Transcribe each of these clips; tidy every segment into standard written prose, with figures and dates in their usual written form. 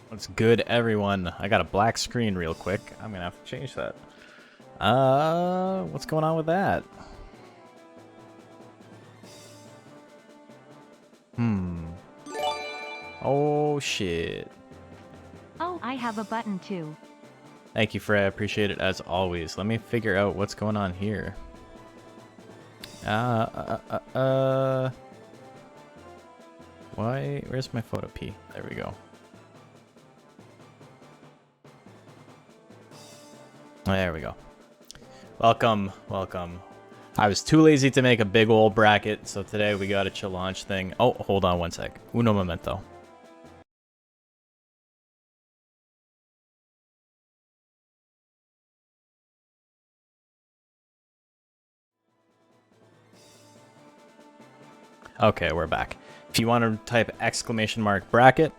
What's good, everyone? I got a black screen real quick. I'm gonna have to change that. What's going on with that? Oh, shit. Oh, I have a button too. Thank you, Frey. I appreciate it as always. Let me figure out what's going on here. Why? Where's my photo P? There we go. There we go. Welcome, welcome. I was too lazy to make a big old bracket, so today we got a challenge thing. Oh, hold on one sec. Uno momento. Okay, we're back. If you want to type !bracket,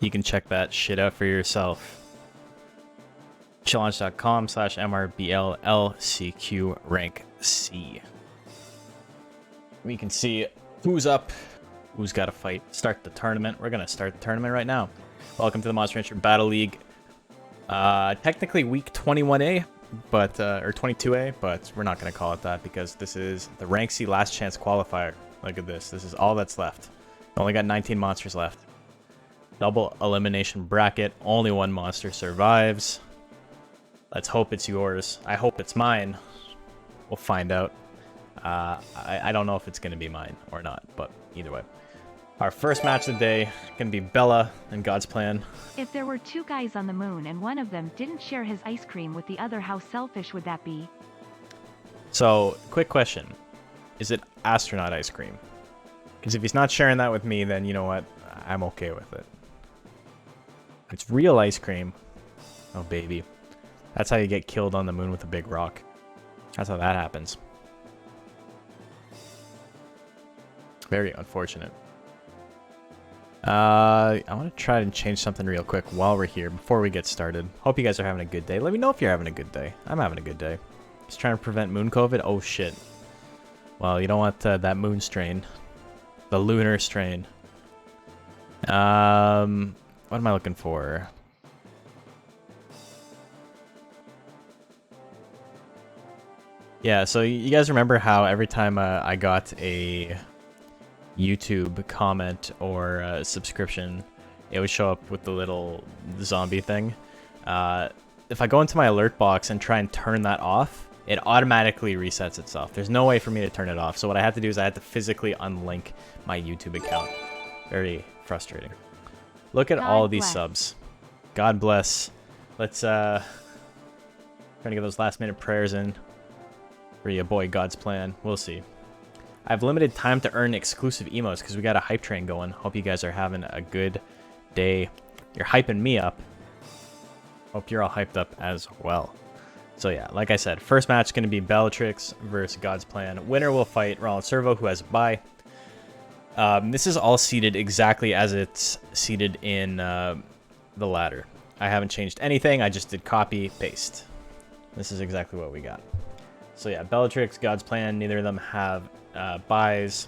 you can check that shit out for yourself. Challenge.com/MRBL LCQ rank C. We can see who's up, who's got to fight. Start the tournament. We're gonna start the tournament right now. Welcome to the Monster Rancher Battle League. Technically week 21A, but or 22A, but we're not gonna call it that because this is the rank C last chance qualifier. Look at this. This is all that's left. Only got 19 monsters left. Double elimination bracket. Only one monster survives. Let's hope it's yours. I hope it's mine. We'll find out. I don't know if it's going to be mine or not, but either way. Our first match of the day going to be Bella and God's Plan. If there were two guys on the moon and one of them didn't share his ice cream with the other, how selfish would that be? So, quick question. Is it astronaut ice cream? Because if he's not sharing that with me, then you know what? I'm okay with it. If it's real ice cream. Oh, baby. That's how you get killed on the moon with a big rock. That's how that happens. Very unfortunate. I want to try and change something real quick while we're here, before we get started. Hope you guys are having a good day. Let me know if you're having a good day. I'm having a good day. Just trying to prevent moon COVID. Oh, shit. Well, you don't want that moon strain. The lunar strain. What am I looking for? Yeah, so you guys remember how every time I got a YouTube comment or a subscription, it would show up with the little zombie thing? If I go into my alert box and try and turn that off, it automatically resets itself. There's no way for me to turn it off. So what I have to do is I have to physically unlink my YouTube account. Very frustrating. Look at all of these subs. God bless. Let's trying to get those last minute prayers in for your boy God's Plan. We'll see. I have limited time to earn exclusive emotes because we got a hype train going. Hope you guys are having a good day. You're hyping me up. Hope you're all hyped up as well. So yeah, like I said, first match is going to be Bellatrix versus God's Plan. Winner will fight Roland Servo, who has a bye. This is all seated exactly as it's seated in the ladder. I haven't changed anything. I just did copy, paste. This is exactly what we got. So yeah, Bellatrix, God's Plan, neither of them have buys.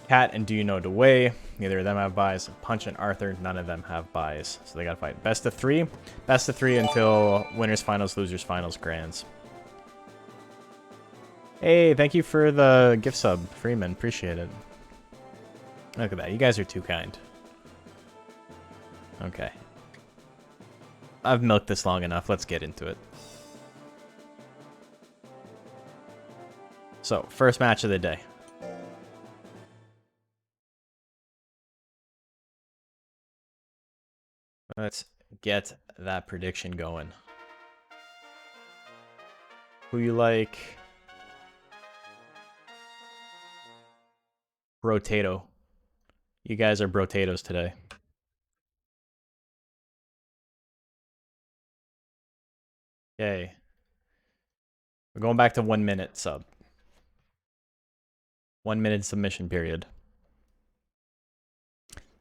Cat and Do You Know the Way, neither of them have buys. Punch and Arthur, none of them have buys. So they gotta fight. Best of three. Best of three until winners finals, losers finals, grands. Hey, thank you for the gift sub, Freeman. Appreciate it. Look at that. You guys are too kind. Okay. I've milked this long enough. Let's get into it. So, first match of the day. Let's get that prediction going. Who you like? Brotato. You guys are brotatoes today. Yay. We're going back to 1 minute sub. 1 minute submission period.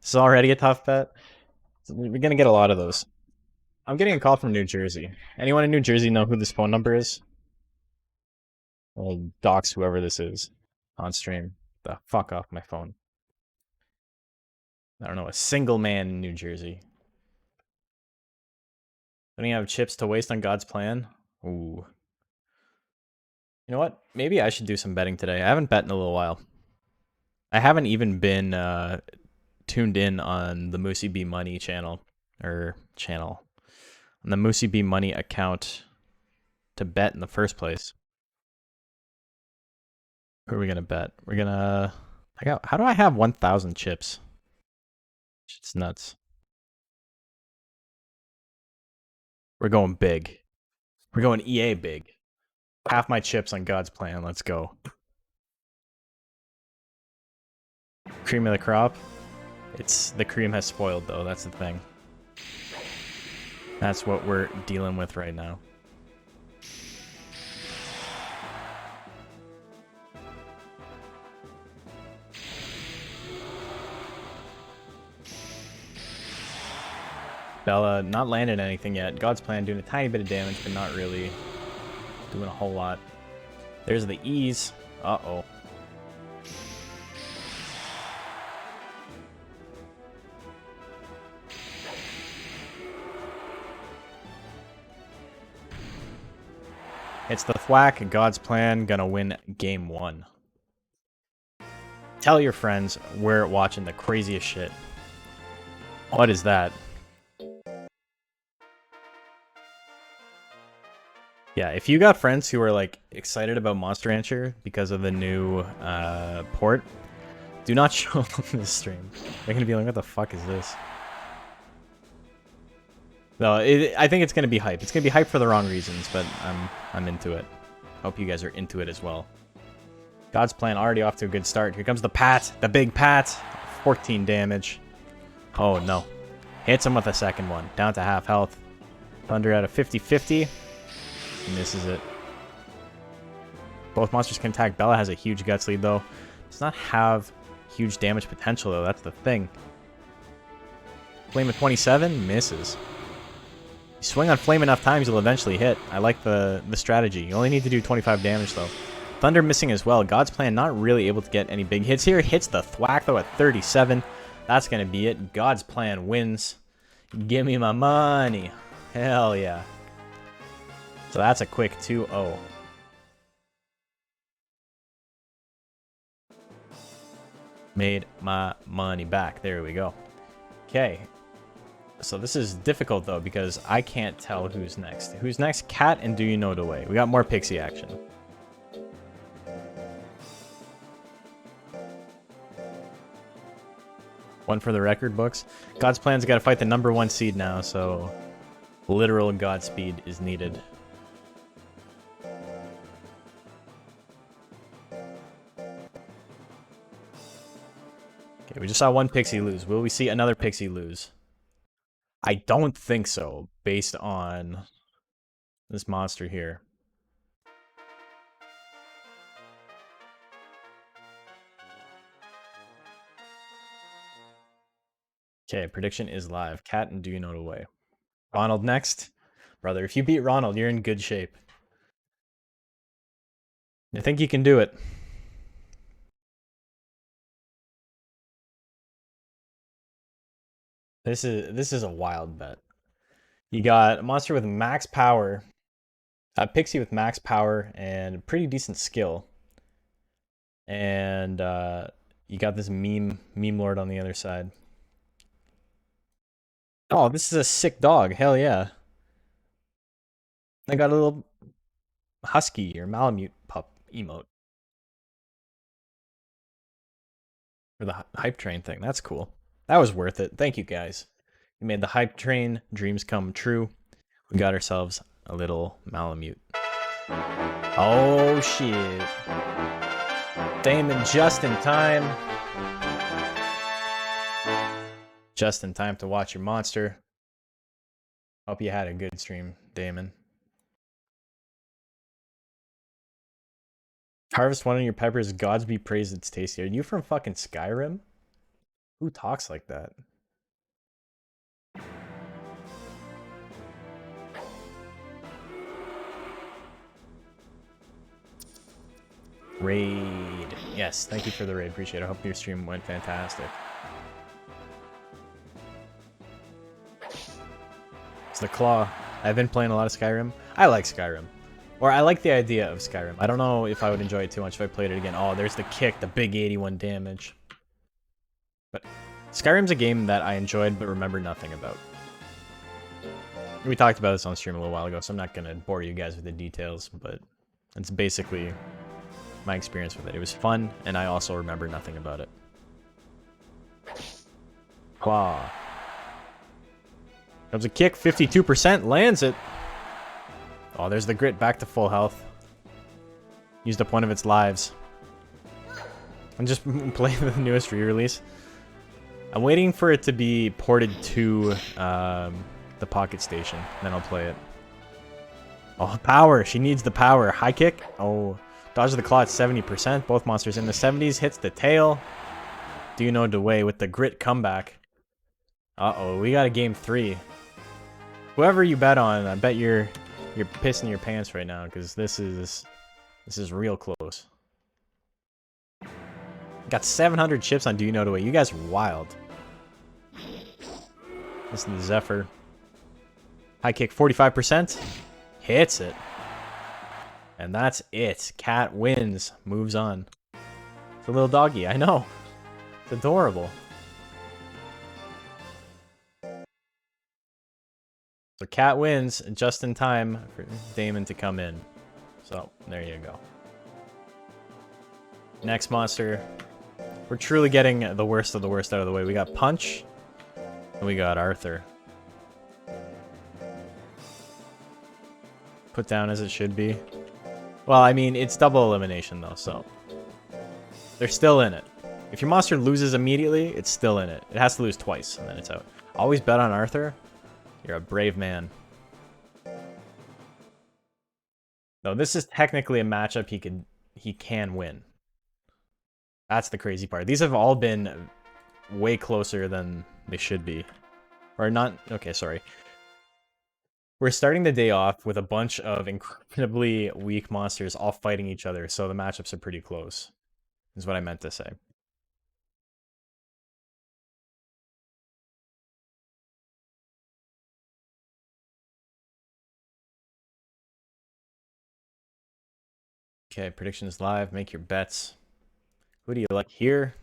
This is already a tough bet. We're gonna get a lot of those. I'm getting a call from New Jersey. Anyone in New Jersey know who this phone number is? I'll dox whoever this is on stream. The fuck off my phone. I don't know, a single man in New Jersey. Don't you have chips to waste on God's plan? Ooh. You know what? Maybe I should do some betting today. I haven't bet in a little while. I haven't even been tuned in on the Moosey B Money channel. On the Moosey B Money account to bet in the first place. Who are we gonna bet? We're gonna... How do I have 1,000 chips? It's nuts. We're going big. We're going EA big. Half my chips on God's plan. Let's go. Cream of the crop. The cream has spoiled though. That's the thing. That's what we're dealing with right now. Bella not landed anything yet. God's plan doing a tiny bit of damage, but not really doing a whole lot. There's the E's. Uh-oh. It's the thwack. God's plan gonna win game 1. Tell your friends we're watching the craziest shit. What is that? Yeah, if you got friends who are like excited about Monster Rancher because of the new port, do not show them this stream. They're gonna be like, "What the fuck is this?" No, I think it's gonna be hype. It's gonna be hype for the wrong reasons, but I'm into it. Hope you guys are into it as well. God's plan already off to a good start. Here comes the Pat, the big Pat, 14 damage. Oh no, hits him with a second one, down to half health. Thunder at a 50-50. Misses it. Both monsters can attack. Bella has a huge guts lead though. Does not have huge damage potential though. That's the thing. Flame of 27 misses. You swing on flame enough times, you'll eventually hit. I like the strategy. You only need to do 25 damage though. Thunder missing as well. God's plan not really able to get any big hits here. Hits the thwack though at 37. That's gonna be it. God's plan wins. Give me my money. Hell yeah. So that's a quick 2-0. Made my money back. There we go. Okay. So this is difficult though because I can't tell who's next. Who's next? Cat and Do You Know the Way. We got more pixie action. One for the record books. God's plan's got to fight the #1 seed now, so literal Godspeed is needed. Okay, we just saw one pixie lose. Will we see another pixie lose? I don't think so, based on this monster here. Okay, prediction is live. Cat and Do You Know the Way. Ronald next. Brother, if you beat Ronald, you're in good shape. I think you can do it. This is a wild bet. You got a monster with max power, a pixie with max power and pretty decent skill, and you got this meme lord on the other side. Oh, this is a sick dog. Hell yeah. I got a little husky or Malamute pup emote for the hype train thing. That's cool. That was worth it. Thank you guys. We made the hype train dreams come true. We got ourselves a little Malamute. Oh shit. Damon just in time. Just in time to watch your monster. Hope you had a good stream, Damon. Harvest one of your peppers, gods be praised, it's tasty. Are you from fucking Skyrim? Who talks like that? Raid. Yes, thank you for the raid. Appreciate it. I hope your stream went fantastic. It's the claw. I've been playing a lot of Skyrim. I like Skyrim. Or I like the idea of Skyrim. I don't know if I would enjoy it too much if I played it again. Oh, there's the kick, the big 81 damage. But Skyrim's a game that I enjoyed but remember nothing about. We talked about this on stream a little while ago, so I'm not going to bore you guys with the details, but it's basically my experience with it. It was fun, and I also remember nothing about it. Claw. Comes a kick, 52%, lands it. Oh, there's the grit, back to full health. Used up one of its lives. I'm just playing the newest re-release. I'm waiting for it to be ported to the Pocket Station, then I'll play it. Oh, power! She needs the power. High kick. Oh, dodge the claw at 70%. Both monsters in the 70s. Hits the tail. Do you know the way with the grit comeback? Uh-oh, we got a game 3. Whoever you bet on, I bet you're pissing your pants right now, because this is real close. Got 700 chips on Do You Know the Way. You guys are wild. Listen to Zephyr. High kick, 45%. Hits it. And that's it. Cat wins. Moves on. It's a little doggy. I know. It's adorable. So Cat wins just in time for Damon to come in. So, there you go. Next monster. We're truly getting the worst of the worst out of the way. We got Punch. And we got Arthur. Put down as it should be. Well, I mean, it's double elimination though, so. They're still in it. If your monster loses immediately, it's still in it. It has to lose twice, and then it's out. Always bet on Arthur. You're a brave man. No, this is technically a matchup he can win. That's the crazy part. These have all been way closer than they should be. Or not, okay, sorry. We're starting the day off with a bunch of incredibly weak monsters all fighting each other, so the matchups are pretty close, is what I meant to say. Okay, predictions live. Make your bets. Who do you like here?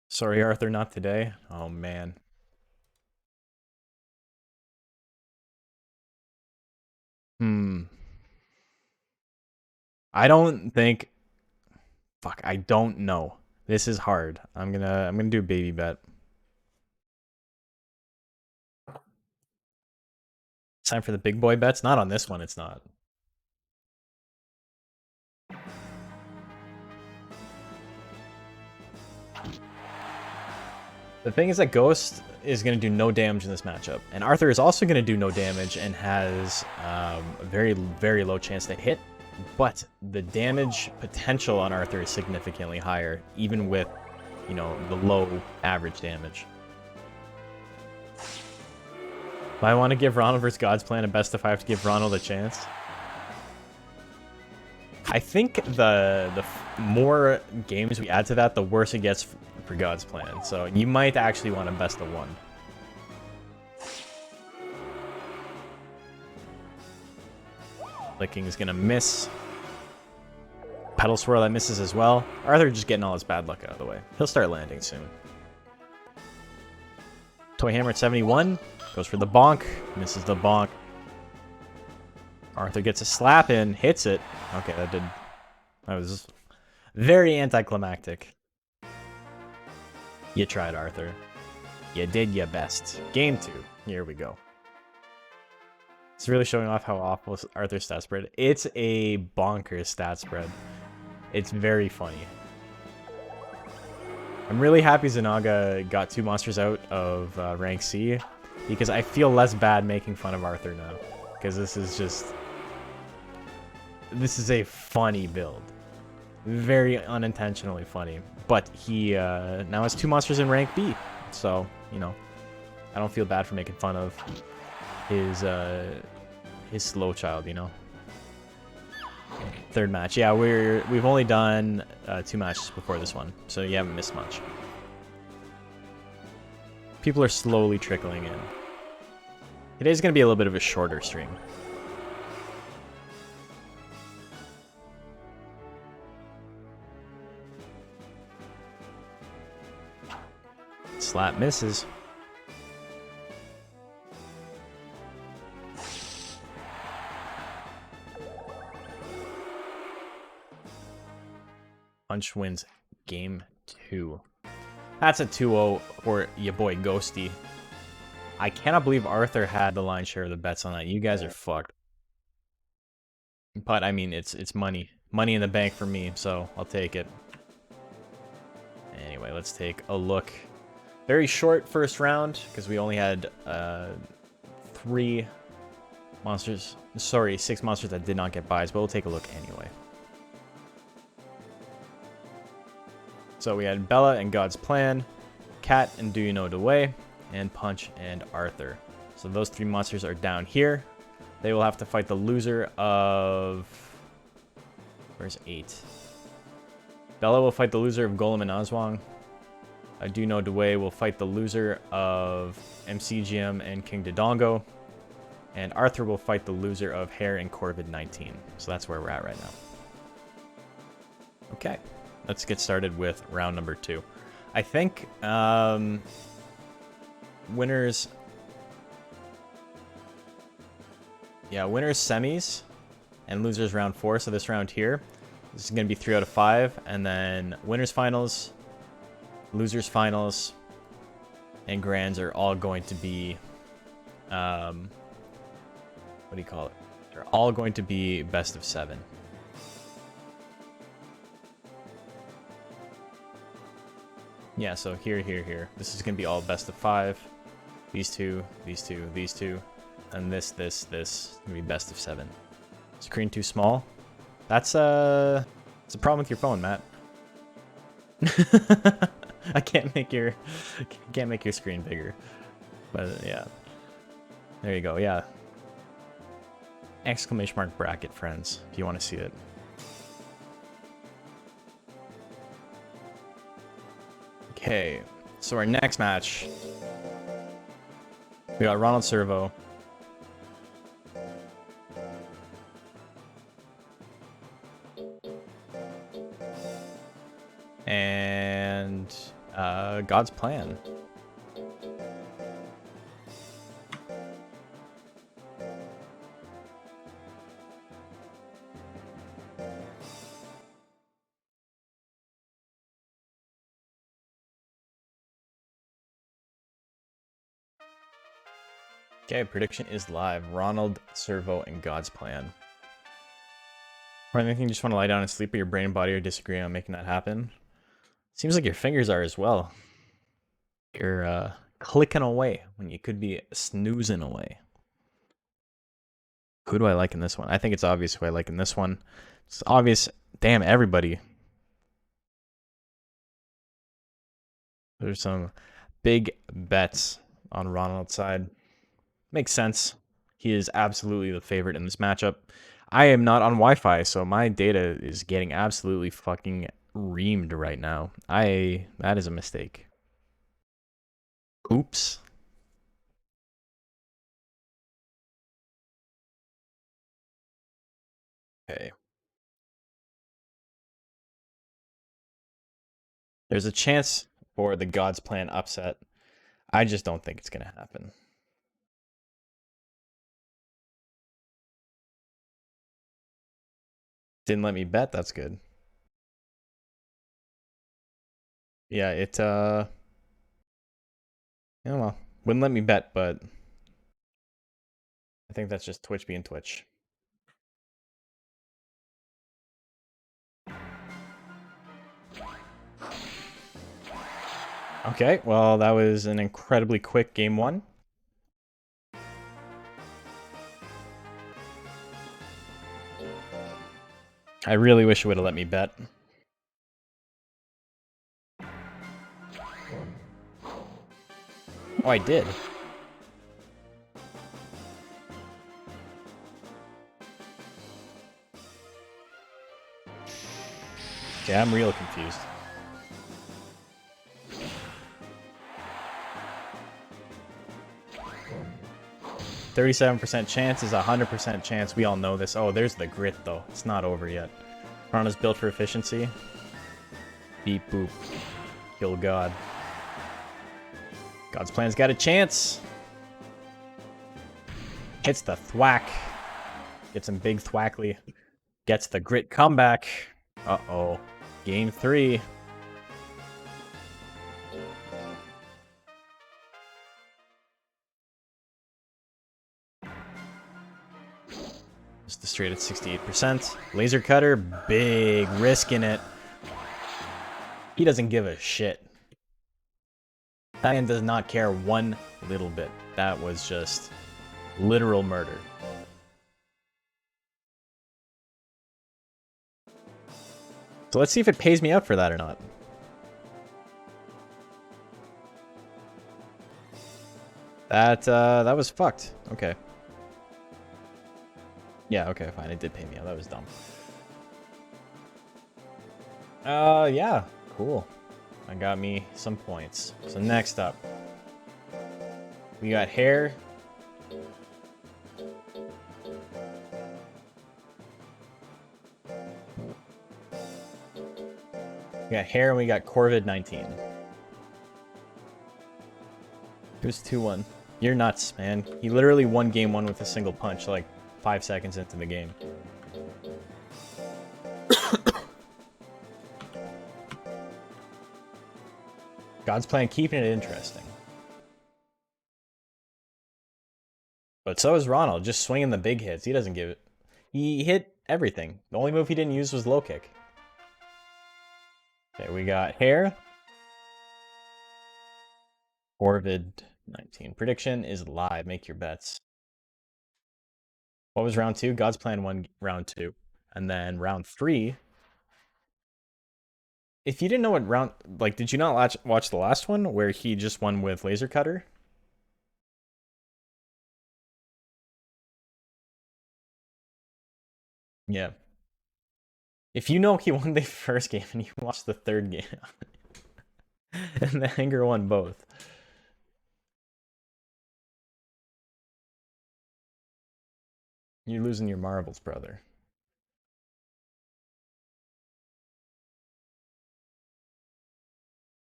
Sorry, Arthur, not today. Oh, man. I don't think... Fuck, I don't know. This is hard. I'm gonna do a baby bet. It's time for the big boy bets. Not on this one, it's not. The thing is that Ghost is going to do no damage in this matchup. And Arthur is also going to do no damage and has a very, very low chance to hit. But the damage potential on Arthur is significantly higher, even with, you know, the low average damage. If I want to give Ronald vs. God's Plan a best of 5 to give Ronald a chance. I think the more games we add to that, the worse it gets for God's Plan. So you might actually want a best of 1. Licking is gonna miss. Pedal Swirl, that misses as well. Arthur just getting all his bad luck out of the way. He'll start landing soon. Toy Hammer at 71. Goes for the bonk. Misses the bonk. Arthur gets a slap in. Hits it. Okay, that was very anticlimactic. You tried, Arthur. You did your best. Game 2. Here we go. It's really showing off how awful Arthur's stat spread. It's a bonkers stat spread. It's very funny. I'm really happy Zanaga got 2 monsters out of rank C, because I feel less bad making fun of Arthur now. Because this is a funny build. Very unintentionally funny. But he now has 2 monsters in rank B. So, you know, I don't feel bad for making fun of his slow child, you know. Third match. Yeah, we've only done 2 matches before this one, so you haven't missed much. People are slowly trickling in. Today's gonna be a little bit of a shorter stream. Slap misses. Punch wins game 2. That's a 2-0 for your boy Ghosty. I cannot believe Arthur had the lion's share of the bets on that. You guys are fucked. But I mean, it's money. Money in the bank for me, so I'll take it. Anyway, let's take a look. Very short first round, because we only had 3 monsters. Sorry, 6 monsters that did not get buys, but we'll take a look anyway. So we had Bella and God's Plan, Cat and Do You Know the Way, and Punch and Arthur. So those 3 monsters are down here. They will have to fight the loser of... Where's 8? Bella will fight the loser of Golem and Oswong. I Do Know the Way will fight the loser of MCGM and King Dodongo. And Arthur will fight the loser of Hare and Corvid19. So that's where we're at right now. Okay, let's get started with round number 2. I think winners... Yeah, winners semis and losers round 4. So this round here, this is going to be 3 out of 5. And then winners finals, losers finals, and grands are all going to be... what do you call it? They're all going to be best of 7. Yeah, so here. This is going to be all best of 5. These two, and this. It's going to be best of 7. Screen too small. It's a problem with your phone, Matt. I can't make your screen bigger. But yeah. There you go, yeah. Exclamation mark bracket, friends, if you want to see it. Okay, so our next match, we got Ronald Servo. And God's Plan. Okay, prediction is live. Ronald, Servo, and God's Plan. Or anything you just want to lie down and sleep, or your brain and body are disagreeing on making that happen? Seems like your fingers are as well. You're clicking away when you could be snoozing away. Who do I like in this one? I think it's obvious who I like in this one. It's obvious. Damn, everybody. There's some big bets on Ronald's side. Makes sense. He is absolutely the favorite in this matchup. I am not on Wi-Fi, so my data is getting absolutely fucking reamed right now. That is a mistake. Oops. Okay. There's a chance for the God's Plan upset. I just don't think it's going to happen. Didn't let me bet, that's good. Yeah, it yeah, well, wouldn't let me bet, but I think that's just Twitch being Twitch. Okay, well, that was an incredibly quick game 1. I really wish it would have let me bet. Oh, I did. Yeah, I'm real confused. %37% chance is a 100% chance. We all know this. Oh, there's the grit, though. It's not over yet. Piranha's built for efficiency. Beep boop. Kill God. God's plan's got a chance. Hits the thwack. Gets him big thwackly. Gets the grit comeback. Uh-oh. Game 3. Just the straight at 68%. Laser cutter, big risk in it. He doesn't give a shit. That man does not care one little bit. That was just literal murder. So let's see if it pays me out for that or not. That was fucked. Okay. Yeah, okay, fine. It did pay me out. That was dumb. Yeah. Cool. I got me some points. So next up, we got hair. We got hair and we got Corvid19. It was 2-1. You're nuts, man. He literally won game 1 with a single punch, like 5 seconds into the game. God's plan keeping it interesting. But so is Ronald, just swinging the big hits. He doesn't give it. He hit everything. The only move he didn't use was low kick. Okay, we got hair. Corvid19. Prediction is live. Make your bets. What was round 2? God's plan won round 2. And then round 3. If you didn't know what round... Like, did you not watch the last one where he just won with laser cutter? Yeah. If you know he won the first game and you watched the third game, and the hanger won both. You're losing your marbles, brother.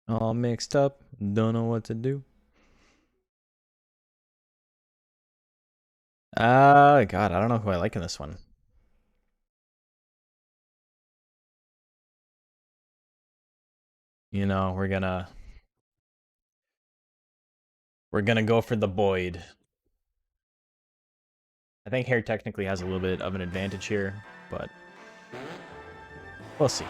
All mixed up, don't know what to do. God, I don't know who I like in this one. You know, we're gonna go for the Boyd. I think hair technically has a little bit of an advantage here, but we'll see.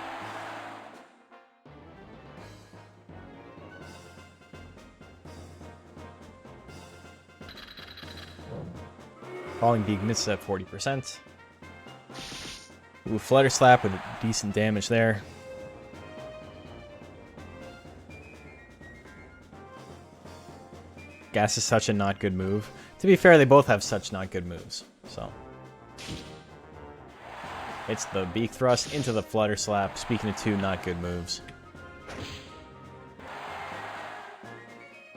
Falling Beak misses at 40%. Ooh, Flutter Slap with decent damage there. Gas is such a not good move. To be fair, they both have such not good moves, so. It's the Beak Thrust into the Flutter Slap. Speaking of 2 not good moves.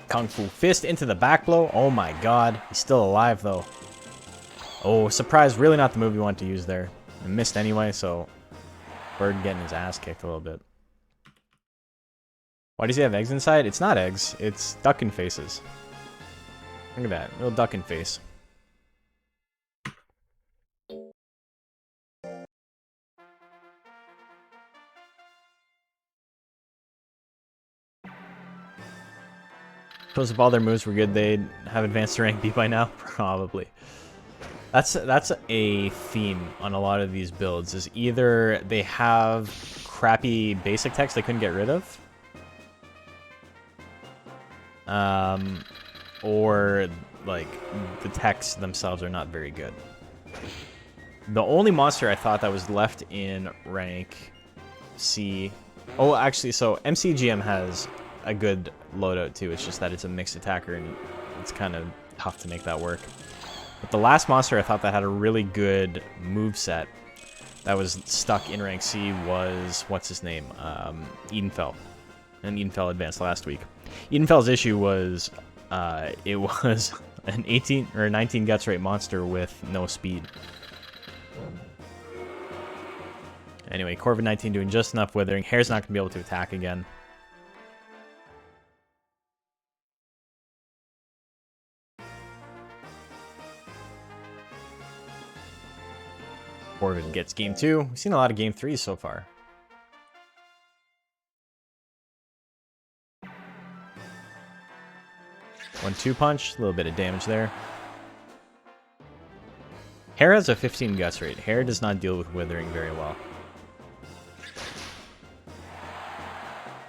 Kung Fu Fist into the back blow. Oh my god. He's still alive, though. Oh, surprise. Really not the move you want to use there. I missed anyway, so Bird getting his ass kicked a little bit. Why does he have eggs inside? It's not eggs. It's ducking faces. Look at that. Little ducking face. Suppose if all their moves were good, they'd have advanced to rank B by now? Probably. That's a theme on a lot of these builds, is either they have crappy basic text they couldn't get rid of, or like the texts themselves are not very good. The only monster I thought that was left in rank C... Oh, actually, so MCGM has a good loadout too. It's just that it's a mixed attacker and it's kind of tough to make that work. But the last monster I thought that had a really good moveset that was stuck in rank C was, what's his name? Edenfell. And Edenfell advanced last week. Edenfell's issue was it was an 18 or 19 guts rate monster with no speed. Anyway, Corvid 19 doing just enough withering. Hair's not going to be able to attack again. Corvid gets game 2. We've seen a lot of game 3s so far. One-two punch, a little bit of damage there. Hair has a 15 guts rate. Hair does not deal with withering very well.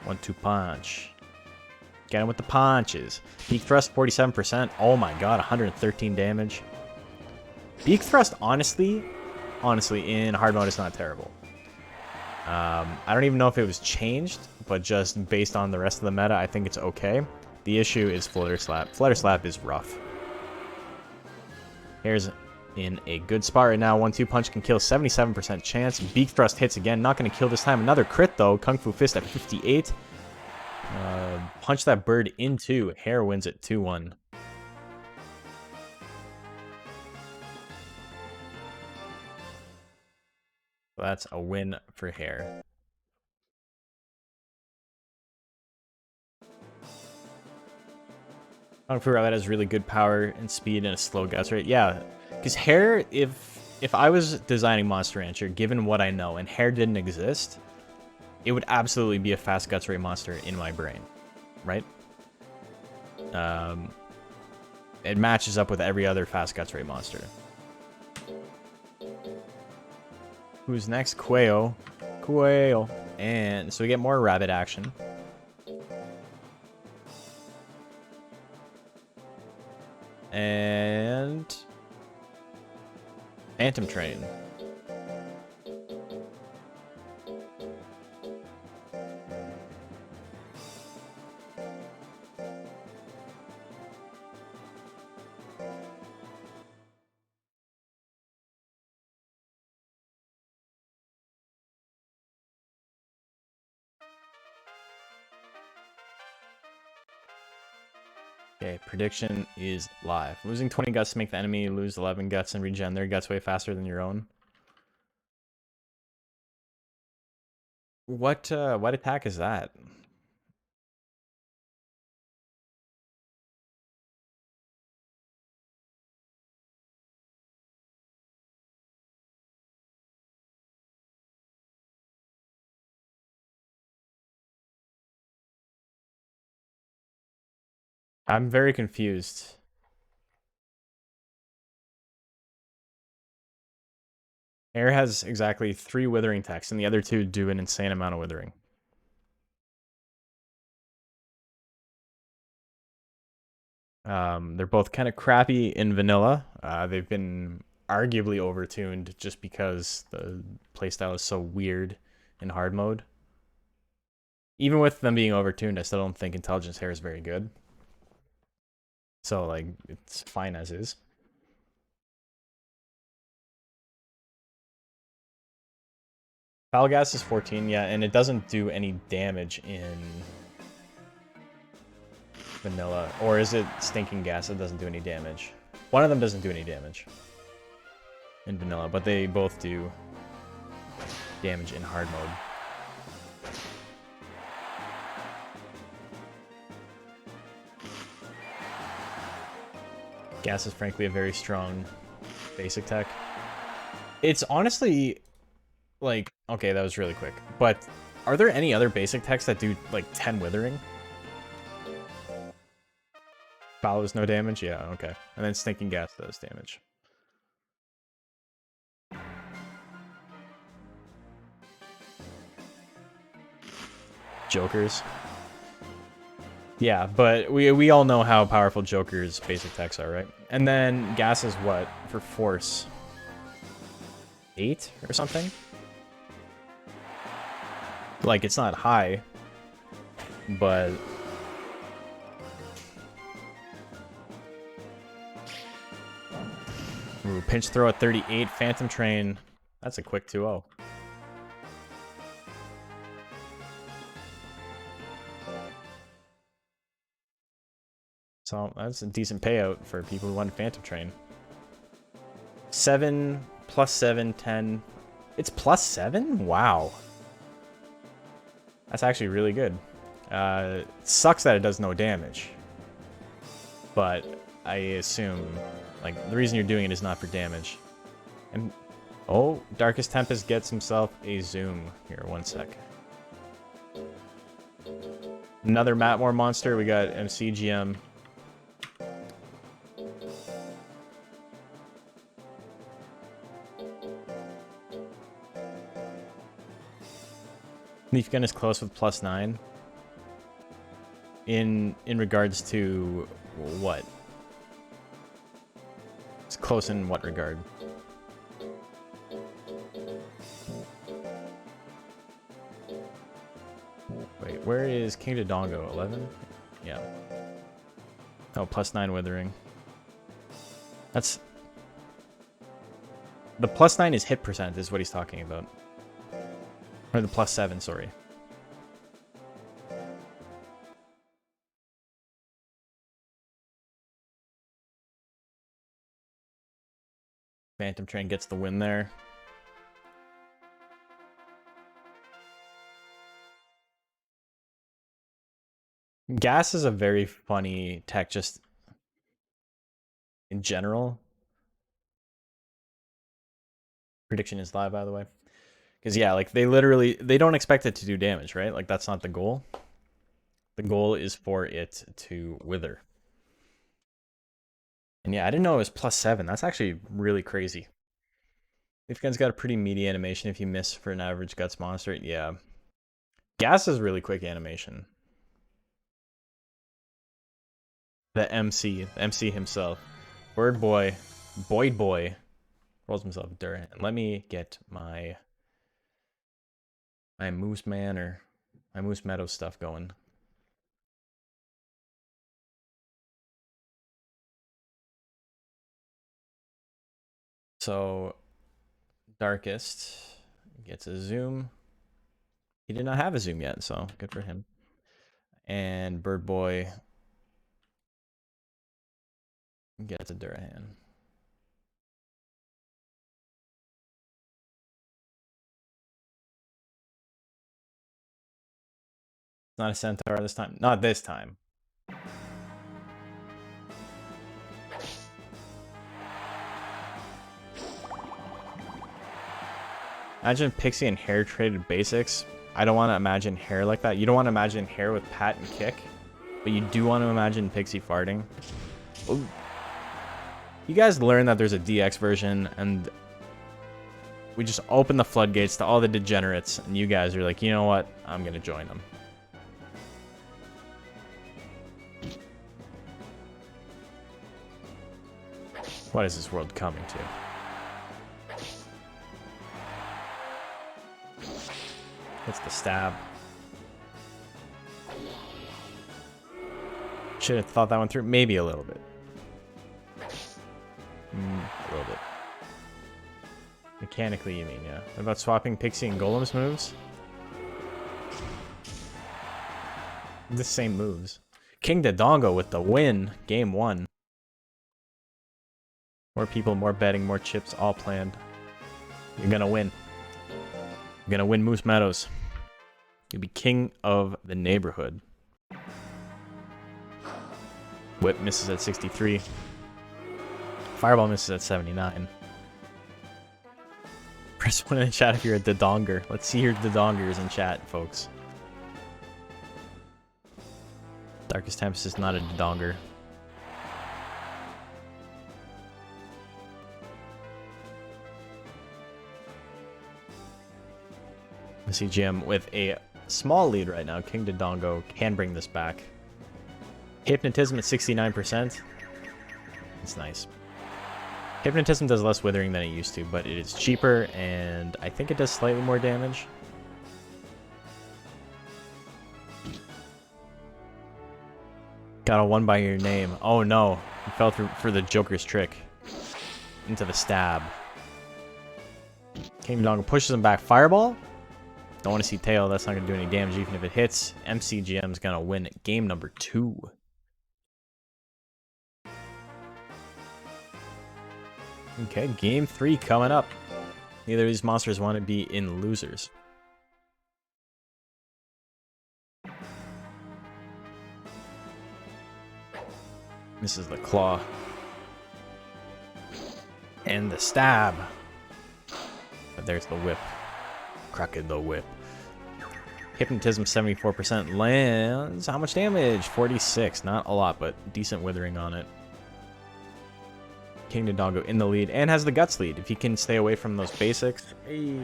One-two punch. Get him with the punches. Beak thrust 47%. Oh my god, 113 damage. Beak thrust, honestly in hard mode is not terrible. I don't even know if it was changed, but just based on the rest of the meta, I think it's okay. The issue is Flutter Slap. Flutter Slap is rough. Hair's in a good spot right now. 1-2 punch can kill, 77% chance. Beak thrust hits again. Not going to kill this time. Another crit though. Kung Fu Fist at 58. Punch that bird into. Hair wins it 2-1. That's a win for Hair. Kung Fu Rabbit has really good power and speed and a slow guts rate. Yeah, because Hair, if I was designing Monster Rancher, given what I know, and Hair didn't exist, it would absolutely be a fast guts rate monster in my brain, right? It matches up with every other fast guts rate monster. Who's next? Quail. Quail. And so we get more rabbit action. And Phantom Train. Okay, prediction is live. Losing 20 guts to make the enemy lose 11 guts and regen their guts way faster than your own. What attack is that? I'm very confused. Air has exactly 3 withering attacks, and the other 2 do an insane amount of withering. They're both kind of crappy in vanilla. They've been arguably overtuned just because the playstyle is so weird in hard mode. Even with them being overtuned, I still don't think Intelligence Hair is very good. So, like, it's fine as is. Foul Gas is 14, yeah, and it doesn't do any damage in vanilla. Or is it Stinking Gas that doesn't do any damage? One of them doesn't do any damage in vanilla, but they both do damage in hard mode. Gas is frankly a very strong basic tech. It's honestly, like, okay, that was really quick, but are there any other basic techs that do, like, 10 withering? Follows no damage? Yeah, okay. And then Stinking Gas does damage. Jokers. Yeah, but we all know how powerful Joker's basic techs are, right? And then Gas is what for force? 8 or something? Like, it's not high, but ooh, pinch throw at 38, Phantom Train That's a quick 2-0. So that's a decent payout for people who want Phantom Train. 7 plus 7, 10. It's plus 7? Wow. That's actually really good. It sucks that it does no damage. But I assume, like, the reason you're doing it is not for damage. And oh, Darkest Tempest gets himself a zoom. Here, 1 sec. Another Matmore monster. We got MCGM. Leaf Gun is close with plus 9. In regards to what? It's close in what regard? Wait, where is King Dodongo? 11? Yeah. Oh, plus 9 Withering. That's... The plus 9 is hit percent, is what he's talking about. Or the plus 7, sorry. Phantom Train gets the win there. Gas is a very funny tech just in general. Prediction is live, by the way. Because, yeah, like, they don't expect it to do damage, right? Like, that's not the goal. The goal is for it to wither. And, yeah, I didn't know it was plus 7. That's actually really crazy. Leaf Gun's got a pretty meaty animation if you miss for an average Guts monster. Yeah. Gas is really quick animation. The MC himself. Bird Boy. Boyd Boy. Rolls himself a Durant. And let me get my Moose Man or my Moose Meadow stuff going. So Darkest gets a zoom. He did not have a zoom yet, so good for him. And Bird Boy gets a Durahan. It's not a Centaur this time. Not this time. Imagine Pixie and Hair traded basics. I don't want to imagine Hair like that. You don't want to imagine Hair with Pat and Kick. But you do want to imagine Pixie farting. Ooh. You guys learn that there's a DX version, and we just open the floodgates to all the degenerates, and you guys are like, you know what? I'm going to join them. What is this world coming to? It's the stab. Should have thought that one through. Maybe a little bit. A little bit. Mechanically, you mean, yeah. What about swapping Pixie and Golem's moves? The same moves. King Dodongo with the win. Game 1. More people, more betting, more chips, all planned. You're gonna win. You're gonna win Moose Meadows. You'll be king of the neighborhood. Whip misses at 63. Fireball misses at 79. Press 1 in the chat if you're a Dodonger. Let's see your Dodongers in chat, folks. Darkest Tempest is not a Dodonger. I see Jim with a small lead right now. King Dodongo can bring this back. Hypnotism at 69%. It's nice. Hypnotism does less withering than it used to, but it is cheaper, and I think it does slightly more damage. Got a 1 by your name. Oh no, you fell through for the Joker's trick. Into the stab. King Dodongo pushes him back. Fireball. Don't want to see tail. That's not going to do any damage even if it hits. MCGM's going to win game number 2. Okay, game 3 coming up. Neither of these monsters want to be in losers. This is the claw. And the stab. But there's the whip. Crooked the whip. Hypnotism 74% lands. How much damage? 46. Not a lot, but decent withering on it. King Dodongo in the lead and has the guts lead. If he can stay away from those basics. Hey,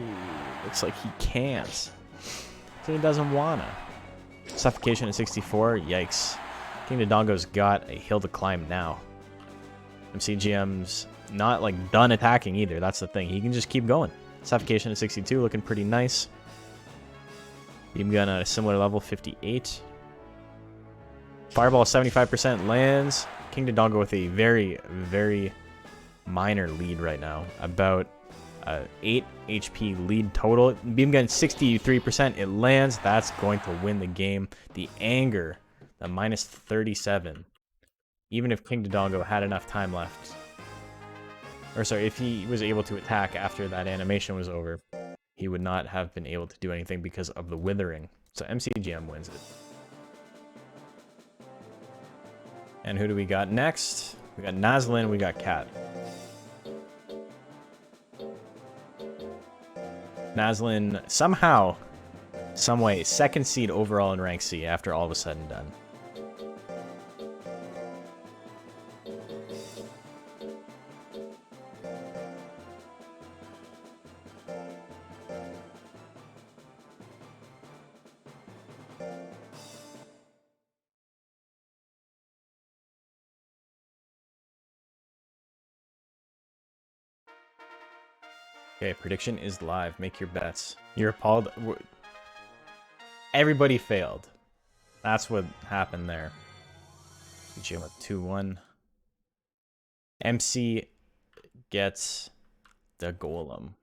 looks like he can't. So he doesn't wanna. Suffocation at 64. Yikes. King Dodongo's got a hill to climb now. MCGM's not like done attacking either. That's the thing. He can just keep going. Suffocation at 62, looking pretty nice. Beam gun at a similar level, 58. Fireball 75% lands. King Dodongo with a very, very minor lead right now. About 8 HP lead total. Beam gun 63%. It lands. That's going to win the game. The anger, the minus 37. Even if King Dodongo had enough time left. Or sorry, if he was able to attack after that animation was over, he would not have been able to do anything because of the withering. So MCGM wins it. And who do we got next? We got Nazlin, we got Cat. Nazlin somehow, someway, second seed overall in rank C after all was said and done. Okay, prediction is live. Make your bets. You're appalled. Everybody failed. That's what happened there. GM with 2-1. MC gets the golem.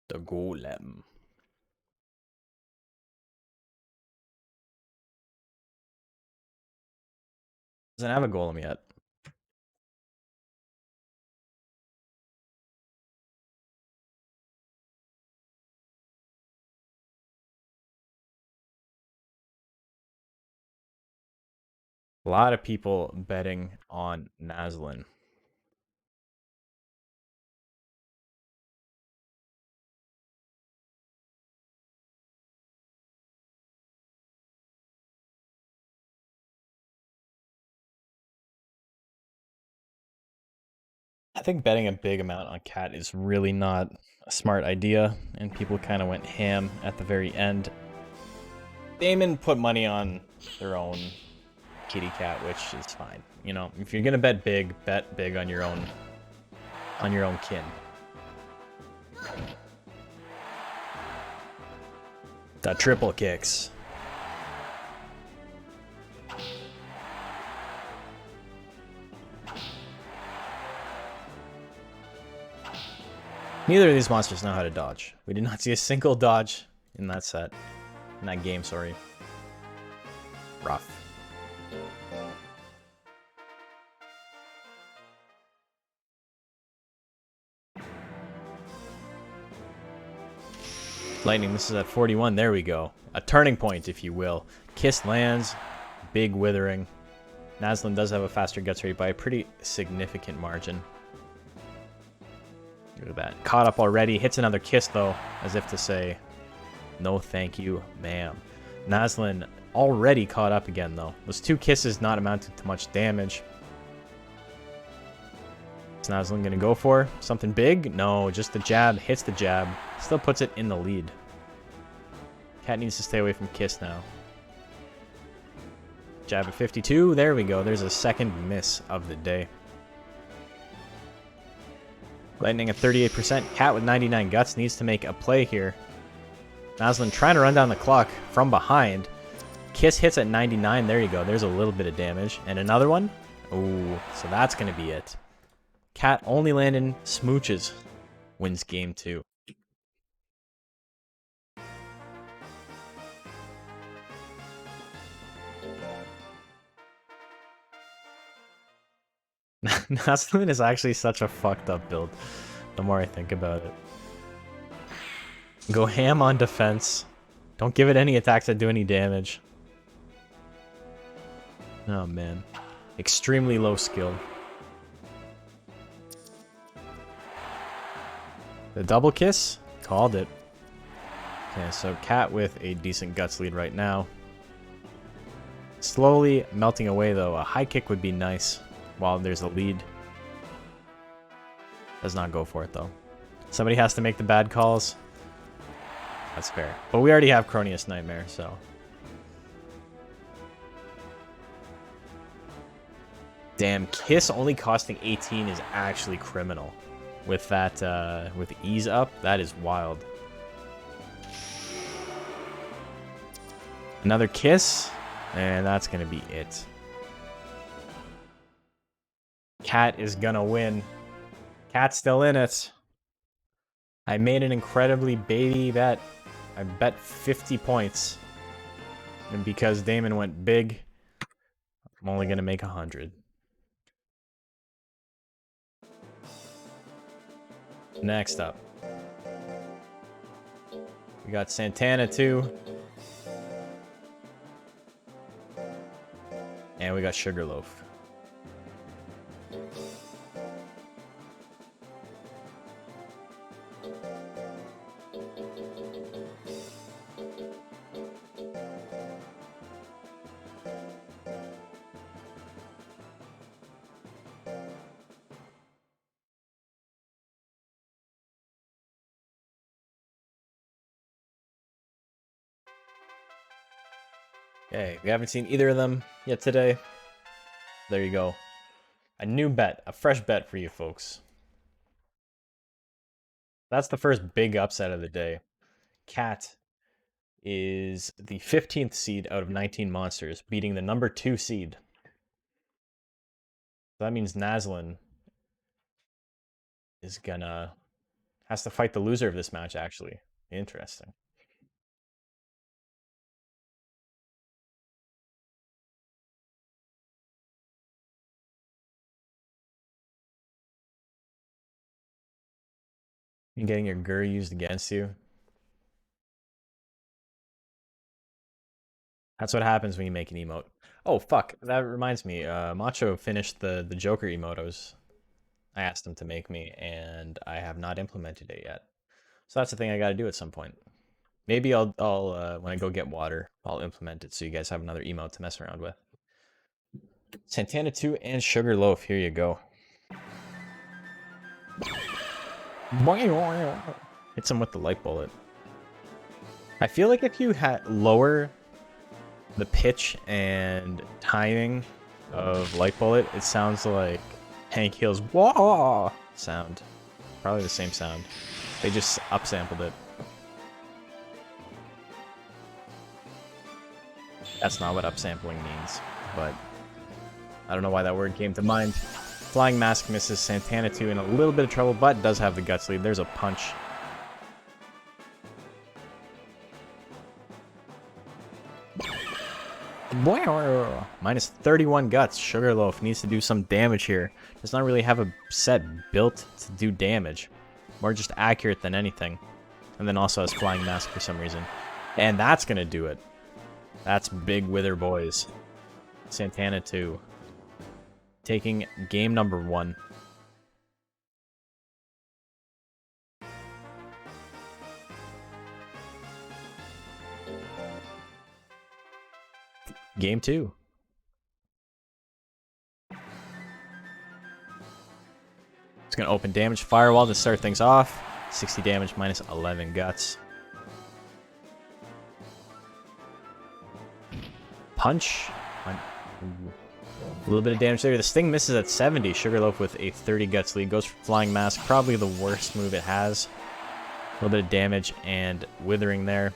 The golem. Doesn't have a golem yet. A lot of people betting on Nazlin. I think betting a big amount on Cat is really not a smart idea, and people kind of went ham at the very end. Damon put money on their own kitty cat, which is fine. You know, if you're gonna bet big on your own kin. The triple kicks. Neither of these monsters know how to dodge. We did not see a single dodge in that set. In that game, sorry. Rough. Lightning, this is at 41. There we go. A turning point, if you will. Kiss lands. Big withering. Nazlin does have a faster guts rate by a pretty significant margin. Look at that. Caught up already. Hits another kiss, though, as if to say, no thank you, ma'am. Nazlin already caught up again, though. Those 2 kisses not amounted to much damage. Is Nazlin going to go for something big? No, just the jab. Hits the jab. Still puts it in the lead. Cat needs to stay away from kiss now. Jab at 52. There we go. There's a second miss of the day. Lightning at 38%. Cat with 99 guts needs to make a play here. Nazlin trying to run down the clock from behind. Kiss hits at 99. There you go. There's a little bit of damage. And another one. Oh, so that's going to be it. Cat only landing smooches wins game 2. Naslin is actually such a fucked up build, the more I think about it. Go ham on defense. Don't give it any attacks that do any damage. Oh man. Extremely low skill. The double kiss? Called it. Okay, so Cat with a decent guts lead right now. Slowly melting away though. A high kick would be nice while there's a lead. Does not go for it though. Somebody has to make the bad calls. That's fair. But we already have Cronius Nightmare, so. Damn, Kiss only costing 18 is actually criminal. With that, with ease up, that is wild. Another Kiss, and that's gonna be it. Cat is gonna win. Cat's still in it. I made an incredibly baby bet. I bet 50 points. And because Damon went big, I'm only gonna make 100. Next up, we got Santana 2. And we got Sugarloaf. Okay, we haven't seen either of them yet today. There you go. A new bet, a fresh bet for you folks. That's the first big upset of the day. Cat is the 15th seed out of 19 monsters, beating the number 2 seed. So that means Naslin is has to fight the loser of this match, actually. Interesting. You getting your Gur used against you. That's what happens when you make an emote. Oh, fuck. That reminds me. Macho finished the Joker emote I asked him to make me, and I have not implemented it yet. So that's the thing I gotta do at some point. Maybe I'll when I go get water, I'll implement it so you guys have another emote to mess around with. Santana 2 and Sugarloaf, here you go. Hits him with the light bullet. I feel like if you had lower the pitch and timing of light bullet, it sounds like Hank Hill's wah sound. Probably the same sound. They just upsampled it. That's not what upsampling means, but I don't know why that word came to mind. Flying Mask misses Santana 2 in a little bit of trouble, but does have the guts lead. There's a punch. Minus 31 guts. Sugarloaf needs to do some damage here. Does not really have a set built to do damage. More just accurate than anything. And then also has Flying Mask for some reason. And that's going to do it. That's big Wither boys. Santana 2. Taking game number 1. Game 2. It's going to open damage. Firewall to start things off. 60 damage minus 11 guts. Punch. A little bit of damage there. The Sting misses at 70. Sugarloaf with a 30 guts lead. Goes for Flying Mask. Probably the worst move it has. A little bit of damage and withering there.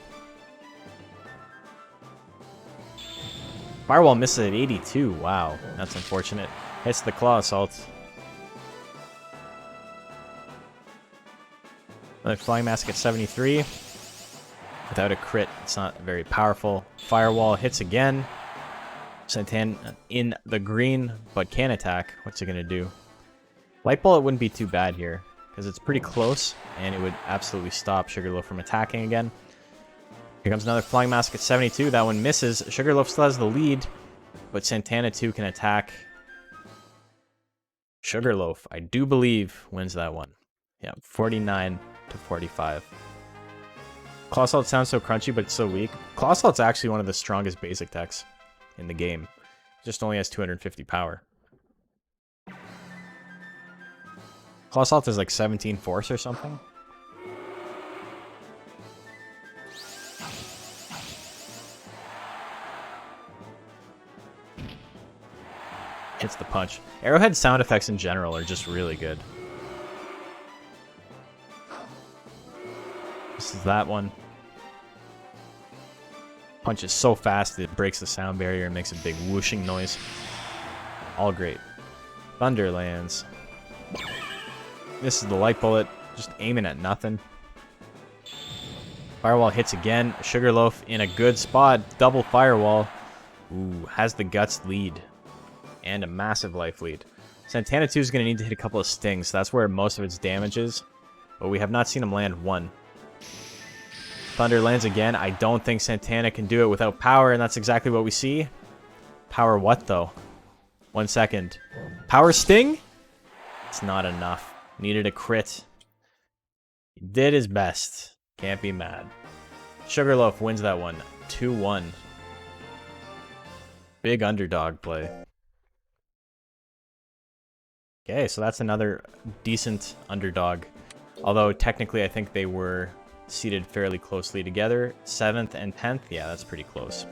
Firewall misses at 82. Wow. That's unfortunate. Hits the Claw Assault. Flying Mask at 73. Without a crit, it's not very powerful. Firewall hits again. Santana in the green, but can attack. What's it going to do? Light Bullet wouldn't be too bad here, because it's pretty close, and it would absolutely stop Sugarloaf from attacking again. Here comes another Flying Mask at 72. That one misses. Sugarloaf still has the lead, but Santana 2 can attack. Sugarloaf, I do believe, wins that one. Yeah, 49 to 45. Claw Assault sounds so crunchy, but it's so weak. Claw Assault's actually one of the strongest basic techs in the game. It just only has 250 power. Claw Assault is like 17 force or something. Hits the punch. Arrowhead sound effects in general are just really good. This is that one. Punch is so fast it breaks the sound barrier and makes a big whooshing noise. All great. Thunder lands. This is the Light Bullet, just aiming at nothing. Firewall hits again. Sugarloaf in a good spot. Double Firewall. Ooh, has the Guts lead. And a massive life lead. Santana 2 is going to need to hit a couple of stings. That's where most of its damage is. But we have not seen him land one. Thunder lands again. I don't think Santana can do it without power, and that's exactly what we see. Power what, though? 1 second. Power sting? It's not enough. Needed a crit. He did his best. Can't be mad. Sugarloaf wins that one. 2-1. Big underdog play. Okay, so that's another decent underdog. Although, technically, I think they were seated fairly closely together. 7th and 10th, yeah, that's pretty close.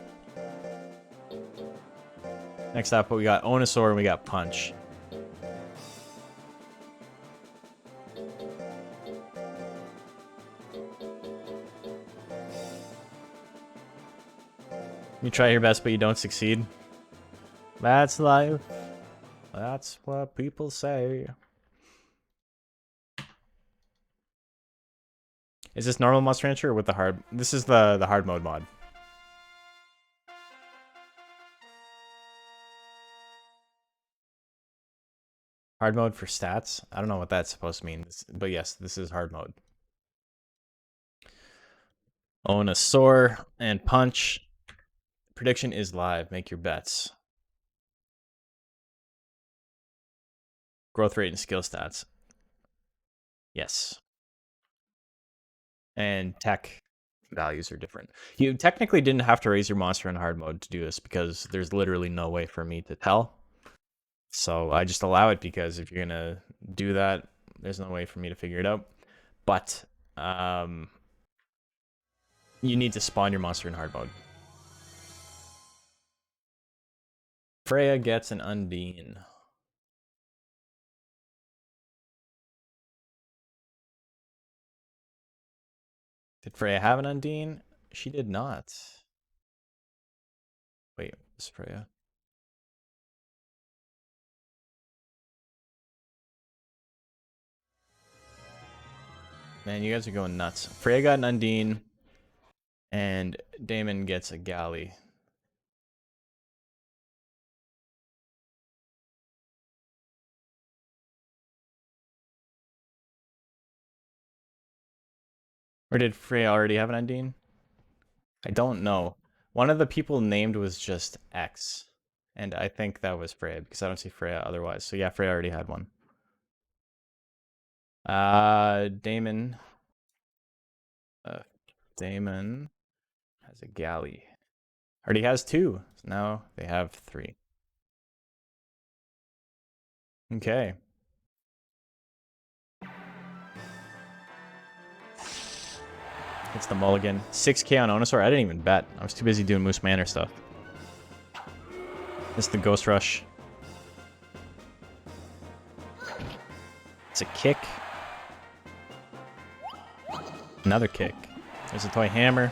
Next up, we got Onosaur and we got Punch. You try your best, but you don't succeed. That's life. That's what people say. Is this normal Monster Rancher or with the hard? This is the hard mode mod. Hard mode for stats? I don't know what that's supposed to mean, but yes, this is hard mode. Onosaur and Punch. Prediction is live. Make your bets. Growth rate and skill stats. Yes. And tech values are different. You technically didn't have to raise your monster in hard mode to do this because there's literally no way for me to tell. So I just allow it because if you're going to do that, there's no way for me to figure it out. But you need to spawn your monster in hard mode. Freya gets an Undine. Did Freya have an Undine? She did not. Wait, what's Freya? Man, you guys are going nuts. Freya got an Undine, and Damon gets a Galley. Or did Freya already have an Undine? I don't know. One of the people named was just X. And I think that was Freya, because I don't see Freya otherwise. So yeah, Freya already had one. Damon. Damon has a Galley. Already has 2. So now they have 3. Okay. It's the mulligan. 6k on Onosaur. I didn't even bet. I was too busy doing Moose Manor stuff. It's the Ghost Rush. It's a kick. Another kick. There's a toy hammer.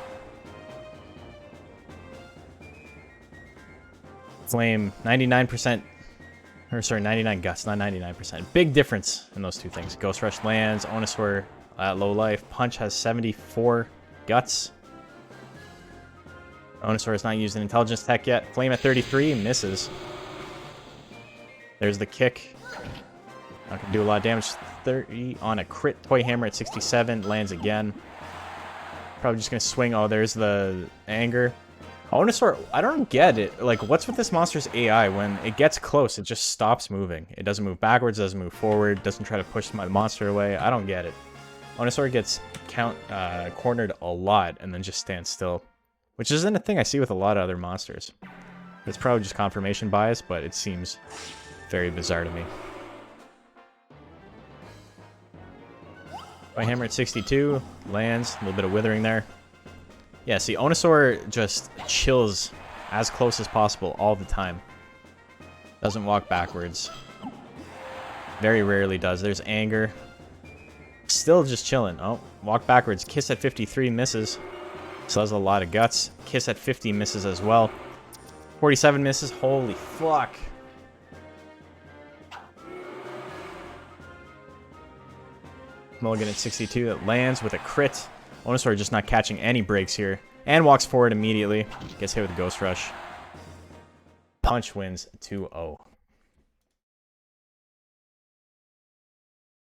Flame. 99%. Or sorry, 99 guts, not 99%. Big difference in those two things. Ghost Rush lands. Onosaur at low life. Punch has 74 guts. Onosaur is not using intelligence tech yet. Flame at 33, misses. There's the kick. Not gonna do a lot of damage. 30 on a crit. Toy Hammer at 67, lands again. Probably just gonna swing. Oh, there's the anger. Onosaur, I don't get it. Like, what's with this monster's AI? When it gets close, it just stops moving. It doesn't move backwards, doesn't move forward, doesn't try to push my monster away. I don't get it. Onosaur gets cornered a lot and then just stands still. Which isn't a thing I see with a lot of other monsters. It's probably just confirmation bias, but it seems very bizarre to me. Toy Hammer at 62, lands, a little bit of withering there. Yeah, see, Onosaur just chills as close as possible all the time. Doesn't walk backwards. Very rarely does. There's anger. Still just chilling. Oh, walk backwards. Kiss at 53, misses. Still has a lot of guts. Kiss at 50, misses as well. 47 misses. Holy fuck. Mulligan at 62, that lands with a crit. Onosaur just not catching any breaks here. And walks forward immediately. Gets hit with a Ghost Rush. Punch wins 2-0.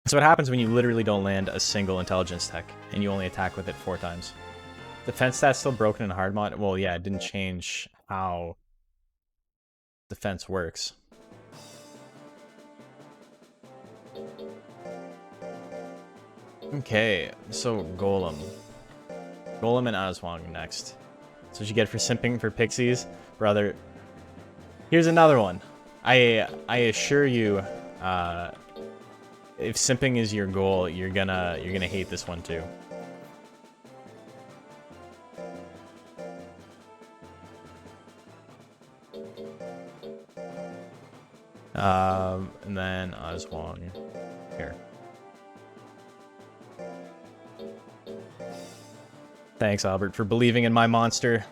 So what happens when you literally don't land a single intelligence tech and you only attack with it 4 times? Defense stats still broken in hard mod? Well, yeah, it didn't change how defense works. Okay, so Golem. Golem and Aswang next. That's what you get for simping for pixies, brother. Here's another one. I assure you, if simping is your goal, you're gonna hate this one too. And then Aswang here. Thanks, Albert, for believing in my monster.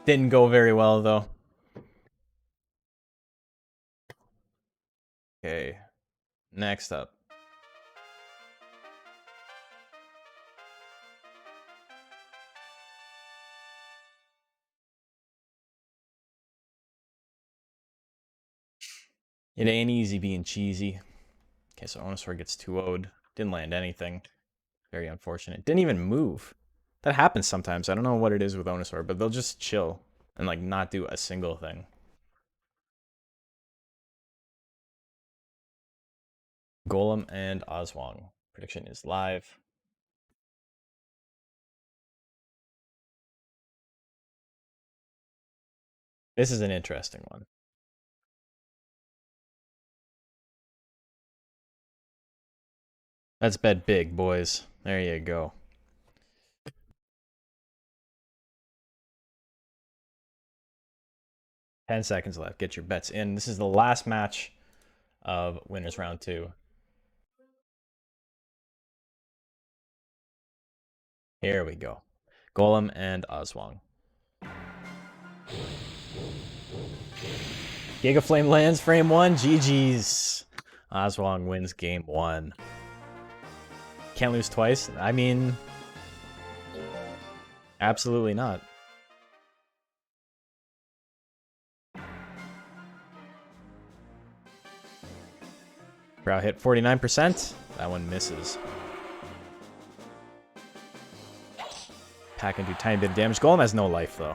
Didn't go very well, though. Okay, next up. It ain't easy being cheesy. Okay, so Onosaur gets 2-0'd. Didn't land anything. Very unfortunate. Didn't even move. That happens sometimes. I don't know what it is with Onosaur, but they'll just chill and like not do a single thing. Golem and Aswang. Prediction is live. This is an interesting one. Let's bet big, boys. There you go. $10 seconds left. Get your bets in. This is the last match of winners round 2. Here we go. Golem and Aswang. Giga Flame lands frame 1. GG's. Aswang wins game 1. Can't lose twice. I mean, absolutely not. Brow hit 49%. That one misses. Pack and do tiny bit of damage. Golem has no life, though.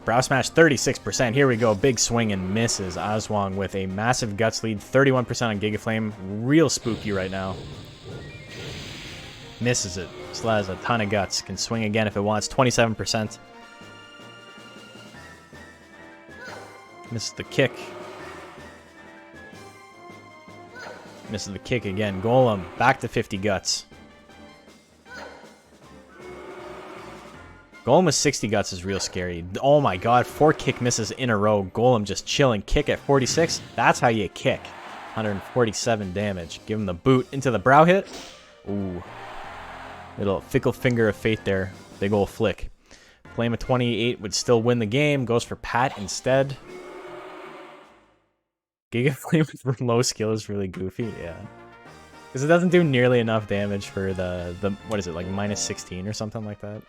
Brow smash 36%. Here we go. Big swing and misses. Aswang with a massive guts lead. 31% on Giga Flame. Real spooky right now. Misses it. Still has a ton of guts. Can swing again if it wants. 27%. Misses the kick. Misses the kick again. Golem back to 50 guts. Golem with 60 guts is real scary. Oh my god, 4 kick misses in a row. Golem just chilling. Kick at 46. That's how you kick. 147 damage. Give him the boot into the brow hit. Ooh. Little fickle finger of fate there. Big ol' flick. Flame of 28 would still win the game. Goes for Pat instead. Giga Flame with low skill is really goofy. Yeah. Because it doesn't do nearly enough damage for the what is it, like minus 16 or something like that.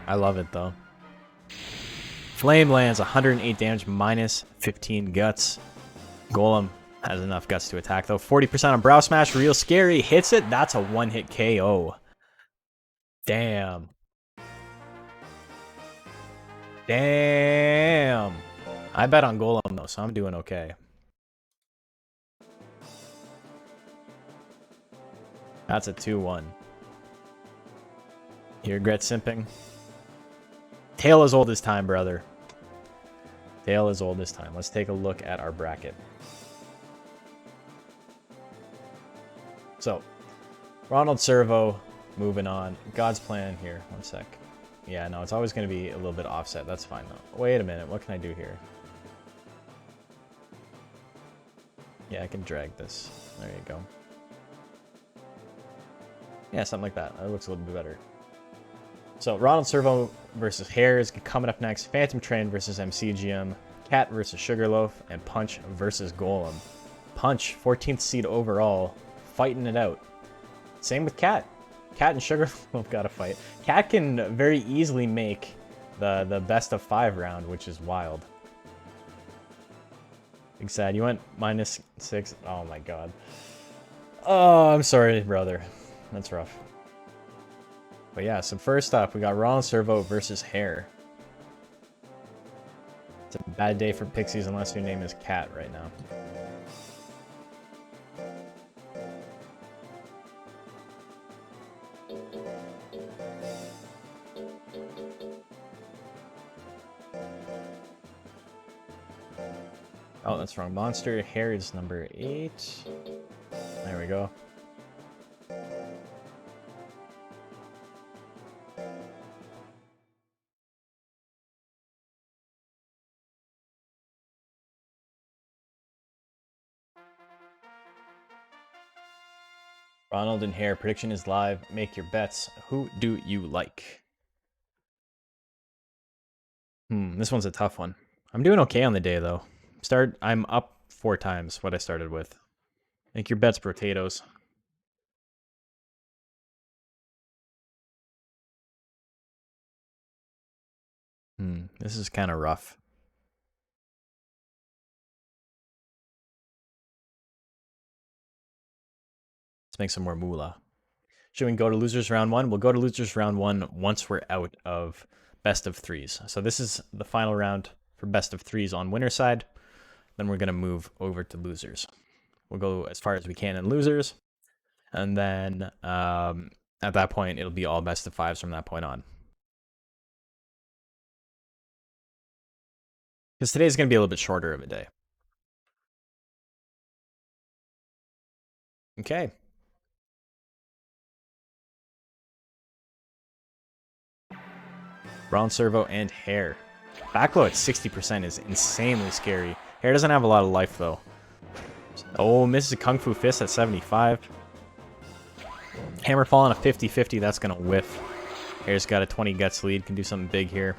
I love it though. Flame lands 108 damage, minus 15 guts. Golem has enough guts to attack though. 40% on Brow Smash, real scary. Hits it, that's a one-hit KO. Damn. Damn. I bet on Golem though, so I'm doing okay. That's a 2-1. You regret simping? Tale as old as time, brother. Tale as old as time. Let's take a look at our bracket. So, Ronald Servo, moving on. God's Plan here. One sec. Yeah, no, it's always going to be a little bit offset. That's fine, though. Wait a minute. What can I do here? Yeah, I can drag this. There you go. Yeah, something like that. That looks a little bit better. So, Ronald Servo versus Hare is coming up next. Phantom Train versus MCGM. Cat versus Sugarloaf. And Punch versus Golem. Punch, 14th seed overall, fighting it out. Same with Cat. Cat and Sugarloaf got to fight. Cat can very easily make the best of 5 round, which is wild. Big sad. You went minus 6. Oh my god. Oh, I'm sorry, brother. That's rough. But yeah, so first up, we got Ronald Servo versus Hare. It's a bad day for Pixies unless your name is Cat right now. Oh, that's wrong. Monster. Hare is number 8. There we go. Ronald and Hare, prediction is live. Make your bets. Who do you like? This one's a tough one. I'm doing okay on the day though. I'm up 4 times what I started with. Make your bets, potatoes. This is kind of rough. Let's make some more moolah. Should we go to losers round 1? We'll go to losers round 1 once we're out of best of 3s. So this is the final round for best of 3s on winner side. Then we're going to move over to losers. We'll go as far as we can in losers. And then at that point, it'll be all best of 5s from that point on. Because today's going to be a little bit shorter of a day. Okay. Ron Servo and Hare. Backlow at 60% is insanely scary. Hare doesn't have a lot of life though. Oh, misses a Kung Fu Fist at 75. Hammerfall on a 50-50, that's going to whiff. Hare's got a 20 guts lead, can do something big here.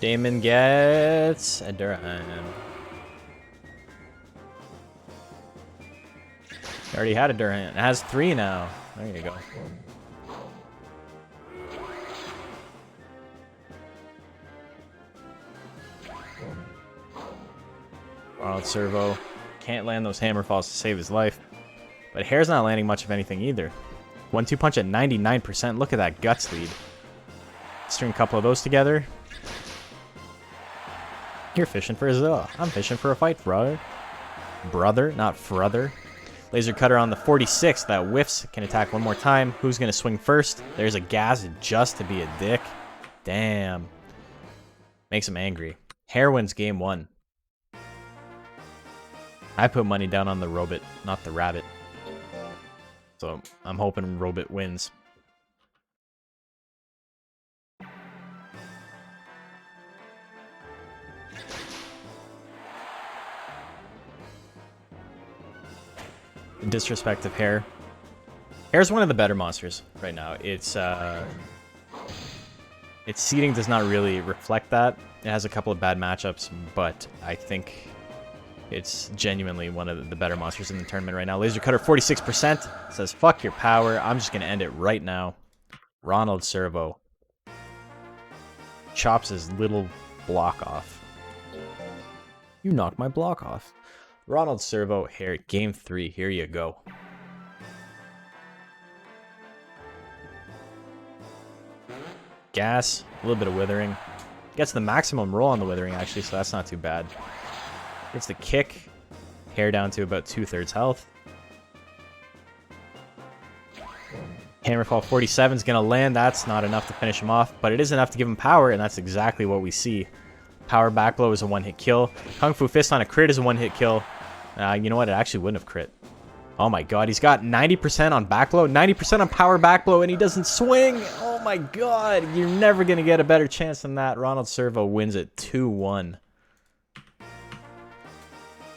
Damon gets a Durham. Already had a Durham. It has 3 now. There you go. Ronald Servo can't land those Hammerfalls to save his life. But Hare's not landing much of anything either. 1-2 punch at 99%. Look at that guts lead. String a couple of those together. You're fishing for a Zilla. I'm fishing for a fight, brother. Brother, not frother. Laser cutter on the 46. That whiffs. Can attack one more time. Who's going to swing first? There's a Gaz just to be a dick. Damn. Makes him angry. Hare wins game 1. I put money down on the Robit, not the Rabbit. So I'm hoping Robit wins. Disrespect of Hare. Hare's one of the better monsters right now. It's its seeding does not really reflect that. It has a couple of bad matchups, but I think it's genuinely one of the better monsters in the tournament right now. Laser Cutter 46% says, fuck your power. I'm just going to end it right now. Ronald Servo chops his little block off. You knocked my block off. Ronald Servo here, game 3. Here you go. Gas, a little bit of withering. Gets the maximum roll on the withering, actually, so that's not too bad. Gets the kick. Hair down to about 2/3 health. Hammerfall 47 is going to land. That's not enough to finish him off, but it is enough to give him power, and that's exactly what we see. Power backblow is a one-hit kill. Kung Fu Fist on a crit is a one-hit kill. You know what? It actually wouldn't have crit. Oh my god, he's got 90% on backblow, 90% on power backblow, and he doesn't swing! Oh my god, you're never going to get a better chance than that. Ronald Servo wins it 2-1.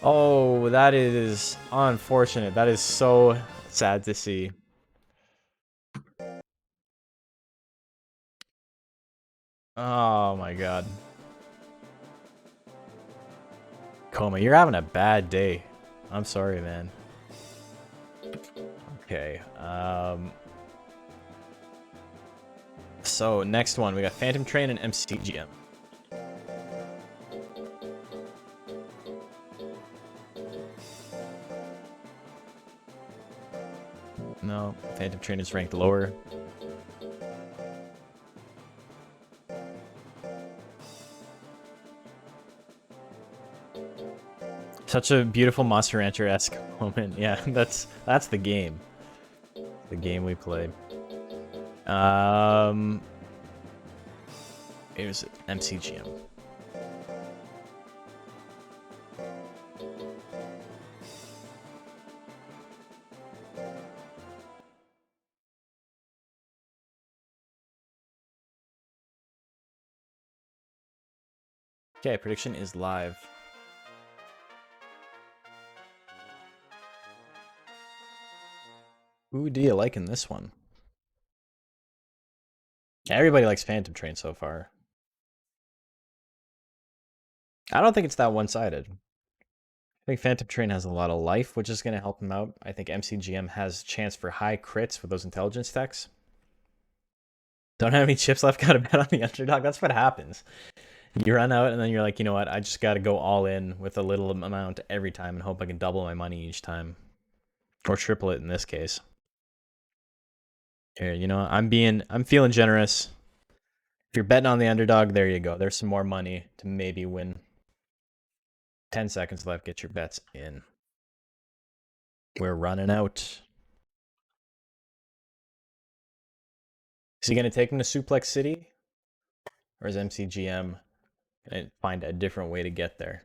Oh, that is unfortunate. That is so sad to see. Oh my god. Coma, you're having a bad day. I'm sorry, man. Okay, so next one, we got Phantom Train and MCGM. No, Phantom Train is ranked lower. Such a beautiful Monster Rancher-esque moment. Yeah, that's the game. The game we play. Here's MCGM. Okay, prediction is live. Who do you like in this one? Everybody likes Phantom Train so far. I don't think it's that one-sided. I think Phantom Train has a lot of life, which is going to help him out. I think MCGM has chance for high crits with those intelligence techs. Don't have any chips left, gotta bet on the underdog. That's what happens. You run out and then you're like, you know what, I just gotta go all in with a little amount every time and hope I can double my money each time. Or triple it in this case. Here, you know, I'm feeling generous. If you're betting on the underdog, there you go. There's some more money to maybe win. 10 seconds left. Get your bets in. We're running out. Is he going to take him to Suplex City? Or is MCGM going to find a different way to get there?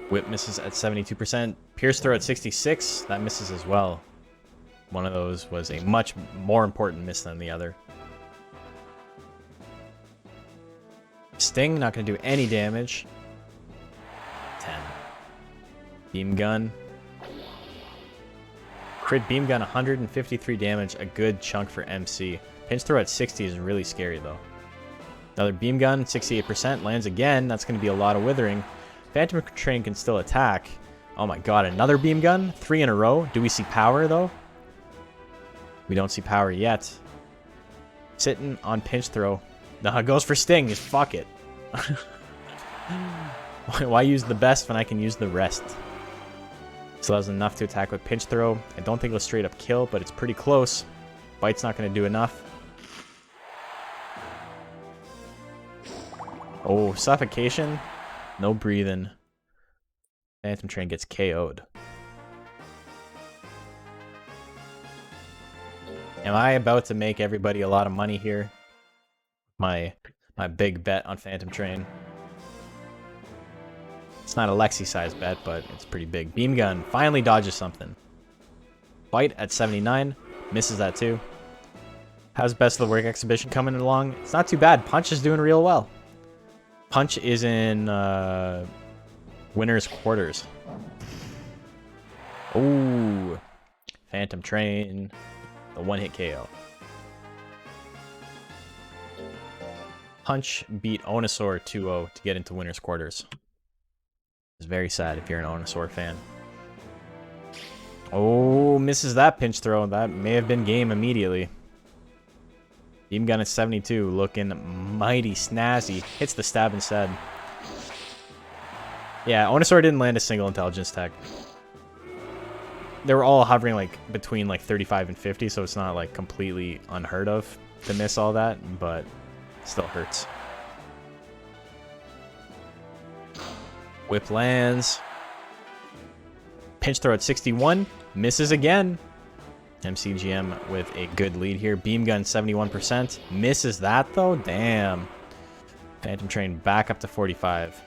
Whip misses at 72%. Pierce throw at 66. That misses as well. One of those was a much more important miss than the other. Sting, not going to do any damage. 10. Beam gun. Crit beam gun, 153 damage. A good chunk for MC. Pinch throw at 60 is really scary, though. Another beam gun, 68%. Lands again. That's going to be a lot of withering. Phantom Train can still attack. Oh my god, another beam gun? 3 in a row. Do we see power, though? We don't see power yet. Sitting on pinch throw. No, it goes for Sting. Just fuck it. Why use the best when I can use the rest? So that was enough to attack with pinch throw. I don't think it'll straight up kill, but it's pretty close. Bite's not going to do enough. Oh, suffocation. No breathing. Phantom Train gets KO'd. Am I about to make everybody a lot of money here? My big bet on Phantom Train. It's not a Lexi-sized bet, but it's pretty big. Beam gun finally dodges something. Bite at 79. Misses that too. How's Best of the Work exhibition coming along? It's not too bad. Punch is doing real well. Punch is in winner's quarters. Oh, Phantom Train, the one-hit KO. Punch beat Onosaur 2-0 to get into winner's quarters. It's very sad if you're an Onosaur fan. Oh, misses that pinch throw. That may have been game immediately. Beam gun at 72, looking mighty snazzy. Hits the stab instead. Yeah, Onosaur didn't land a single intelligence tech. They were all hovering like between like 35 and 50, so it's not like completely unheard of to miss all that, but still hurts. Whip lands. Pinch throw at 61. Misses again. MCGM with a good lead here. Beam gun 71%. Misses that though. Damn. Phantom Train back up to 45.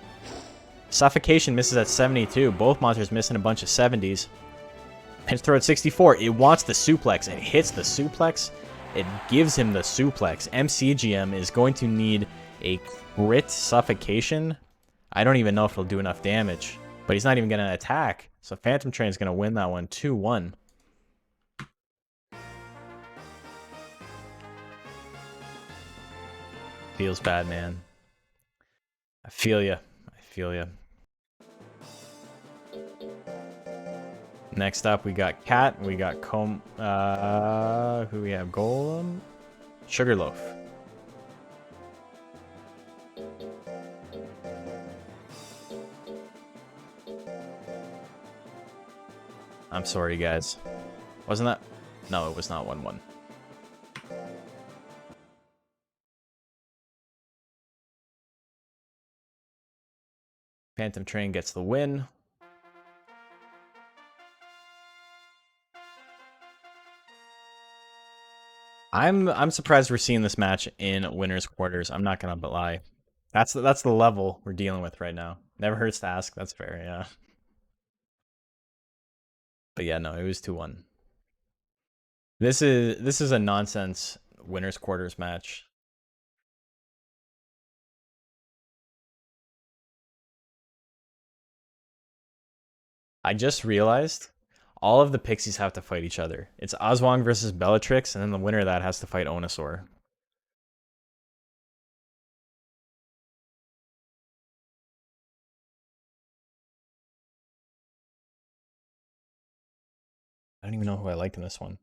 Suffocation misses at 72. Both monsters missing a bunch of 70s. Pinch throw at 64. It wants the suplex. It hits the suplex. It gives him the suplex. MCGM is going to need a crit suffocation. I don't even know if it'll do enough damage. But he's not even going to attack. So Phantom Train's going to win that one 2-1. Feels bad, man. I feel ya. I feel ya. Next up, we got Cat. We got who we have? Golem? Sugarloaf. I'm sorry, guys. Wasn't that? No, it was not 1-1. Phantom Train gets the win. I'm surprised we're seeing this match in winners quarters. I'm not gonna lie. That's the level we're dealing with right now. Never hurts to ask. That's fair, yeah. But yeah, no, it was 2-1. This is a nonsense winners quarters match. I just realized all of the Pixies have to fight each other. It's Oswong versus Bellatrix, and then the winner of that has to fight Onosaur. I don't even know who I like in this one.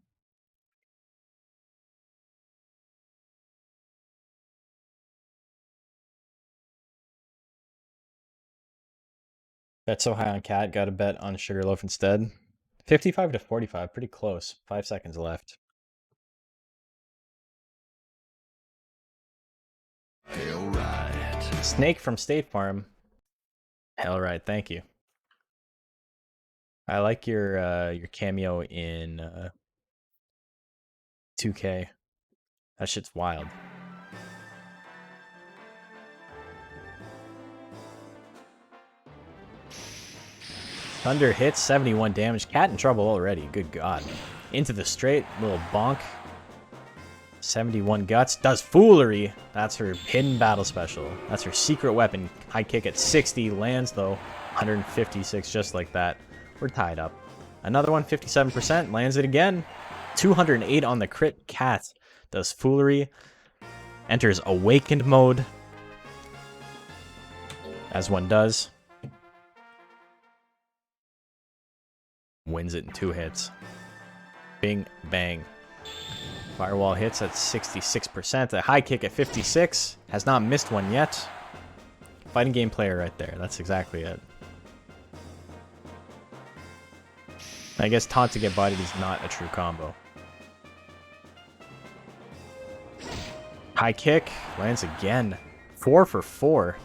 Bet so high on Cat, got a bet on Sugarloaf instead. 55 to 45, pretty close. 5 seconds left. Hell right. Snake from State Farm. Hell right, thank you. I like your cameo in 2K. That shit's wild. Thunder hits, 71 damage. Cat in trouble already. Good God. Into the straight, little bonk. 71 guts. Does foolery. That's her hidden battle special. That's her secret weapon. High kick at 60. Lands though. 156 just like that. We're tied up. Another one, 57%. Lands it again. 208 on the crit. Cat does foolery. Enters awakened mode. As one does. Wins it in 2 hits. Bing, bang. Firewall hits at 66%. A high kick at 56. Has not missed one yet. Fighting game player right there. That's exactly it. I guess taunt to get bodied is not a true combo. High kick. Lands again. 4 for 4.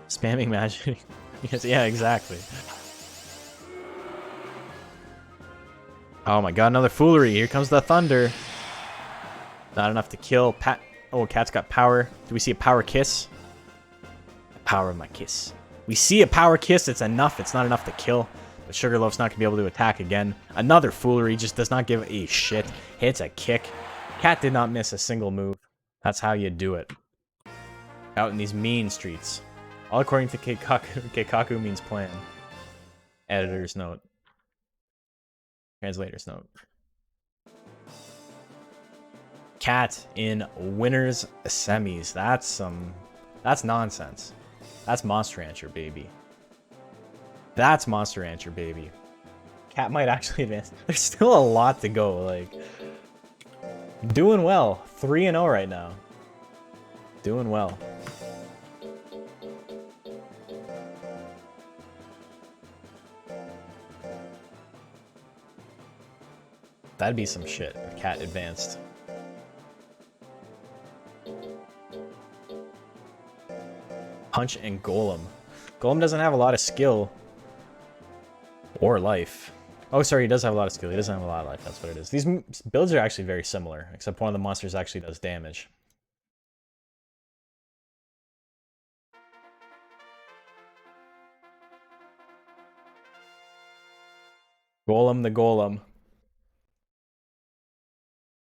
Spamming magic. Yes, yeah, exactly. Oh my god, another foolery. Here comes the thunder. Not enough to kill. Oh, Cat's got power. Do we see a power kiss? The power of my kiss. We see a power kiss. It's enough. It's not enough to kill. But Sugarloaf's not going to be able to attack again. Another foolery. Just does not give a shit. Hits a kick. Cat did not miss a single move. That's how you do it. Out in these mean streets. All according to Keikaku. Keikaku means plan. Editor's note. Translator's note. Cat in winners semis. That's nonsense. That's Monster Rancher, baby. That's Monster Rancher, baby. Cat might actually advance. There's still a lot to go. Like, doing well. 3-0 right now. Doing well. That'd be some shit if Cat advanced. Punch and Golem. Golem doesn't have a lot of skill. Or life. Oh, sorry, he does have a lot of skill. He doesn't have a lot of life. That's what it is. These builds are actually very similar, except one of the monsters actually does damage. Golem the Golem.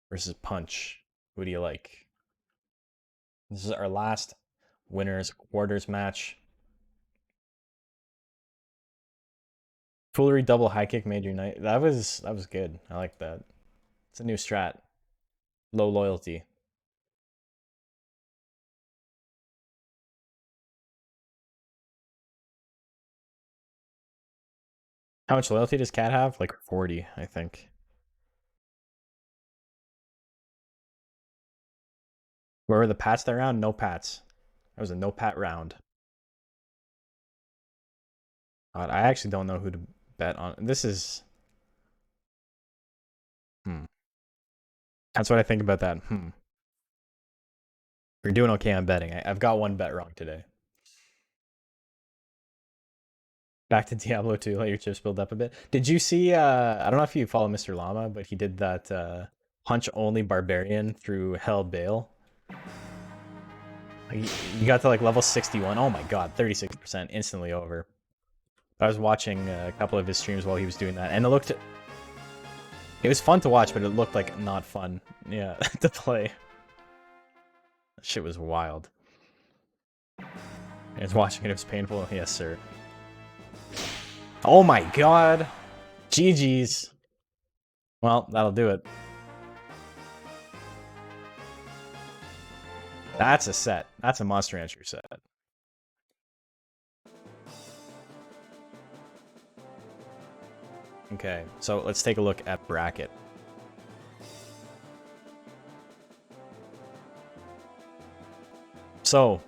Versus Punch. Who do you like? This is our last winners quarters match. Foolery double high kick made your night. That was good. I like that. It's a new strat. Low loyalty. How much loyalty does Cat have? Like 40, I think. Where were the pats that round? No pats. That was a no pat round. God, I actually don't know who to bet on. This is... That's what I think about that. We're doing okay on betting. I've got one bet wrong today. Back to Diablo 2, let your chips build up a bit. Did you see, I don't know if you follow Mr. Llama, but he did that punch-only barbarian through Hell Bale. You got to like level 61. Oh my god, 36%, instantly over. I was watching a couple of his streams while he was doing that, and it was fun to watch, but it looked like not fun, yeah, to play. That shit was wild. I was watching it, it was painful. Yes, sir. Oh my god! GG's. Well, that'll do it. That's a set. That's a Monster Rancher set. Okay, so let's take a look at bracket. So,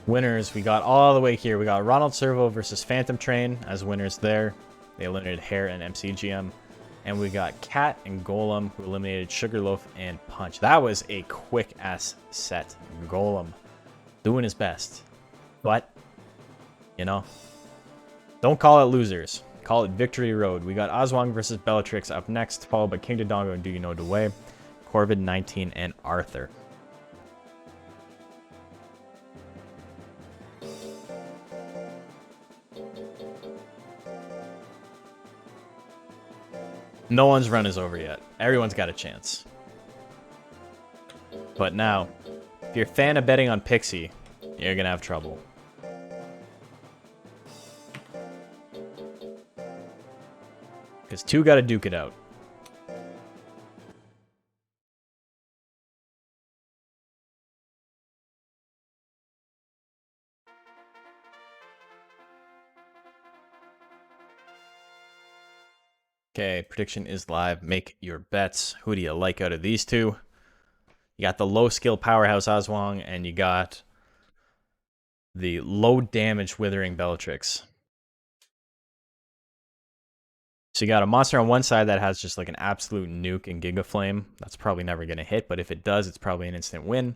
winners, we got all the way here. We got Ronald Servo versus Phantom Train as winners there. They eliminated Hare and MCGM. And we got Cat and Golem, who eliminated Sugarloaf and Punch. That was a quick-ass set. Golem doing his best. But, you know, don't call it losers. Call it Victory Road. We got Oswong versus Bellatrix up next, followed by King Dodongo and Do You Know the Way, Corvid 19, and Arthur. No one's run is over yet. Everyone's got a chance. But now, if you're a fan of betting on Pixie, you're gonna have trouble. Because two gotta duke it out. Okay, prediction is live. Make your bets. Who do you like out of these two? You got the low skill powerhouse Oswong, and you got the low damage withering Bellatrix. So you got a monster on one side that has just like an absolute nuke and Giga Flame. That's probably never going to hit, but if it does, it's probably an instant win.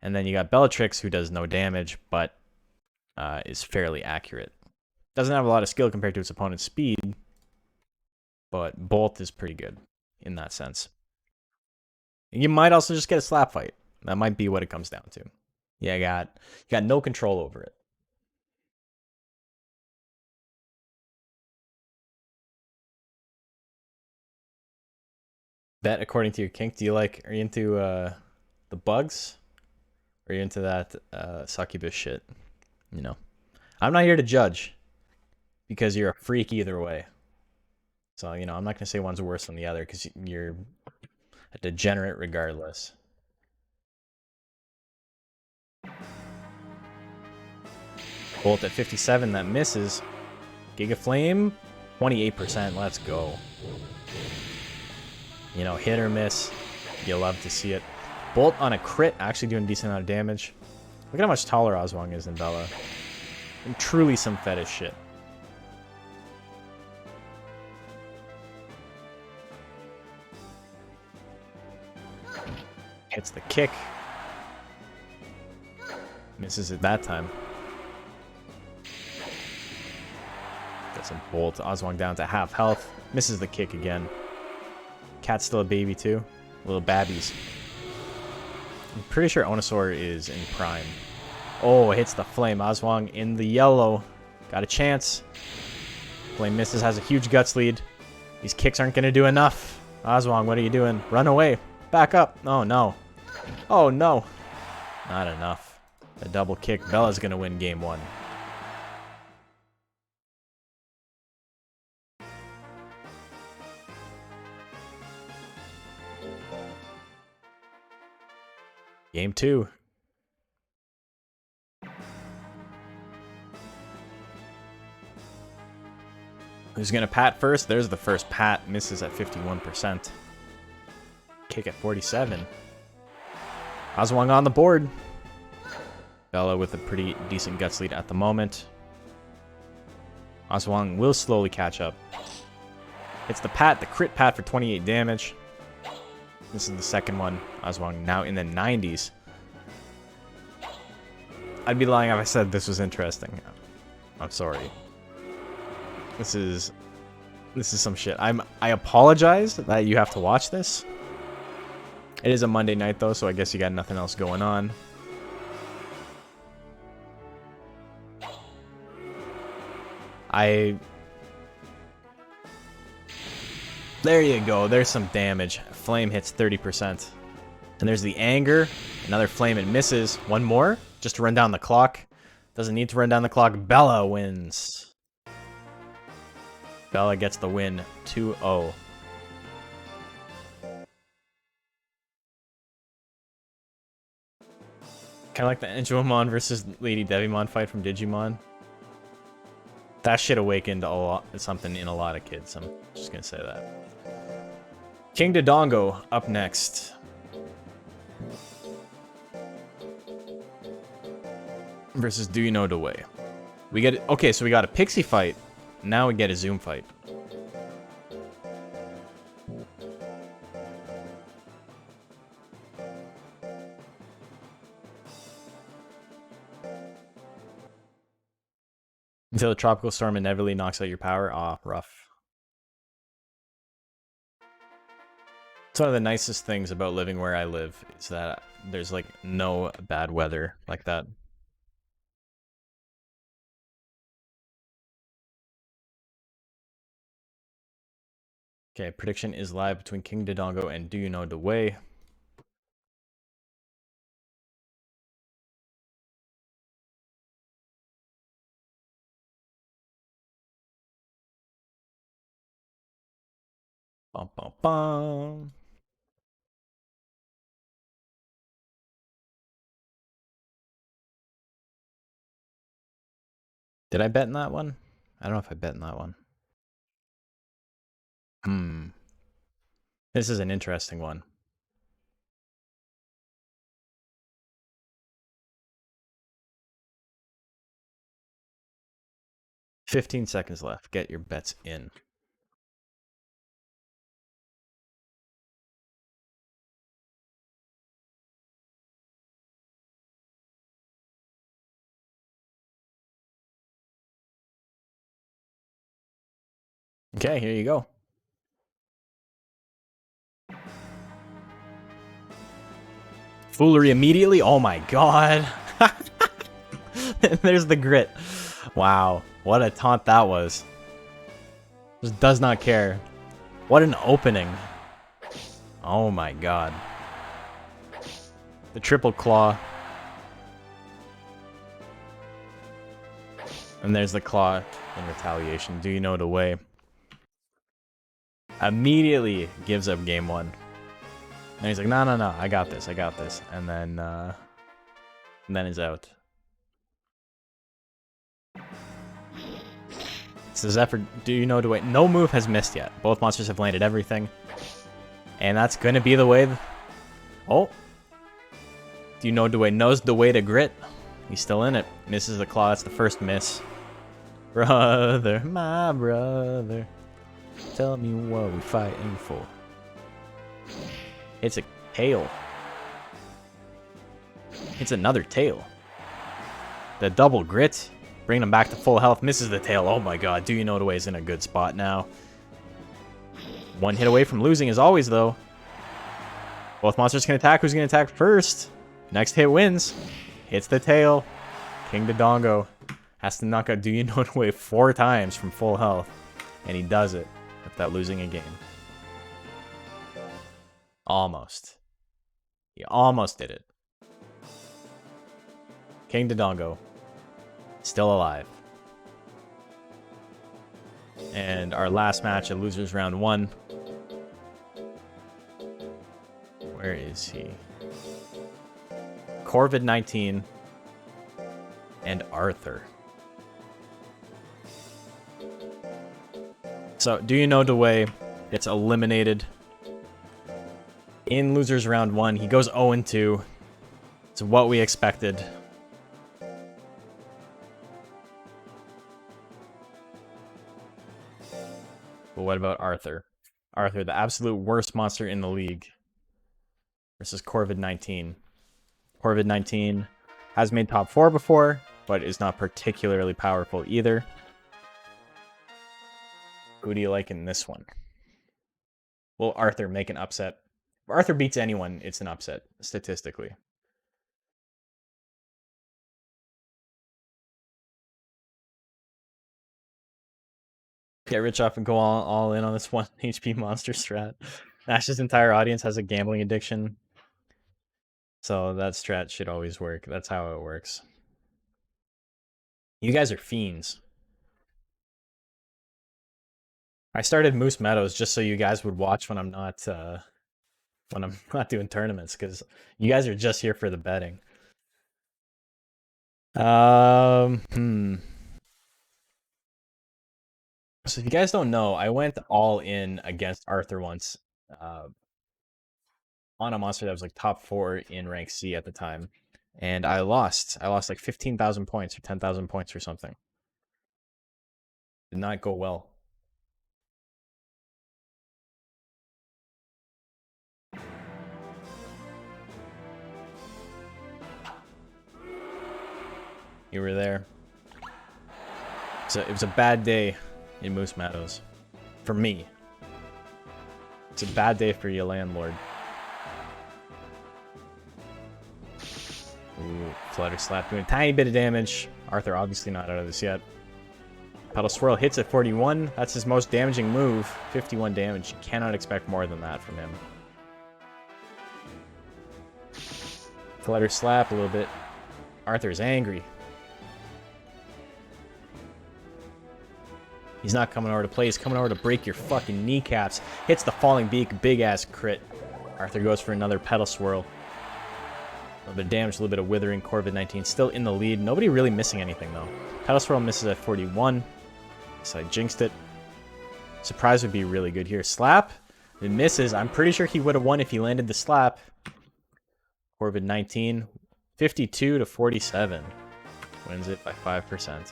And then you got Bellatrix, who does no damage, but is fairly accurate. Doesn't have a lot of skill compared to its opponent's speed, but Bolt is pretty good in that sense. You might also just get a slap fight. That might be what it comes down to. Yeah, you got no control over it. Bet according to your kink. Are you into the bugs? Or you're into that succubus shit. You know. I'm not here to judge. Because you're a freak either way. So, you know, I'm not going to say one's worse than the other because you're a degenerate regardless. Bolt at 57, that misses. Giga Flame, 28%, let's go. You know, hit or miss, you love to see it. Bolt on a crit, actually doing a decent amount of damage. Look at how much taller Oswong is than Bella. And truly some fetish shit. Hits the kick. Misses it that time. Got some Bolt. Oswong down to half health. Misses the kick again. Cat's still a baby too. Little babbies. I'm pretty sure Onosaur is in prime. Oh, hits the flame. Oswong in the yellow. Got a chance. Flame misses, has a huge guts lead. These kicks aren't going to do enough. Oswong, what are you doing? Run away. Back up. Oh, no. Oh, no. Not enough. A double kick. Bella's going to win game 1. Game 2. Who's going to pat first? There's the first pat. Misses at 51%. Kick at 47. Oswong on the board. Bella with a pretty decent guts lead at the moment. Oswong will slowly catch up. Hits the pat, the crit pat for 28 damage. This is the second one. Oswong now in the 90s. I'd be lying if I said this was interesting. I'm sorry. This is some shit. I apologize that you have to watch this. It is a Monday night though, so I guess you got nothing else going on. There you go. There's some damage. Flame hits 30%. And there's the anger. Another flame, it misses. One more, just to run down the clock. Doesn't need to run down the clock. Bella wins. Bella gets the win, 2-0. Kind of like the Angemon versus Lady Devimon fight from Digimon. That shit awakened something in a lot of kids. I'm just gonna say that. King Dodongo up next. Versus Do You Know the Way. We get okay, so we got a Pixie fight. Now we get a Zoom fight. Until the tropical storm inevitably knocks out your power. Aw, rough. It's one of the nicest things about living where I live is that there's like no bad weather like that. Okay, prediction is live between King Dodongo and Do You Know the Way. Bum, bum, bum. Did I bet in that one? I don't know if I bet in that one. This is an interesting one. $15 seconds left. Get your bets in. Okay, here you go. Foolery immediately? Oh my god. There's the grit. Wow. What a taunt that was. Just does not care. What an opening. Oh my god. The triple claw. And there's the claw in retaliation. Do you know the way? Immediately gives up game 1. And he's like, no, no, no, I got this, I got this. And then he's out. This is effort. Do you know the way? No move has missed yet. Both monsters have landed everything. And that's going to be the way. Oh. Do you know the way? Knows the way to grit. He's still in it. Misses the claw. That's the first miss. Brother, my brother. Tell me what we fighting for. It's a tail. It's another tail. The double grit. Bringing him back to full health. Misses the tail. Oh my god. Do you know the way is in a good spot now. One hit away from losing as always, though. Both monsters can attack. Who's going to attack first? Next hit wins. Hits the tail. King Dodongo has to knock out Do You Know the Way 4 times from full health. And he does it without losing a game. Almost. He almost did it. King Dodongo. Still alive. And our last match at Losers Round 1. Where is he? Corvid19 and Arthur. So, Do You Know the Way gets eliminated in Losers Round 1. He goes 0-2. It's what we expected. But what about Arthur? Arthur, the absolute worst monster in the league. Versus Corvid19. Corvid19 has made top 4 before, but is not particularly powerful either. Who do you like in this one? Will Arthur make an upset? If Arthur beats anyone, it's an upset, statistically. Get rich off and go all in on this 1 HP monster strat. Ash's entire audience has a gambling addiction. So that strat should always work. That's how it works. You guys are fiends. I started Moose Meadows just so you guys would watch when I'm not doing tournaments, because you guys are just here for the betting. So if you guys don't know, I went all in against Arthur once on a monster that was like top 4 in rank C at the time. And I lost. I lost like 15,000 points or 10,000 points or something. Did not go well. You were there. So it was a bad day in Moose Meadows. For me. It's a bad day for your landlord. Ooh, Flutter Slap doing a tiny bit of damage. Arthur obviously not out of this yet. Pedal Swirl hits at 41. That's his most damaging move. 51 damage. You cannot expect more than that from him. Flutter Slap a little bit. Arthur's angry. He's not coming over to play. He's coming over to break your fucking kneecaps. Hits the Falling Beak. Big-ass crit. Arthur goes for another Pedal Swirl. A little bit of damage, a little bit of withering. Corvid19 still in the lead. Nobody really missing anything, though. Pedal Swirl misses at 41. So I jinxed it. Surprise would be really good here. Slap. It misses. I'm pretty sure he would have won if he landed the slap. Corvid19. 52 to 47. Wins it by 5%.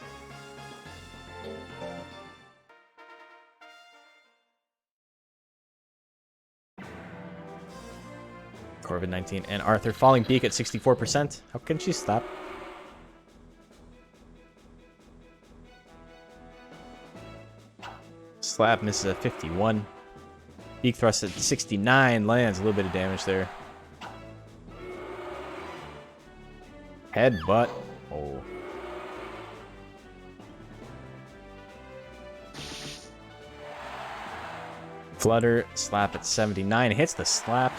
Corvid19 and Arthur. Falling Beak at 64%. How can she stop? Slap misses at 51. Beak thrust at 69. Lands a little bit of damage there. Headbutt. Oh. Flutter. Slap at 79. Hits the slap.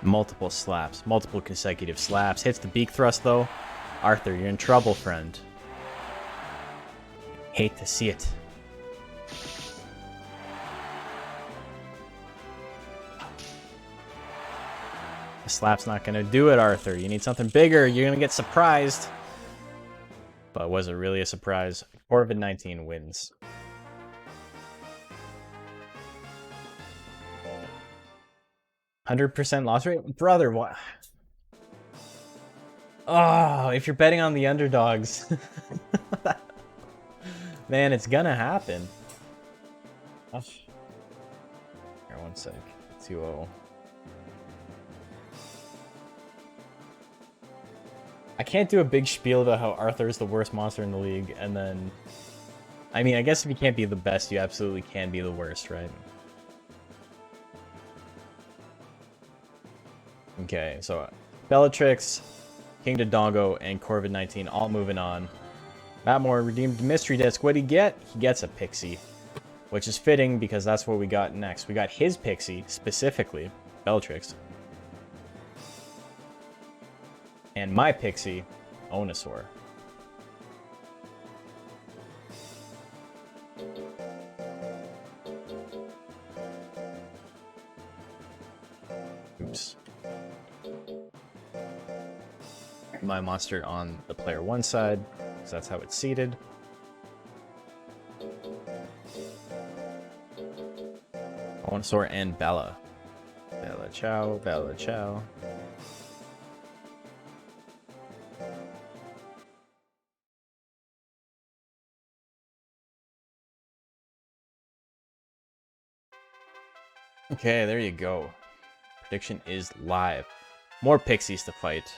Multiple slaps. Multiple consecutive slaps. Hits the beak thrust, though. Arthur, you're in trouble, friend. Hate to see it. The slap's not going to do it, Arthur. You need something bigger. You're going to get surprised. But was it really a surprise? COVID-19 wins. %100% loss rate? Brother, what? Oh, if you're betting on the underdogs. Man, it's gonna happen. Oh. Here, one sec. 2-0. I can't do a big spiel about how Arthur is the worst monster in the league, and then... I mean, I guess if you can't be the best, you absolutely can be the worst, right? Okay, so Bellatrix, King Dodongo, and Corvid19 all moving on. Mattmore redeemed Mystery Disc. What'd he get? He gets a Pixie, which is fitting because that's what we got next. We got his Pixie, specifically, Bellatrix. And my Pixie, Onosaur. Oops. My monster on the player 1 side, because that's how it's seated. Onosaur and Bella. Bella ciao, Bella ciao. Okay, there you go. Prediction is live. More Pixies to fight.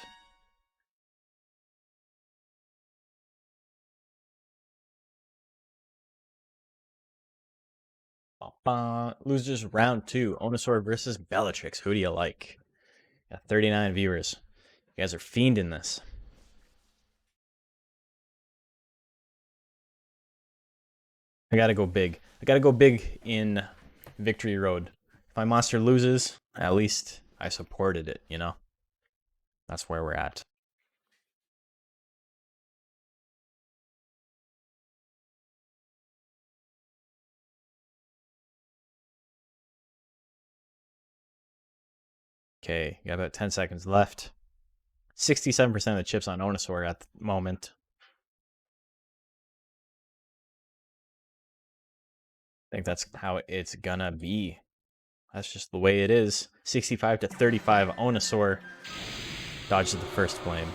Losers round 2. Onosaur versus Bellatrix. Who do you like? Got 39 viewers. You guys are fiending this. I gotta go big. I gotta go big in Victory Road. If my monster loses, at least I supported it, you know? That's where we're at. Okay, got about 10 seconds left. 67% of the chips on Onosaur at the moment. I think that's how it's gonna be. That's just the way it is. 65 to 35, Onosaur dodges the first flame.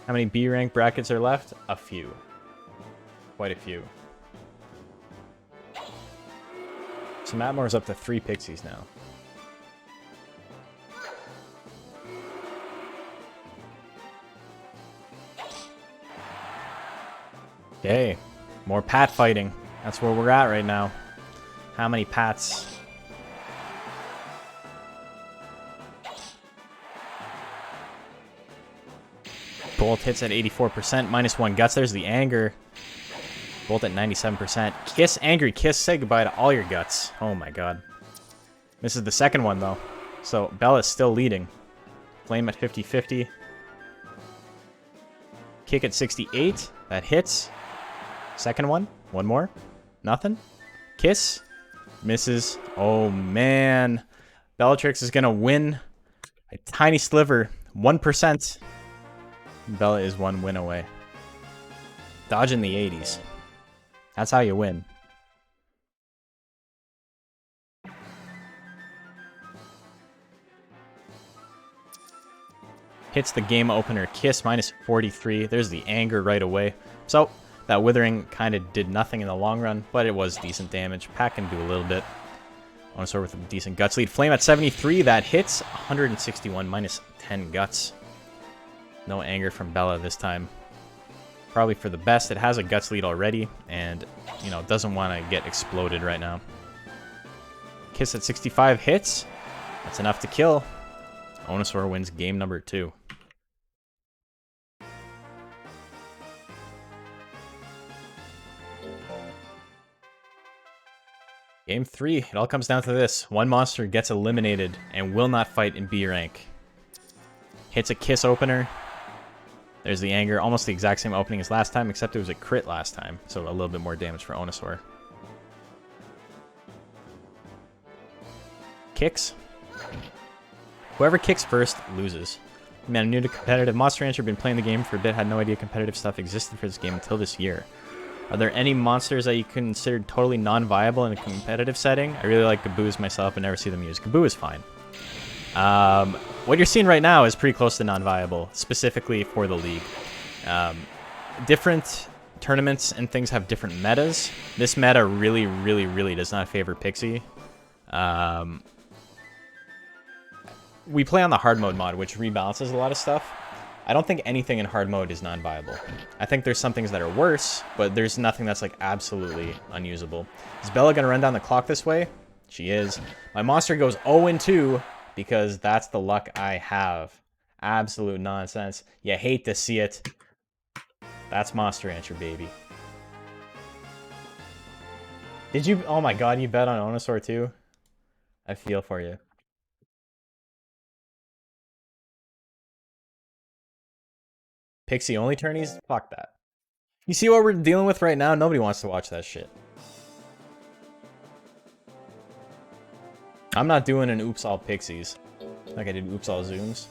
How many B rank brackets are left? A few. Quite a few. So Mattmore's up to 3 Pixies now. Okay, more Pat fighting. That's where we're at right now. How many Pats? Bolt hits at 84%, -1 guts. There's the anger. Bolt at 97%. Kiss, angry kiss. Say goodbye to all your guts. Oh my god. This is the second one though. So Bella's still leading. Flame at 50-50. Kick at 68. That hits. Second one. One more. Nothing. Kiss. Misses. Oh man. Bellatrix is gonna win. A tiny sliver. 1%. Bella is 1 win away. Dodging the 80s. That's how you win. Hits the game opener kiss, -43. There's the anger right away. So that withering kind of did nothing in the long run, but it was decent damage. Pack can do a little bit. Onosaur with a decent guts lead. Flame at 73. That hits. 161, -10 guts. No anger from Bella this time. Probably for the best. It has a guts lead already, and, you know, doesn't want to get exploded right now. Kiss at 65 hits. That's enough to kill. Onosaur wins game number 2. Game 3, it all comes down to this. One monster gets eliminated and will not fight in B rank. Hits a kiss opener. There's the anger, almost the exact same opening as last time, except it was a crit last time, so a little bit more damage for Onosaur. Kicks. Whoever kicks first loses. Man, I'm new to competitive. Monster Rancher, been playing the game for a bit, had no idea competitive stuff existed for this game until this year. Are there any monsters that you consider totally non-viable in a competitive setting? I really like Gaboos myself, but never see them used. Gaboo is fine. What you're seeing right now is pretty close to non-viable, specifically for the league. Different tournaments and things have different metas. This meta really, really, really does not favor Pixie. We play on the hard mode mod, which rebalances a lot of stuff. I don't think anything in hard mode is non-viable. I think there's some things that are worse, but there's nothing that's like absolutely unusable. Is Bella gonna run down the clock this way? She is. My monster goes 0-2 because that's the luck I have. Absolute nonsense. You hate to see it. That's Monster Rancher, baby. Did you? Oh my god, you bet on Onosaur too? I feel for you. Pixie only tourneys? Fuck that. You see what we're dealing with right now? Nobody wants to watch that shit. I'm not doing an oops all pixies like I did oops all zooms.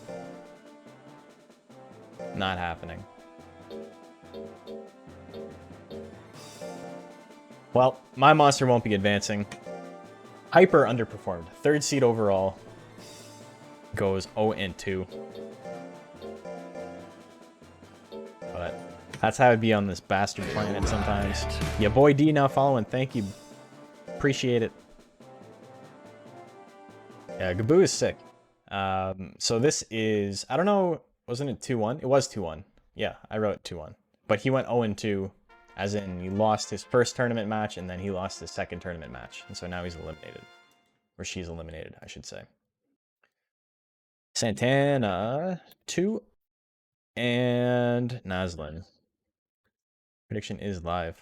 Not happening. Well, my monster won't be advancing. Hyper underperformed. 3rd seed overall. Goes 0-2. But that's how it'd be on this bastard planet sometimes. Yeah, boy D now following. Thank you. Appreciate it. Yeah, Gaboo is sick. So this is, I don't know, wasn't it 2-1? It was 2-1. Yeah, I wrote 2-1. But he went 0-2, as in he lost his first tournament match, and then he lost his second tournament match. And so now he's eliminated. Or she's eliminated, I should say. Santana, 2, and Naslin. Prediction is live.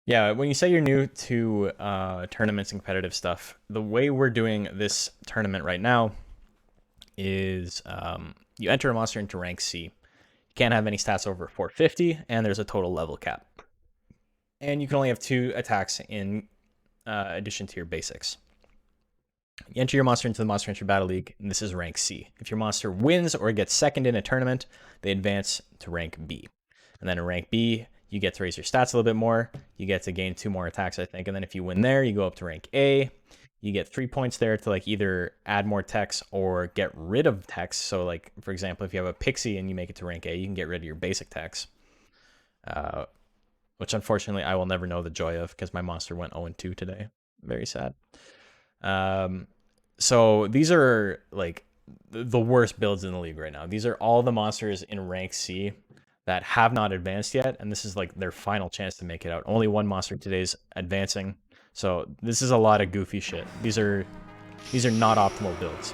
Yeah, when you say you're new to tournaments and competitive stuff, the way we're doing this tournament right now is you enter a monster into rank C. You can't have any stats over 450, and there's a total level cap. And you can only have 2 attacks in addition to your basics. You enter your monster into the Monster Rancher Battle League, and this is rank C. If your monster wins or gets second in a tournament, they advance to rank B. And then in rank B, you get to raise your stats a little bit more. You get to gain 2 more attacks, I think. And then if you win there, you go up to rank A. You get 3 points there to like either add more techs or get rid of techs. So like, for example, if you have a Pixie and you make it to rank A, you can get rid of your basic techs. Which unfortunately I will never know the joy of because my monster went 0-2 today. Very sad. So these are like the worst builds in the league right now. These are all the monsters in rank C that have not advanced yet, and this is like their final chance to make it out. Only one monster today's advancing, so this is a lot of goofy shit. These are not optimal builds.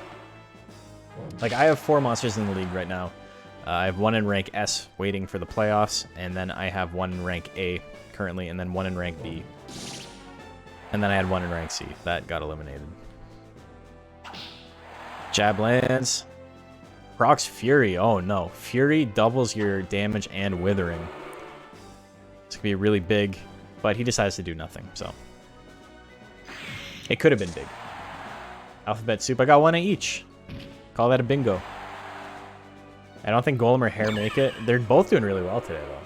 Like I have 4 monsters in the league right now. I have 1 in rank S waiting for the playoffs, and then I have 1 in rank A currently, and then 1 in rank B. And then I had 1 in rank C. That got eliminated. Jab lands. Procs Fury. Oh no. Fury doubles your damage and withering. It's going to be really big, but he decides to do nothing, so. It could have been big. Alphabet Soup. I got 1 of each. Call that a bingo. I don't think Golem or Hare make it. They're both doing really well today, though.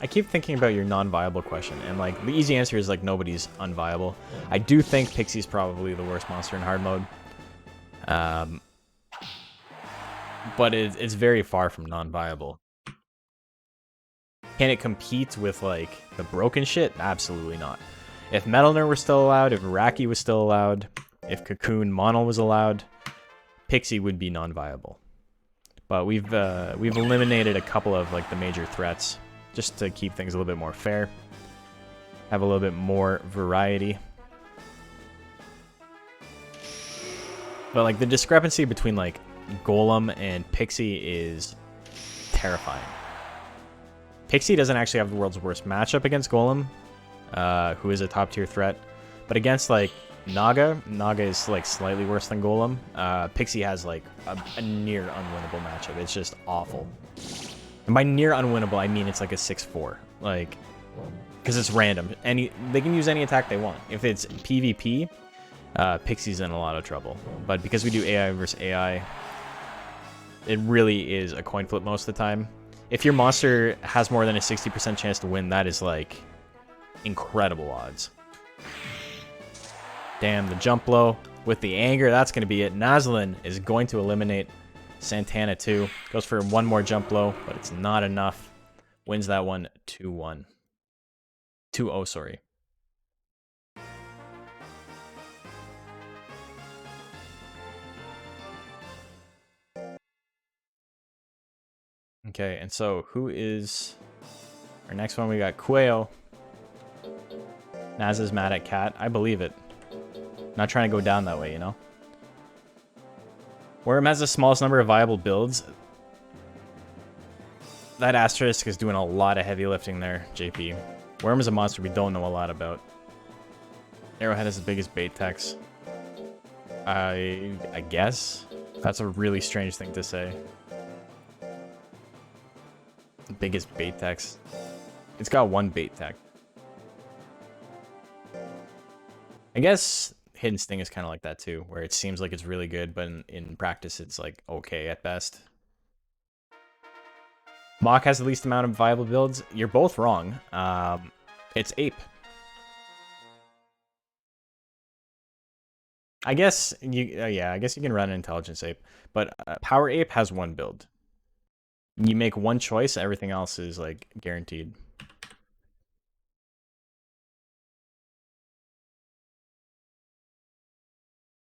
I keep thinking about your non-viable question, and like the easy answer is like nobody's unviable. I do think Pixie's probably the worst monster in hard mode. But it's very far from non-viable. Can it compete with like the broken shit? Absolutely not. If Metalner were still allowed, if Raki was still allowed, if Cocoon Mono was allowed, Pixie would be non-viable. But we've eliminated a couple of like the major threats just to keep things a little bit more fair. Have a little bit more variety. But like the discrepancy between like Golem and Pixie is terrifying. Pixie doesn't actually have the world's worst matchup against Golem, who is a top tier threat. But against like Naga is like slightly worse than Golem. Pixie has like a near unwinnable matchup. It's just awful. And by near unwinnable, I mean it's like a 6-4. Like, because it's random. They can use any attack they want. If it's PvP, Pixie's in a lot of trouble. But because we do AI versus AI, it really is a coin flip most of the time. If your monster has more than a 60% chance to win, that is like incredible odds. Damn, the jump blow with the anger, that's going to be it. Nazlin is going to eliminate Santana too. Goes for one more jump blow, but it's not enough. Wins that one 2-1. 2-0, sorry. Okay, and so who is our next one? We got Quayo. Naz is mad at Cat. I believe it. Not trying to go down that way, you know? Worm has the smallest number of viable builds. That asterisk is doing a lot of heavy lifting there, JP. Worm is a monster we don't know a lot about. Arrowhead is the biggest bait text. I guess? That's a really strange thing to say. The biggest bait text. It's got one bait tech. I guess Hidden Sting is kind of like that too, where it seems like it's really good, but in practice it's like okay at best. Mach has the least amount of viable builds. You're both wrong. It's Ape. I guess yeah, I guess you can run an Intelligence Ape, but Power Ape has one build. You make one choice, everything else is like guaranteed.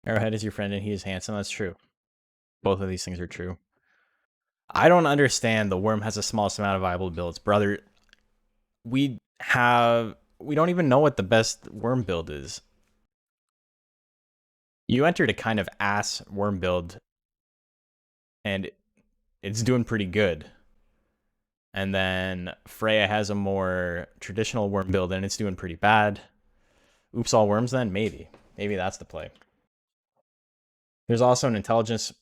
Arrowhead is your friend and he is handsome. That's true. Both of these things are true. I don't understand the Worm has the smallest amount of viable builds. Brother, we don't even know what the best Worm build is. You entered a kind of ass Worm build and it's doing pretty good. And then Freya has a more traditional Worm build and it's doing pretty bad. Oops, all Worms then? Maybe. Maybe that's the play. There's also an Intelligence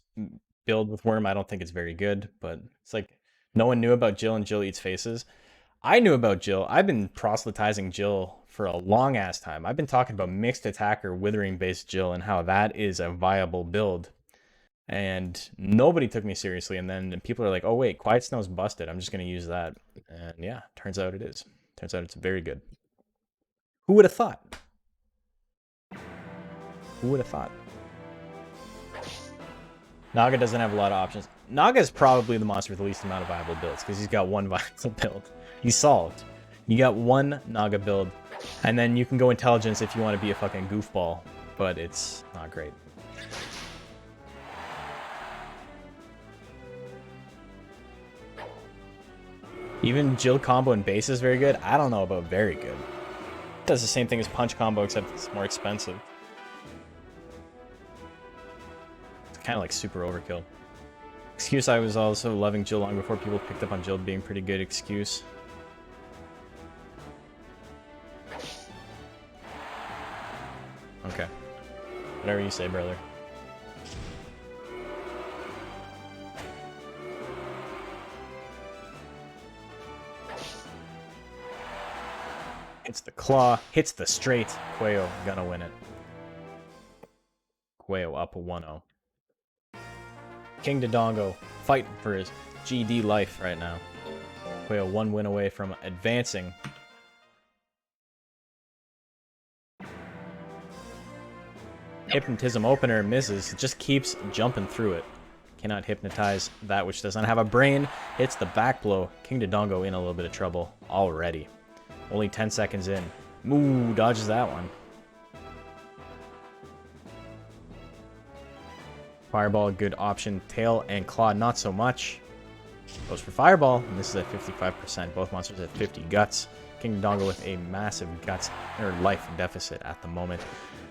build with Worm. I don't think it's very good, but it's like no one knew about Jill and Jill Eats Faces. I knew about Jill. I've been proselytizing Jill for a long ass time. I've been talking about mixed attacker withering based Jill and how that is a viable build. And nobody took me seriously. And then people are like, oh wait, Quiet Snow's busted. I'm just going to use that. And yeah, turns out it is. Turns out it's very good. Who would have thought? Who would have thought? Naga doesn't have a lot of options. Naga is probably the monster with the least amount of viable builds because he's got one viable build. He's solved. You got one Naga build, and then you can go Intelligence if you want to be a fucking goofball, but it's not great. Even Jill combo and base is very good. I don't know about very good. It does the same thing as Punch combo, except it's more expensive. Kind of like super overkill. Excuse, I was also loving Jill long before people picked up on Jill being pretty good. Excuse. Okay. Whatever you say, brother. Hits the claw, hits the straight. Quayo gonna win it. Quayo up a 1-0. King Dodongo fighting for his GD life right now. Quayo one win away from advancing. Hypnotism opener misses. It just keeps jumping through it. Cannot hypnotize that which doesn't have a brain. Hits the back blow. King Dodongo in a little bit of trouble already. Only 10 seconds in. Ooh, dodges that one. Fireball, good option. Tail and Claw, not so much. Goes for Fireball, and this is at 55%. Both monsters at 50 guts. King Dodongo with a massive guts or life deficit at the moment.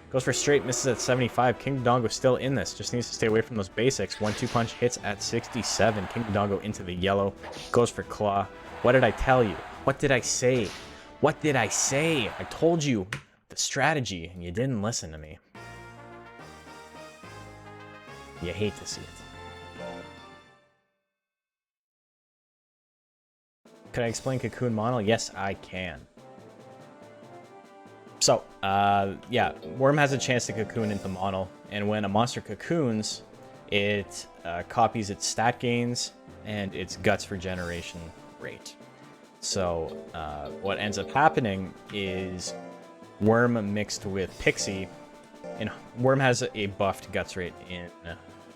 Goes for straight, misses at 75. King Dodongo still in this. Just needs to stay away from those basics. 1-2 punch hits at 67. King Dodongo into the yellow. Goes for claw. What did I tell you? What did I say? What did I say? I told you the strategy, and you didn't listen to me. You hate to see it. Could I explain Cocoon Mono? Yes, I can. So, yeah, Worm has a chance to cocoon into Mono, and when a monster cocoons, it copies its stat gains and its guts regeneration rate. So, what ends up happening is Worm mixed with Pixie, and Worm has a buffed guts rate in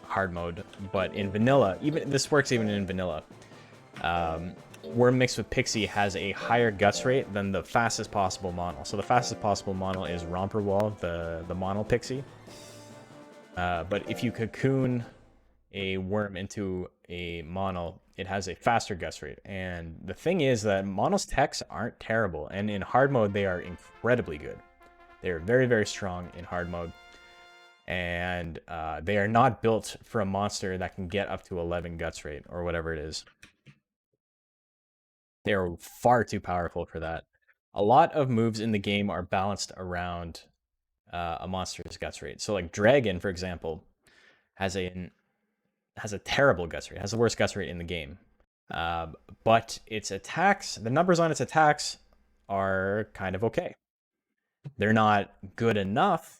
hard mode, but in vanilla, even this works even in vanilla. Worm mixed with Pixie has a higher guts rate than the fastest possible mono. So the fastest possible mono is Romperwall, the mono Pixie. But if you cocoon a Worm into a mono, it has a faster guts rate. And the thing is that mono's techs aren't terrible, and in hard mode they are incredibly good. They are very, very strong in hard mode. And they are not built for a monster that can get up to 11 guts rate, or whatever it is. They are far too powerful for that. A lot of moves in the game are balanced around a monster's guts rate. So like Dragon, for example, has a terrible guts rate, has the worst guts rate in the game. But its attacks, the numbers on its attacks are kind of okay. They're not good enough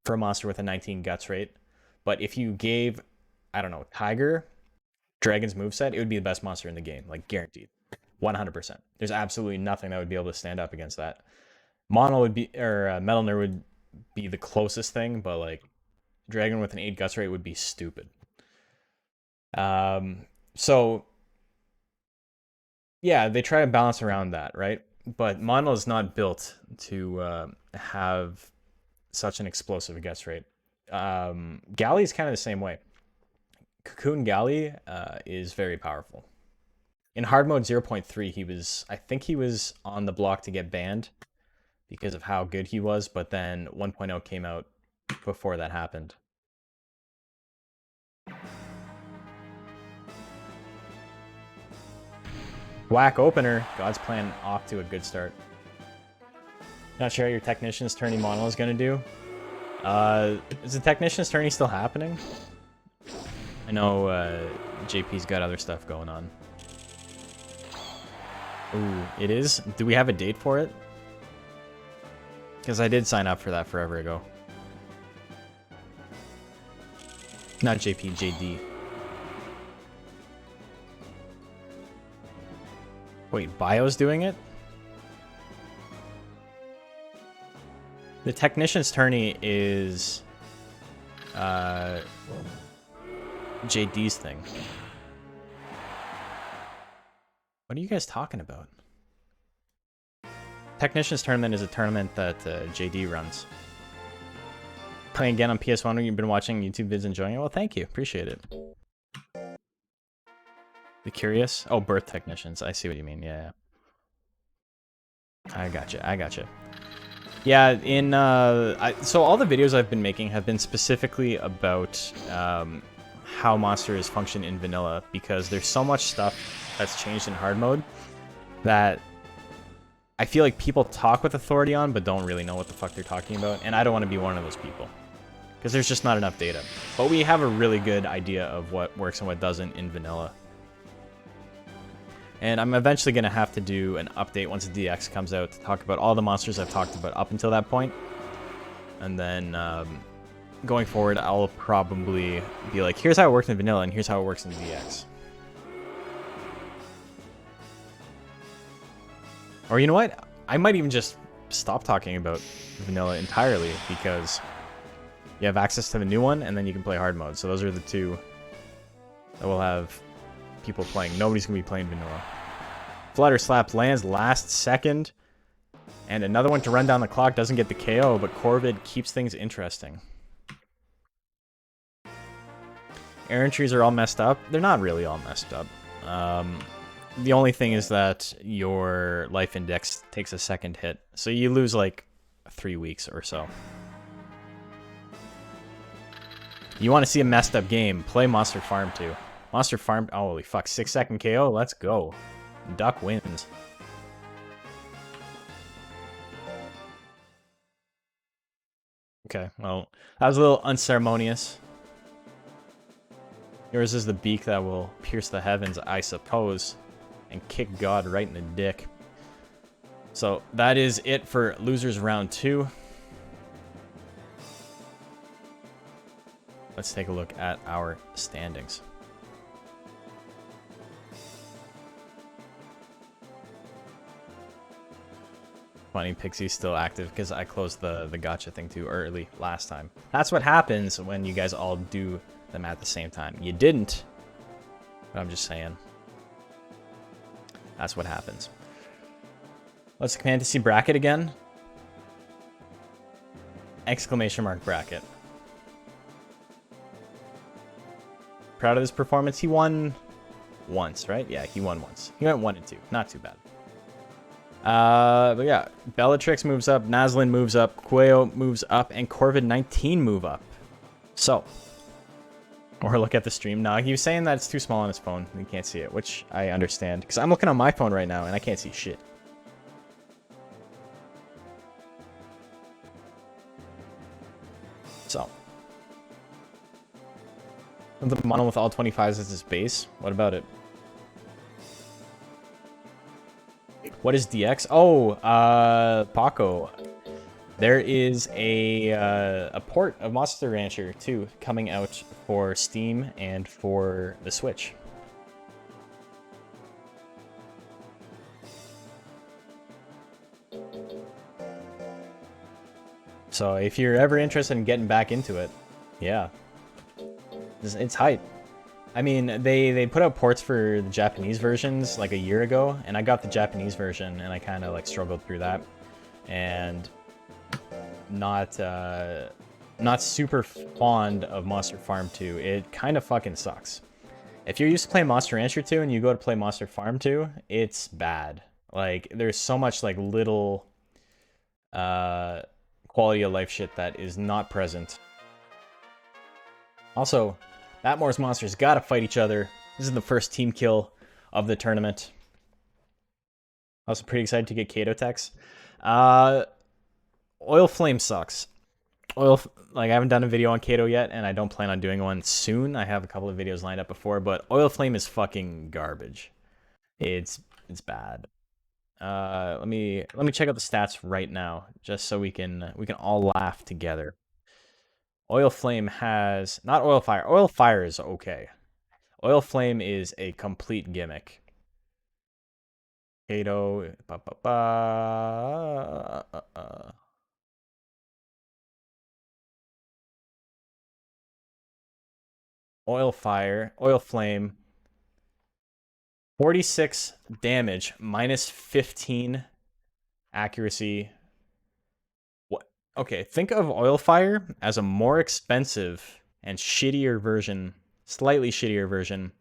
for a monster with a 19 guts rate, but if you gave, I don't know, Tiger Dragon's moveset, it would be the best monster in the game, like guaranteed. 100%. There's absolutely nothing that would be able to stand up against that. Mono would be, or Metal Nerd would be the closest thing, but like Dragon with an 8 guts rate would be stupid. So yeah, they try to balance around that, right? But Mono is not built to have such an explosive guts rate. Galley is kind of the same way. Cocoon Galley is very powerful. In hard mode 0.3, I think he was on the block to get banned because of how good he was, but then 1.0 came out before that happened. Whack opener. God's Plan off to a good start. Not sure how your Technician's Tourney Mono is going to do. Is the Technician's Tourney still happening? I know JP's got other stuff going on. Ooh, it is? Do we have a date for it? Because I did sign up for that forever ago. Not JP, JD. Wait, Bio's doing it? The Technician's Tourney is JD's thing. What are you guys talking about? Technician's Tournament is a tournament that JD runs. Playing again on PS1 when you've been watching YouTube vids enjoying it? Well, thank you. Appreciate it. The Curious? Oh, Birth Technicians. I see what you mean. Yeah. I gotcha. I gotcha. Yeah, in so all the videos I've been making have been specifically about how monsters function in vanilla, because there's so much stuff that's changed in hard mode that I feel like people talk with authority on but don't really know what the fuck they're talking about, and I don't want to be one of those people because there's just not enough data. But we have a really good idea of what works and what doesn't in vanilla. And I'm eventually going to have to do an update once the DX comes out to talk about all the monsters I've talked about up until that point. And then going forward, I'll probably be like, here's how it works in vanilla and here's how it works in DX. Or you know what? I might even just stop talking about vanilla entirely, because you have access to the new one and then you can play hard mode. So those are the two that will have people playing. Nobody's going to be playing vanilla. Flutter Slap lands last second. And another one to run down the clock. Doesn't get the KO, but Corvid keeps things interesting. Errant trees are all messed up. They're not really all messed up. The only thing is that your life index takes a second hit. So you lose like 3 weeks or so. You want to see a messed up game, play Monster Farm 2. Monster Farm, oh, holy fuck, 6-second KO, let's go. Duck wins. Okay, well, that was a little unceremonious. Yours is the beak that will pierce the heavens, I suppose, and kick God right in the dick. So that is it for Losers Round 2. Let's take a look at our standings. Funny, Pixie's still active because I closed the gacha thing too early last time. That's what happens when you guys all do them at the same time. You didn't, but I'm just saying. That's what happens. Let's fantasy bracket again. Exclamation mark bracket. Proud of this performance. He won once, right? Yeah, he won once. He went 1 and 2. Not too bad. But yeah, Bellatrix moves up, Naslin moves up, Quayo moves up, and Corvid19 move up. So, or look at the stream. Now, he was saying that it's too small on his phone. He can't see it, which I understand. Because I'm looking on my phone right now, and I can't see shit. So. The mono with all 25s as his base. What about it? What is DX? Oh, Paco. There is a port of Monster Rancher 2 coming out for Steam and for the Switch. So if you're ever interested in getting back into it, yeah. It's hype. I mean, they put out ports for the Japanese versions like a year ago, and I got the Japanese version, and I kind of like struggled through that, and not super fond of Monster Farm 2. It kind of fucking sucks. If you're used to playing Monster Rancher 2 and you go to play Monster Farm 2, it's bad. Like, there's so much like little quality of life shit that is not present. Also, Batmore's monsters gotta fight each other. This is the first team kill of the tournament. Also pretty excited to get Kato techs. Oil Flame sucks. Like, I haven't done a video on Kato yet, and I don't plan on doing one soon. I have a couple of videos lined up before, but Oil Flame is fucking garbage. It's bad. Let me check out the stats right now, just so we can all laugh together. Oil Flame has... Not Oil Fire. Oil Fire is okay. Oil Flame is a complete gimmick. Kato... Oil Fire. Oil Flame. 46 damage. Minus 15 accuracy. Okay, think of Oil Fire as a more expensive and shittier version, slightly shittier version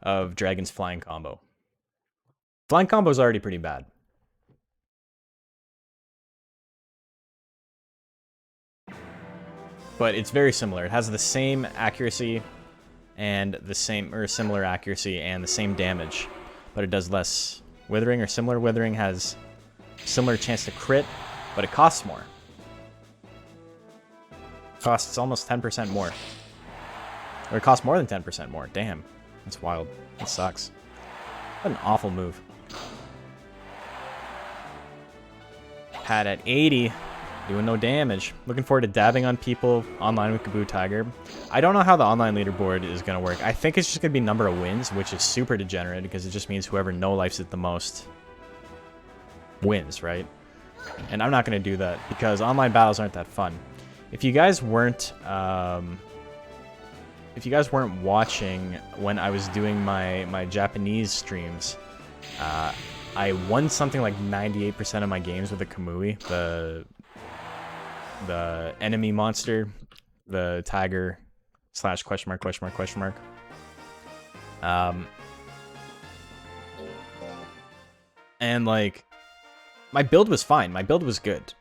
of Dragon's Flying Combo. Flying Combo is already pretty bad. But it's very similar. It has the same accuracy and the same, or similar accuracy and the same damage, but it does less withering, or similar withering, has similar chance to crit, but it costs more. Costs almost 10% more. Or it costs more than 10% more. Damn. That's wild. That sucks. What an awful move. Pat at 80. Doing no damage. Looking forward to dabbing on people online with Kaboo Tiger. I don't know how the online leaderboard is going to work. I think it's just going to be number of wins, which is super degenerate because it just means whoever no-lifes it the most wins, right? And I'm not going to do that because online battles aren't that fun. If you guys weren't watching when I was doing my Japanese streams, I won something like 98% of my games with the Kamui, the enemy monster, the tiger / question mark. And like, my build was fine. My build was good.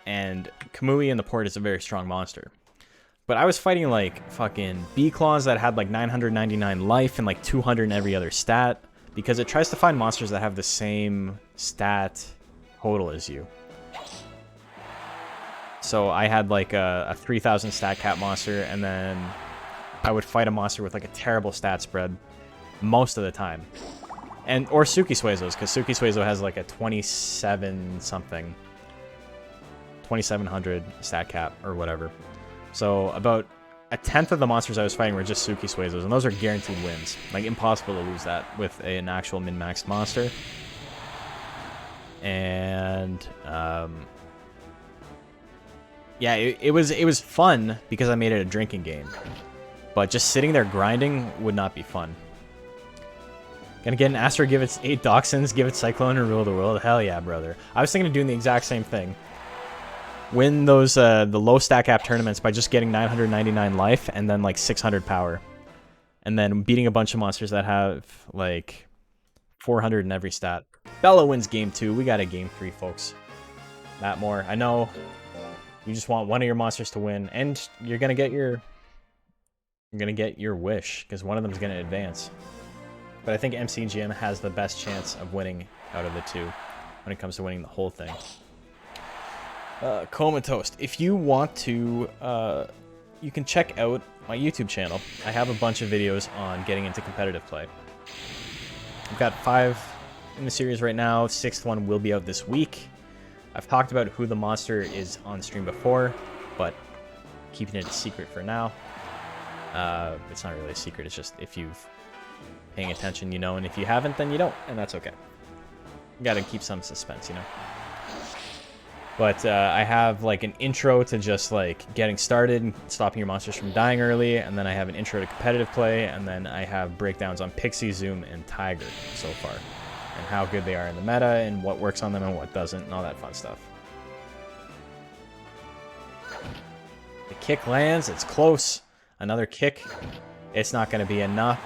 And Kamui in the port is a very strong monster. But I was fighting like fucking B-Claws that had like 999 life and like 200 in every other stat, because it tries to find monsters that have the same stat total as you. So I had like a 3000 stat cap monster, and then I would fight a monster with like a terrible stat spread most of the time. Or Suki Suezos, because Suki Suezo has like a 27 something. 2700 stat cap or whatever. So about a tenth of the monsters I was fighting were just Suki Suezos, and those are guaranteed wins. Like, impossible to lose that with an actual min-maxed monster. And yeah, it was fun because I made it a drinking game. But just sitting there grinding would not be fun. Gonna get an Astro, give it 8 Dachshunds, give it Cyclone, and rule the world. Hell yeah, brother. I was thinking of doing the exact same thing. Win those the low stack cap tournaments by just getting 999 life and then like 600 power. And then beating a bunch of monsters that have like 400 in every stat. Bella wins game 2. We got a game 3, folks. Matt Moore, I know you just want one of your monsters to win, and you're gonna get your wish, because one of them is gonna advance. But I think MCGM has the best chance of winning out of the two when it comes to winning the whole thing. Comatose. If you want to, you can check out my YouTube channel. I have a bunch of videos on getting into competitive play. I've got 5 in the series right now. 6th one will be out this week. I've talked about who the monster is on stream before, but keeping it a secret for now. It's not really a secret, it's just if you've paying attention, you know, and if you haven't, then you don't, and that's okay. You gotta keep some suspense, you know. But I have like an intro to just like getting started and stopping your monsters from dying early, and then I have an intro to competitive play, and then I have breakdowns on Pixie, Zoom, and Tiger so far, and how good they are in the meta, and what works on them and what doesn't, and all that fun stuff. The kick lands, it's close. Another kick, it's not going to be enough.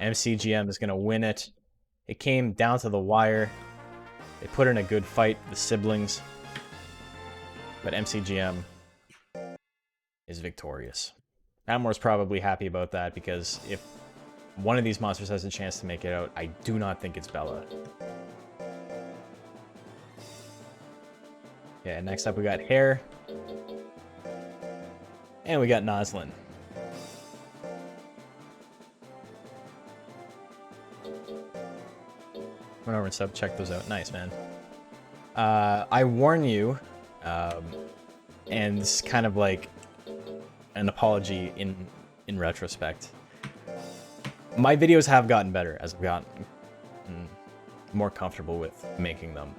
MCGM is going to win it. It came down to the wire. They put in a good fight, the siblings. But MCGM is victorious. Amor's probably happy about that, because if one of these monsters has a chance to make it out, I do not think it's Bella. Yeah, next up we got Hare. And we got Noslin. Run over and sub, check those out. Nice, man. I warn you, and it's kind of like an apology in retrospect. My videos have gotten better as I've gotten more comfortable with making them.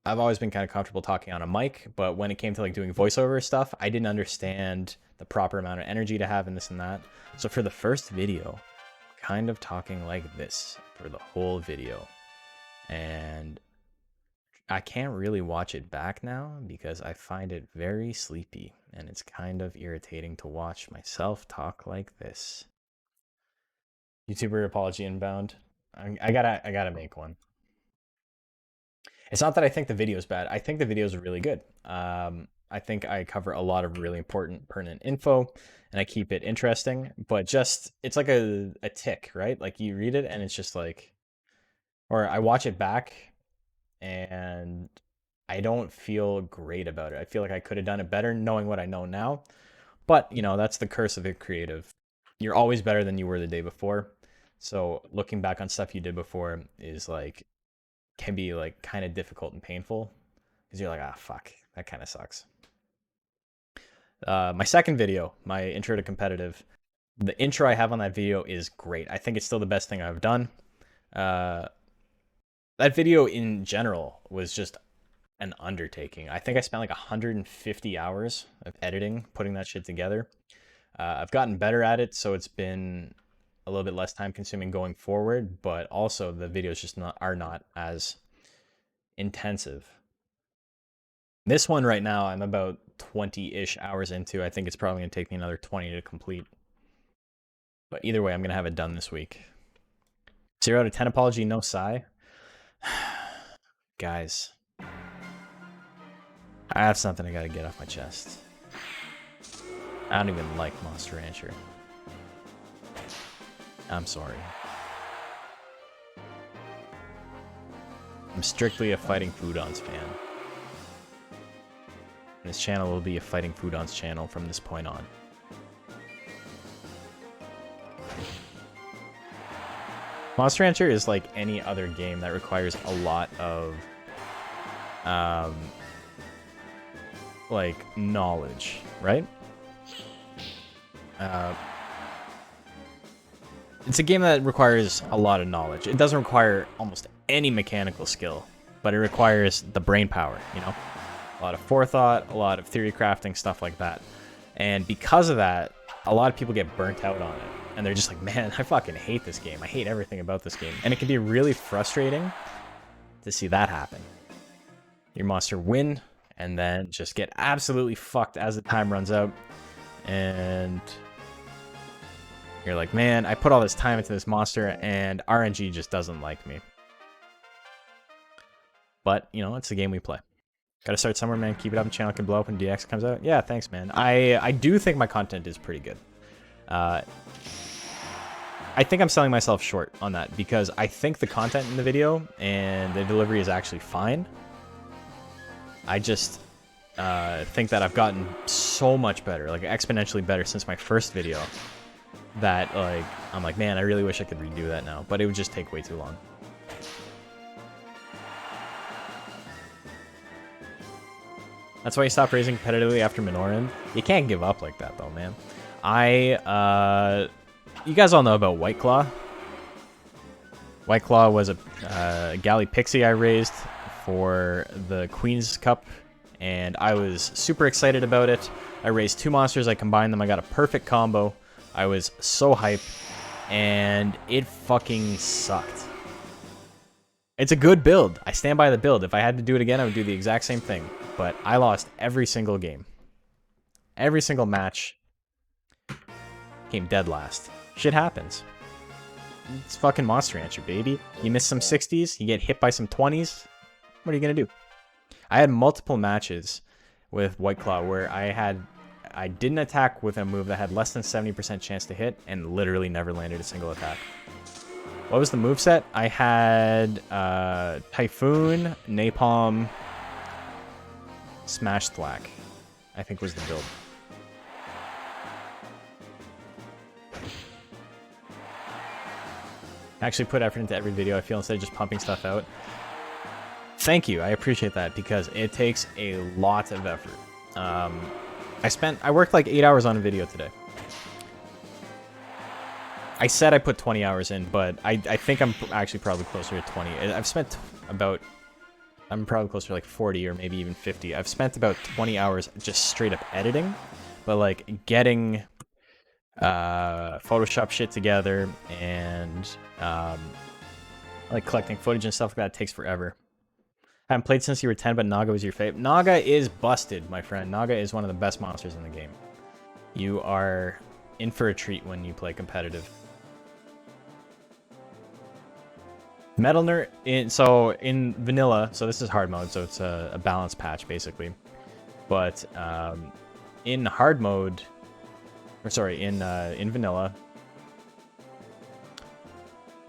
I've always been kind of comfortable talking on a mic, but when it came to like doing voiceover stuff, I didn't understand the proper amount of energy to have and this and that. So for the first video, kind of talking like this for the whole video. And I can't really watch it back now because I find it very sleepy, and it's kind of irritating to watch myself talk like this. YouTuber apology inbound. I gotta make one. It's not that I think the video is bad. I think the videos are really good. I think I cover a lot of really important, pertinent info, and I keep it interesting. But just, it's like a tick, right? Like you read it and it's just like, or I watch it back and I don't feel great about it. I feel like I could have done it better knowing what I know now. But, you know, that's the curse of it creative. You're always better than you were the day before. So looking back on stuff you did before is like, can be like kind of difficult and painful because you're like, ah, fuck, that kind of sucks. My second video, my intro to competitive, the intro I have on that video is great. I think it's still the best thing I've done. That video in general was just an undertaking. I think I spent like 150 hours of editing, putting that shit together. I've gotten better at it, so it's been a little bit less time consuming going forward, but also the videos just are not as intensive. This one right now, I'm about 20-ish hours into. I think it's probably going to take me another 20 to complete. But either way, I'm going to have it done this week. 0 out of 10 apology, no sigh. Guys, I have something I gotta get off my chest. I don't even like Monster Rancher. I'm sorry. I'm strictly a Fighting Foodons fan. This channel will be a Fighting Foodons channel from this point on. Monster Rancher is like any other game that requires a lot of like knowledge, right? It's a game that requires a lot of knowledge. It doesn't require almost any mechanical skill, but it requires the brain power, you know? A lot of forethought, a lot of theory crafting, stuff like that. And because of that, a lot of people get burnt out on it. And they're just like, man, I fucking hate this game. I hate everything about this game. And it can be really frustrating to see that happen. Your monster win, and then just get absolutely fucked as the time runs out. And you're like, man, I put all this time into this monster, and RNG just doesn't like me. But, you know, it's the game we play. Gotta start somewhere, man. Keep it up, and channel can blow up when DX comes out. Yeah, thanks, man. I do think my content is pretty good. I think I'm selling myself short on that, because I think the content in the video and the delivery is actually fine. I just think that I've gotten so much better, like exponentially better since my first video, that like I'm like, man, I really wish I could redo that now, but it would just take way too long. That's why you stopped racing competitively after Minoran. You can't give up like that though, man. You guys all know about White Claw. White Claw was a Galley Pixie I raised for the Queen's Cup, and I was super excited about it. I raised two monsters, I combined them, I got a perfect combo. I was so hyped, and it fucking sucked. It's a good build. I stand by the build. If I had to do it again, I would do the exact same thing. But I lost every single game. Every single match. Came dead last. Shit happens. It's fucking Monster Rancher, baby. You miss some 60s, you get hit by some 20s. What are you gonna do? I had multiple matches with White Claw where I didn't attack with a move that had less than 70% chance to hit and literally never landed a single attack. What was the moveset? I had Typhoon, Napalm, Smash Thwack, I think was the build. I actually put effort into every video, I feel, instead of just pumping stuff out. Thank you, I appreciate that, because it takes a lot of effort. I worked like 8 hours on a video today. I said I put 20 hours in, but I think I'm actually probably closer to 20. I'm probably closer to like 40 or maybe even 50. I've spent about 20 hours just straight up editing, but like getting Photoshop shit together and like collecting footage and stuff like that takes forever. I haven't played since you were 10, but Naga was your fave. Naga is busted, my friend. Naga is one of the best monsters in the game. You are in for a treat when you play competitive. Metal Nerd, in vanilla, so this is hard mode, so it's a balance patch basically. But in hard mode, or sorry, in vanilla,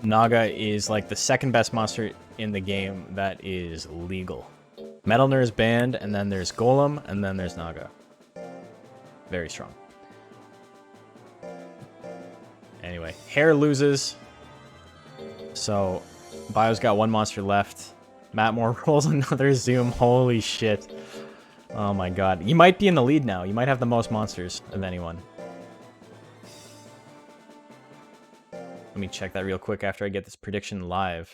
Naga is like the second best monster in the game that is legal. Metal Nerd is banned, and then there's Golem, and then there's Naga. Very strong. Anyway, Hare loses. So, Bio's got one monster left. Matt Moore rolls another Zoom. Holy shit. Oh my god. You might be in the lead now. You might have the most monsters of anyone. Let me check that real quick after I get this prediction live.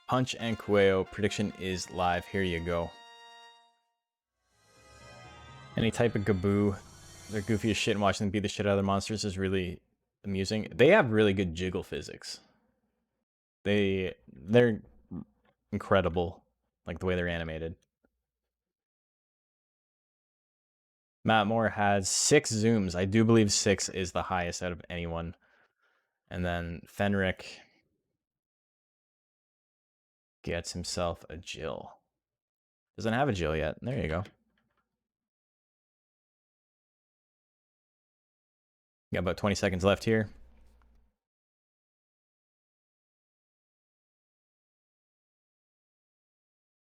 Punch and Kueo, prediction is live. Here you go. Any type of Gaboo, they're goofy as shit, and watching them beat the shit out of their monsters is really amusing. They have really good jiggle physics. They're incredible, like the way they're animated. Matt Moore has 6 zooms. I do believe 6 is the highest out of anyone. And then Fenric gets himself a Jill. Doesn't have a Jill yet. There you go. Got about 20 seconds left here.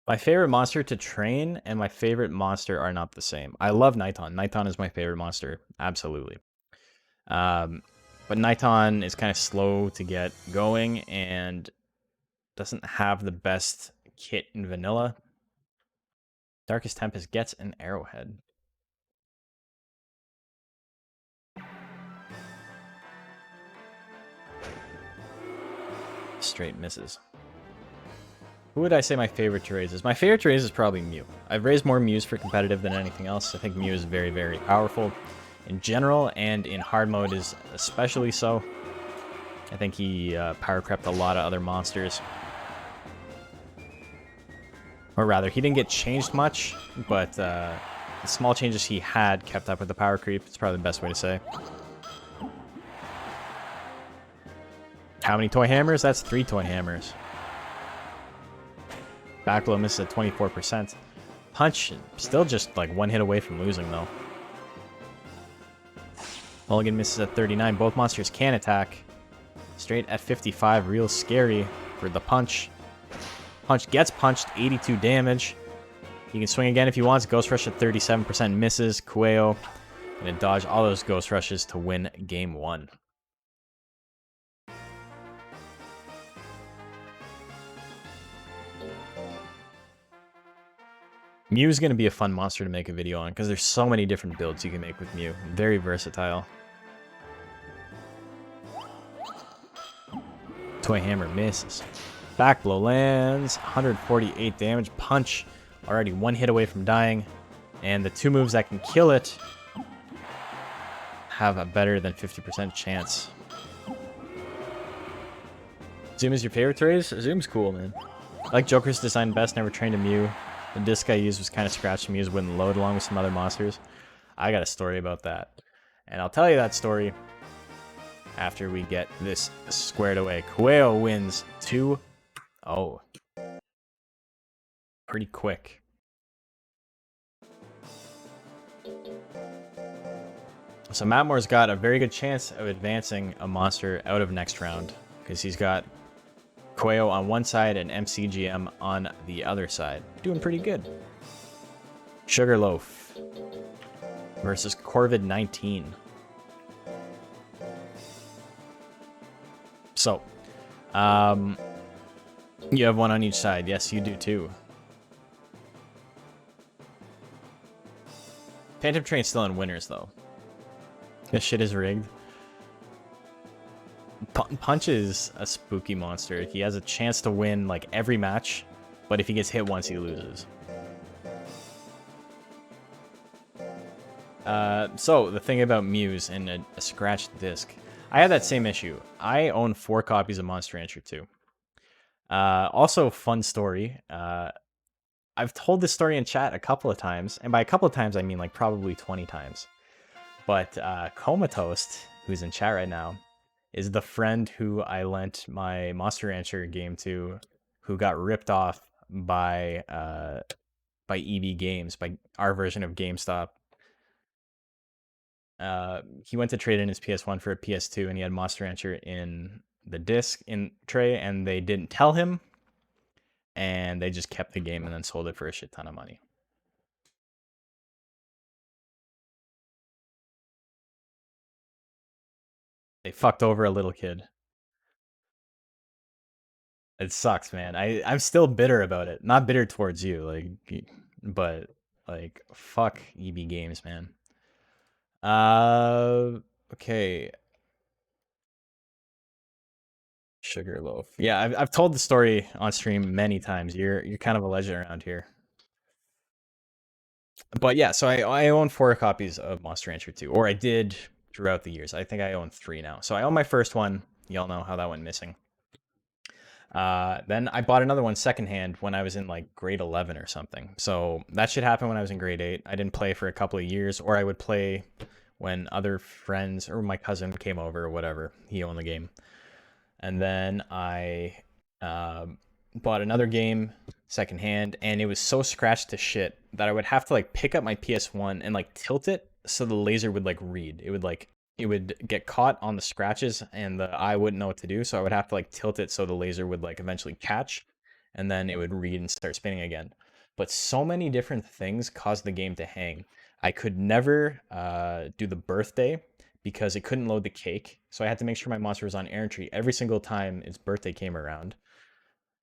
My favorite monster to train and my favorite monster are not the same. I love Niton. Niton is my favorite monster. Absolutely. But Niton is kind of slow to get going and doesn't have the best kit in vanilla. Darkest Tempest gets an arrowhead. Straight misses. Who would I say my favorite to raise is? My favorite to raise is probably Mew. I've raised more Mews for competitive than anything else. I think Mew is very, very powerful in general, and in hard mode is especially so. I think he power crept a lot of other monsters. Or rather, he didn't get changed much, but the small changes he had kept up with the power creep. It's probably the best way to say. How many toy hammers? That's 3 toy hammers. Back blow misses at 24%. Punch, still just like 1 hit away from losing though. Mulligan misses at 39. Both monsters can attack. Straight at 55. Real scary for the punch. Punch gets punched. 82 damage. He can swing again if he wants. Ghost Rush at 37%. Misses. Kueo gonna dodge all those Ghost Rushes to win game 1. Mew is going to be a fun monster to make a video on because there's so many different builds you can make with Mew. Very versatile. Toy Hammer misses. Back blow lands. 148 damage. Punch. Already 1 hit away from dying. And the 2 moves that can kill it have a better than 50% chance. Zoom is your favorite to raise? Zoom's cool, man. I like Joker's design best. Never trained a Mew. The disc I used was kind of scratched. Mews wouldn't load along with some other monsters. I got a story about that. And I'll tell you that story after we get this squared away. Kueo wins 2-0. Pretty quick. So Matmore's got a very good chance of advancing a monster out of next round. Because he's got Kueo on one side and MCGM on the other side. Doing pretty good. Sugarloaf versus Corvid19. So, you have one on each side. Yes, you do too. Phantom Train's still in winners though. This shit is rigged. Punch is a spooky monster. He has a chance to win like every match, but if he gets hit once, he loses. So the thing about Mews and a scratched disc, I had that same issue. I own 4 copies of Monster Rancher 2. Also, fun story. I've told this story in chat a couple of times, and by a couple of times I mean like probably 20 times. But Comatose, who's in chat right now, is the friend who I lent my Monster Rancher game to, who got ripped off by EB Games, by our version of GameStop. He went to trade in his PS1 for a PS2, and he had Monster Rancher in the disc in tray, and they didn't tell him, and they just kept the game and then sold it for a shit ton of money. They fucked over a little kid. It sucks, man. I'm still bitter about it. Not bitter towards you, like, but like, fuck EB Games, man. Okay. Sugarloaf. Yeah, I've told the story on stream many times. You're kind of a legend around here. But yeah, so I own 4 copies of Monster Rancher 2, or I did throughout the years. I think I own 3 now. So I own my first one. Y'all know how that went missing. Then I bought another one secondhand when I was in like grade 11 or something. So that should happen when I was in grade 8. I didn't play for a couple of years, or I would play when other friends or my cousin came over or whatever. He owned the game. And then I bought another game secondhand, and it was so scratched to shit that I would have to like pick up my PS1 and like tilt it so the laser would like read. It would get caught on the scratches and the eye wouldn't know what to do, so I would have to like tilt it so the laser would like eventually catch, and then it would read and start spinning again. But so many different things caused the game to hang. I could never do the birthday because it couldn't load the cake, so I had to make sure my monster was on entry every single time its birthday came around.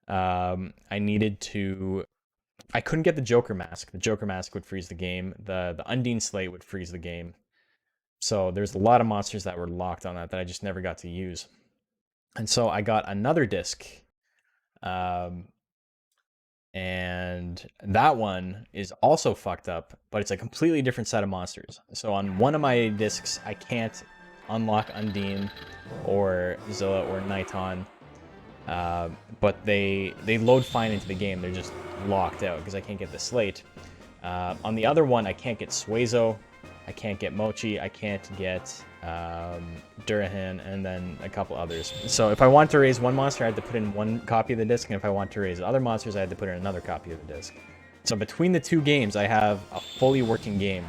I needed to. I couldn't get the Joker mask. The Joker mask would freeze the game. The Undine Slate would freeze the game. So there's a lot of monsters that were locked on that I just never got to use. And so I got another disc. And that one is also fucked up, but it's a completely different set of monsters. So on one of my discs, I can't unlock Undine or Zilla or Nighton. But they load fine into the game. They're just locked out because I can't get the slate. On the other one, I can't get Suezo, I can't get Mochi, I can't get Durahan, and then a couple others. So if I want to raise one monster, I had to put in one copy of the disc, and if I want to raise other monsters, I had to put in another copy of the disc. So between the two games, I have a fully working game,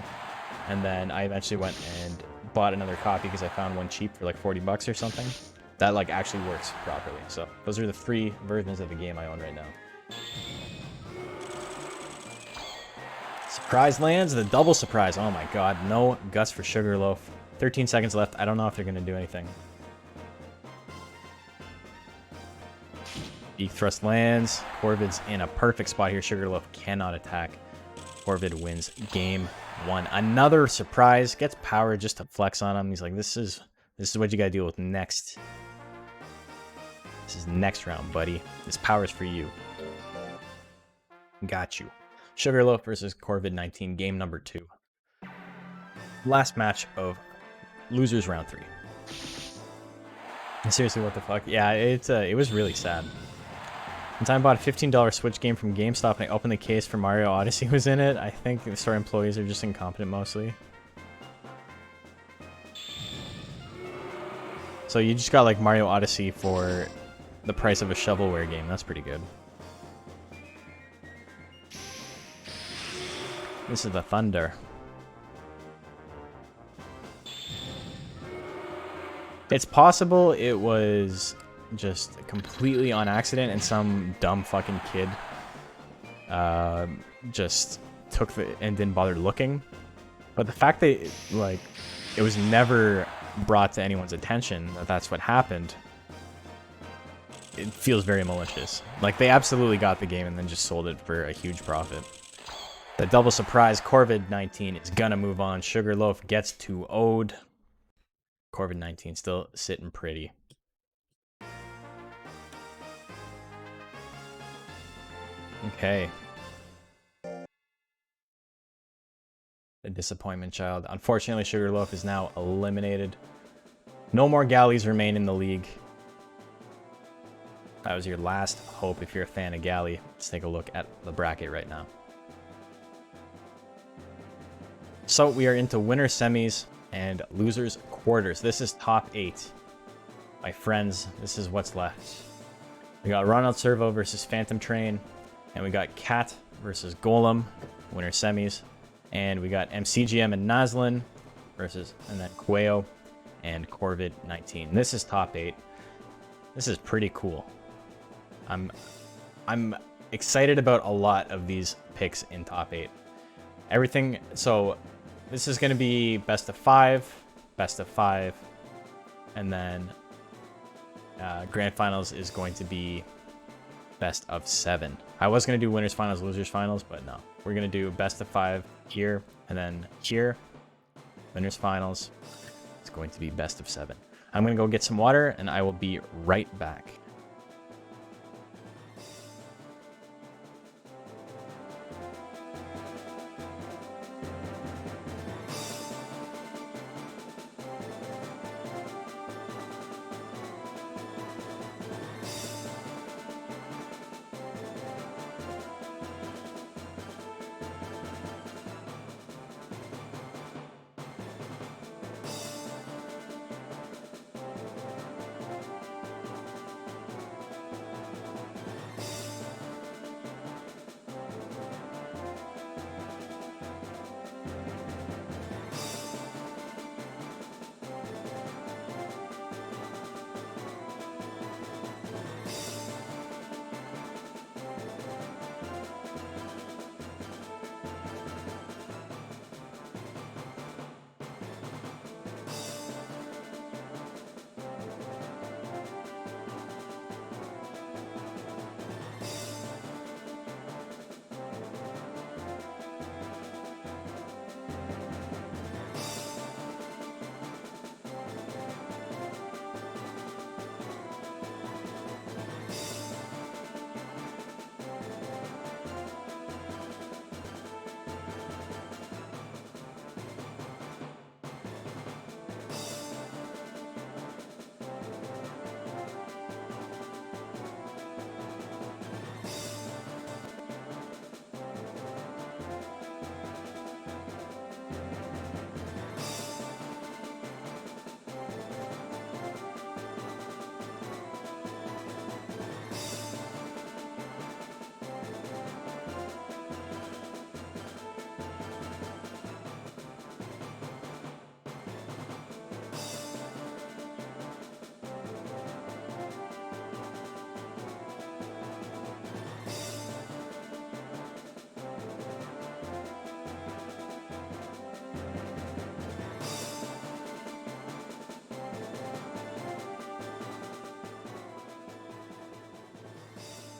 and then I eventually went and bought another copy because I found one cheap for like 40 bucks or something. That like actually works properly. So those are the 3 versions of the game I own right now. Surprise lands, the double surprise. Oh my god, no Gus for Sugarloaf. 13 seconds left. I don't know if they're going to do anything. Beak Thrust lands. Corvid's in a perfect spot here. Sugarloaf cannot attack. Corvid wins game 1. Another surprise. Gets power just to flex on him. He's like, this is what you got to deal with next. This is next round, buddy. This power's for you. Got you. Sugarloaf versus Corvid-19, game number 2. Last match of losers round 3. Seriously, what the fuck? Yeah, it was really sad. One time I bought a $15 Switch game from GameStop and I opened the case for Mario Odyssey was in it. I think the store employees are just incompetent mostly. So you just got like Mario Odyssey for the price of a shovelware game. That's pretty good. This is the Thunder. It's possible it was just completely on accident and some dumb fucking kid just took the and didn't bother looking. But the fact that it was never brought to anyone's attention that that's what happened, it feels very malicious. Like they absolutely got the game and then just sold it for a huge profit. The double surprise, Corvid-19 is gonna move on. Sugarloaf gets to Ode. Corvid-19 still sitting pretty. Okay. The disappointment child. Unfortunately, Sugarloaf is now eliminated. No more galleys remain in the league. That was your last hope if you're a fan of Galley. Let's take a look at the bracket right now. So we are into winner semis and losers quarters. This is top 8. My friends, this is what's left. We got Ronald Servo versus Phantom Train, and we got Cat versus Golem, winner semis, and we got MCGM and Nazlin versus, and then Quayo and Corvid-19. This is top 8. This is pretty cool. I'm excited about a lot of these picks in top 8. Everything, so this is going to be best of 5, and then grand finals is going to be best of 7. I was going to do winners finals, losers finals, but no. We're going to do best of 5 here, and then here, winners finals. It's going to be best of 7. I'm going to go get some water, and I will be right back.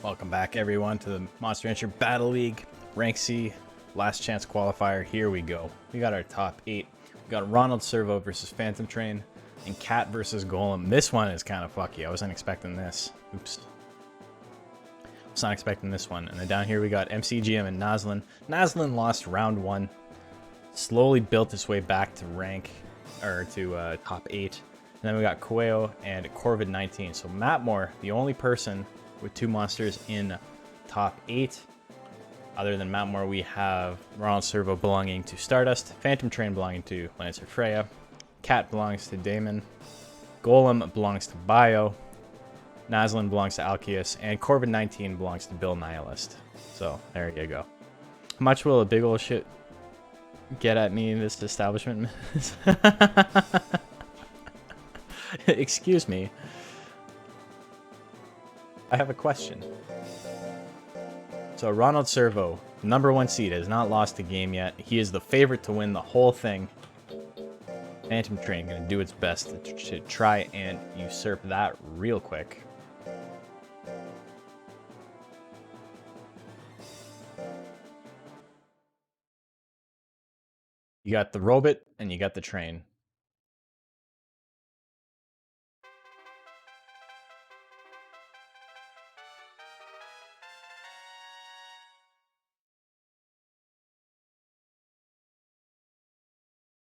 Welcome back, everyone, to the Monster Rancher Battle League Rank C Last Chance Qualifier. Here we go. We got our top 8. We got Ronald Servo versus Phantom Train and Cat versus Golem. This one is kind of fucky. I wasn't expecting this. Oops. I was not expecting this one. And then down here we got MCGM and Nazlin. Nazlin lost round 1. Slowly built his way back to rank, or to top 8. And then we got Quayo and Corvid19. So Mattmore, the only person with 2 monsters in top 8. Other than Mattmore, we have Ronald Servo belonging to Stardust, Phantom Train belonging to Lancer Freya, Cat belongs to Damon, Golem belongs to Bio, Nazlin belongs to Alkeus, and Corvid19 belongs to Bill Nihilist. So there you go. How much will a big ol' shit get at me in this establishment? Excuse me. I have a question. So Ronald Servo, #1 seed, has not lost a game yet. He is the favorite to win the whole thing. Phantom Train going to do its best to try and usurp that real quick. You got the robot and you got the train.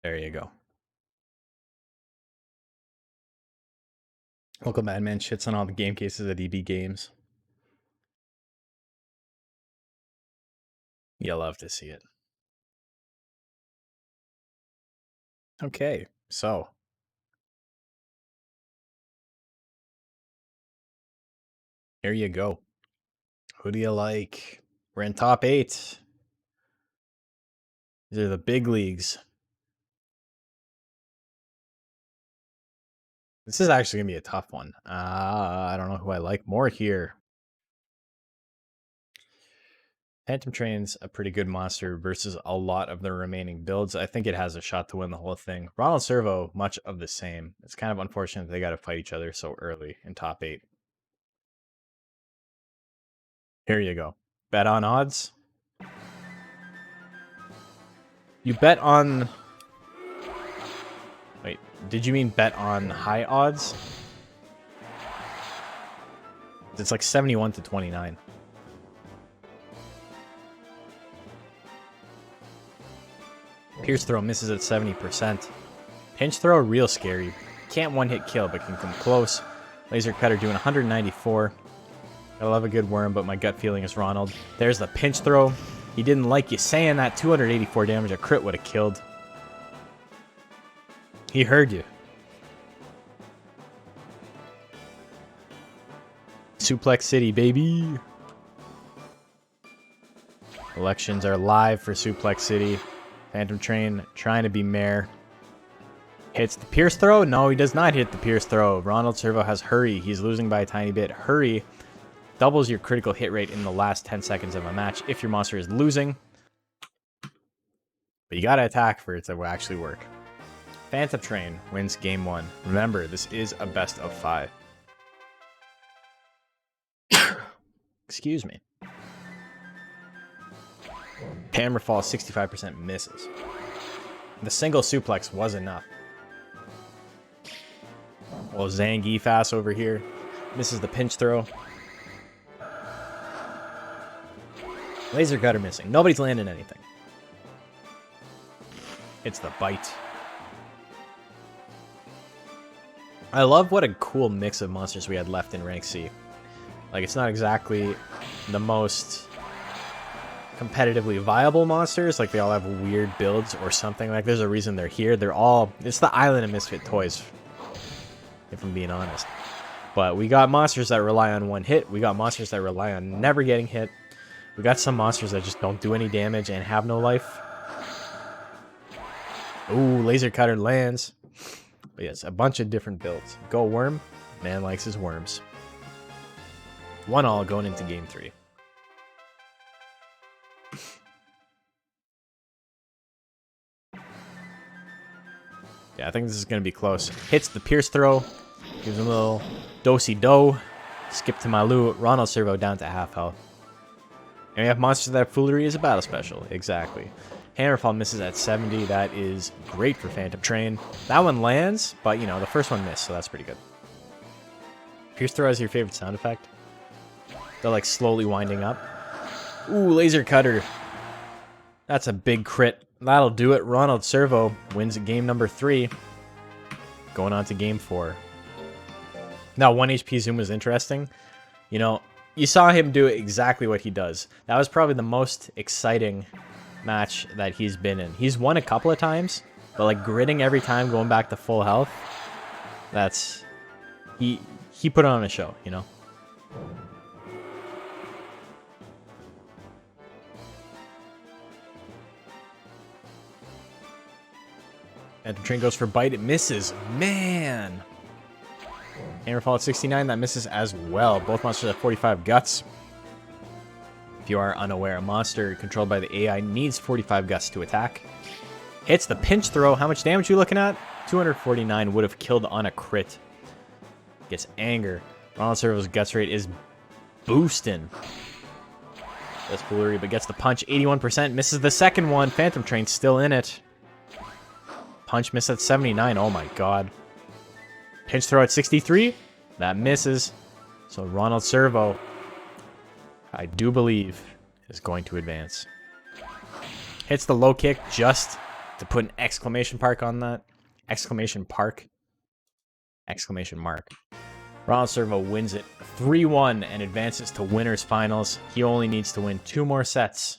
There you go. Local Madman shits on all the game cases at EB Games. You love to see it. Okay, so. Here you go. Who do you like? We're in top 8. These are the big leagues. This is actually going to be a tough one. I don't know who I like more here. Phantom Train's a pretty good monster versus a lot of the remaining builds. I think it has a shot to win the whole thing. Ronald Servo, much of the same. It's kind of unfortunate they got to fight each other so early in top 8. Here you go. Bet on odds. You bet on... Wait, did you mean bet on high odds? It's like 71 to 29. Pierce throw misses at 70%. Pinch throw, real scary. Can't one-hit kill, but can come close. Laser cutter doing 194. I love a good worm, but my gut feeling is Ronald. There's the pinch throw. He didn't like you saying that. 284 damage. A crit would have killed. He heard you. Suplex City, baby. Elections are live for Suplex City. Phantom Train trying to be mayor. Hits the Pierce throw? No, he does not hit the Pierce throw. Ronald Servo has Hurry. He's losing by a tiny bit. Hurry doubles your critical hit rate in the last 10 seconds of a match if your monster is losing. But you gotta attack for it to actually work. Phantom Train wins game 1. Remember, this is a best of 5. Excuse me. Hammerfall 65% misses. The single suplex was enough. Well, Zangief over here misses the pinch throw. Laser cutter missing. Nobody's landing anything. It's the bite. I love what a cool mix of monsters we had left in rank C. Like, it's not exactly the most competitively viable monsters. Like, they all have weird builds or something. Like, there's a reason they're here. They're all... It's the island of misfit toys, if I'm being honest. But we got monsters that rely on one hit. We got monsters that rely on never getting hit. We got some monsters that just don't do any damage and have no life. Ooh, laser cutter lands. But yes, a bunch of different builds. Go worm. Man likes his worms. 1-1 going into game 3. Yeah, I think this is going to be close. Hits the Pierce throw. Gives him a little do-si-do. Skip to my loot. Ronald Servo down to half health. And we have monsters that foolery is a battle special. Exactly. Hammerfall misses at 70. That is great for Phantom Train. That one lands, but you know, the first one missed, so that's pretty good. Pierce Throw is your favorite sound effect? They're like slowly winding up. Ooh, Laser Cutter. That's a big crit. That'll do it. Ronald Servo wins game number 3. Going on to game 4. Now, 1 HP zoom was interesting. You know, you saw him do exactly what he does. That was probably the most exciting match that he's been in. He's won a couple of times, but like gritting every time, going back to full health, that's... He put on a show, you know? And the train goes for bite. It misses. Man! Hammerfall at 69. That misses as well. Both monsters have 45 guts. If you are unaware, a monster controlled by the AI needs 45 guts to attack. Hits the pinch throw. How much damage are you looking at? 249 would have killed on a crit. Gets anger. Ronald Servo's guts rate is boosting. That's foolery, but gets the punch. 81%. Misses the second one. Phantom Train still in it. Punch miss at 79. Oh my god. Pinch throw at 63. That misses. So Ronald Servo, I do believe, is going to advance. Hits the low kick just to put an exclamation mark on that. Exclamation mark. Ronald Servo wins it 3-1 and advances to winners finals. He only needs to win 2 more sets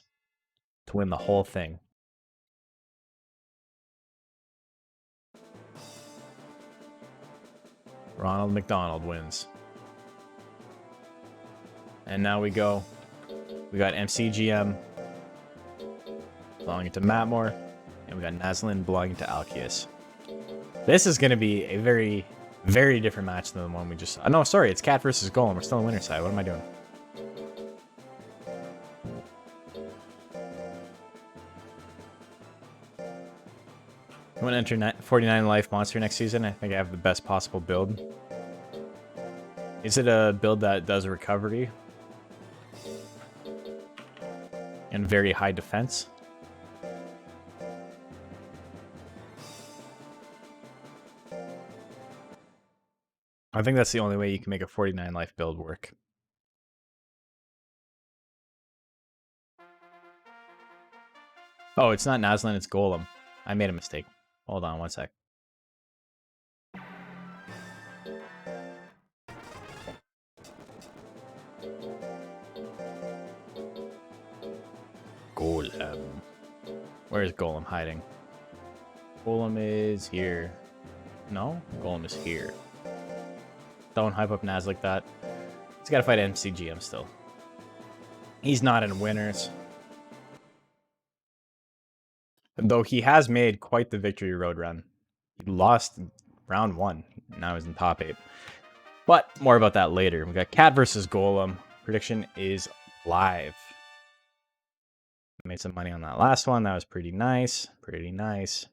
to win the whole thing. Ronald McDonald wins. And now we go. We got MCGM belonging to Matmore. And we got Naslin belonging to Alkius. This is going to be a very, very different match than the one we just saw. No, sorry, it's Cat versus Golem. We're still on the winner's side. What am I doing? I want to enter 49 life monster next season. I think I have the best possible build. Is it a build that does recovery and very high defense? I think that's the only way you can make a 49 life build work. Oh, it's not Naslin, it's Golem. I made a mistake. Hold on one sec. Golem. Where is Golem hiding? Golem is here. No? Golem is here. Don't hype up Naz like that. He's got to fight MCGM still. He's not in winners. Though he has made quite the victory road run. He lost round 1. Now he's in top 8. But more about that later. We got Cat versus Golem. Prediction is live. Made some money on that last one. That was pretty nice. Pretty nice.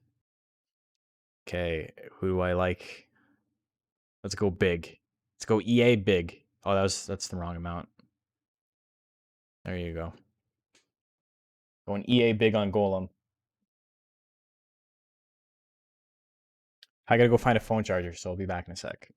Okay, who do I like? Let's go big. Let's go EA big. Oh, that's the wrong amount. There you go. Going EA big on Golem. I gotta go find a phone charger, so I'll be back in a sec.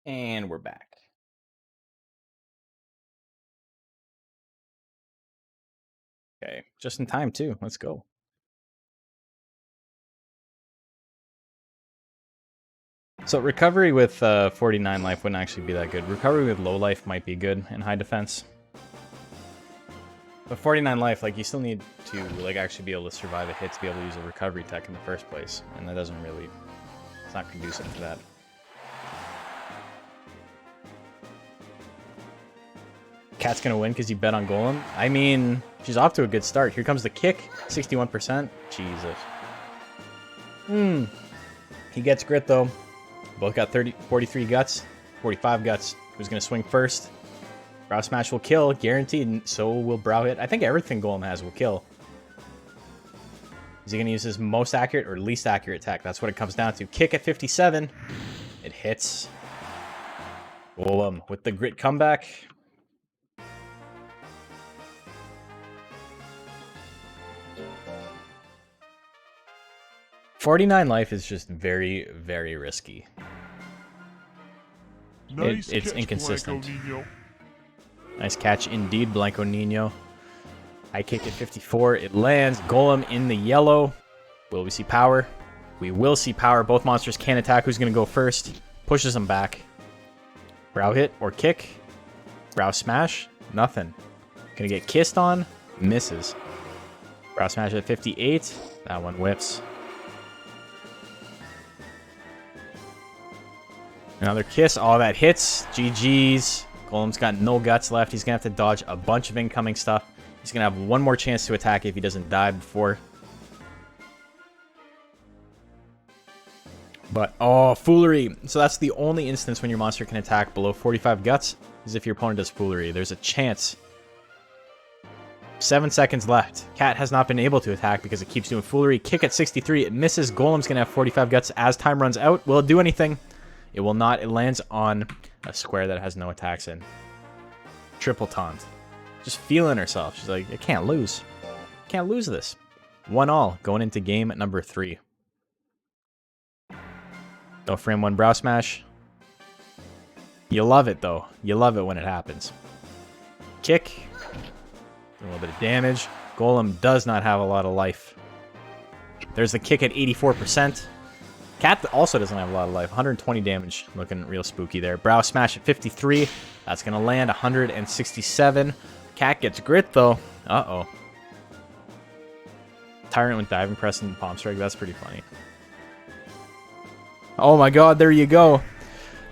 And we're back. Okay, just in time too. Let's go. So recovery with 49 life wouldn't actually be that good. Recovery with low life might be good in high defense. But 49 life, like, you still need to like actually be able to survive a hit to be able to use a recovery tech in the first place. And that doesn't really... It's not conducive to that. Cat's gonna win because you bet on Golem. I mean, she's off to a good start. Here comes the kick, 61%. Jesus. He gets grit though. Both got 43 guts, 45 guts. Who's gonna swing first? Brow Smash will kill, guaranteed. So will Brow Hit. I think everything Golem has will kill. Is he gonna use his most accurate or least accurate attack? That's what it comes down to. Kick at 57. It hits. Golem with the grit comeback. $49 life is just very, very risky. Nice It's catch, inconsistent. Blanco Nino. Nice catch indeed, Blanco Nino. High kick at 54. It lands. Golem in the yellow. Will we see power? We will see power. Both monsters can attack. Who's going to go first? Pushes them back. Brow hit or kick. Brow smash. Nothing. Gonna get kissed on. Misses. Brow smash at 58. That one whips. Another kiss. All that hits. GG's. Golem's got no guts left. He's going to have to dodge a bunch of incoming stuff. He's going to have one more chance to attack if he doesn't die before. But, oh, foolery. So that's the only instance when your monster can attack below 45 guts, is if your opponent does foolery. There's a chance. 7 seconds left. Cat has not been able to attack because it keeps doing foolery. Kick at 63. It misses. Golem's going to have 45 guts as time runs out. Will it do anything? It will not. It lands on a square that has no attacks in. Triple taunt. Just feeling herself. She's like, I can't lose. Can't lose this. 1-all going into game number 3. No frame 1 brow smash. You love it though. You love it when it happens. Kick. A little bit of damage. Golem does not have a lot of life. There's the kick at 84%. Cat also doesn't have a lot of life. 120 damage. Looking real spooky there. Brow smash at 53. That's going to land 167. Cat gets grit though. Uh-oh. Tyrant with diving press and palm strike. That's pretty funny. Oh my god, there you go.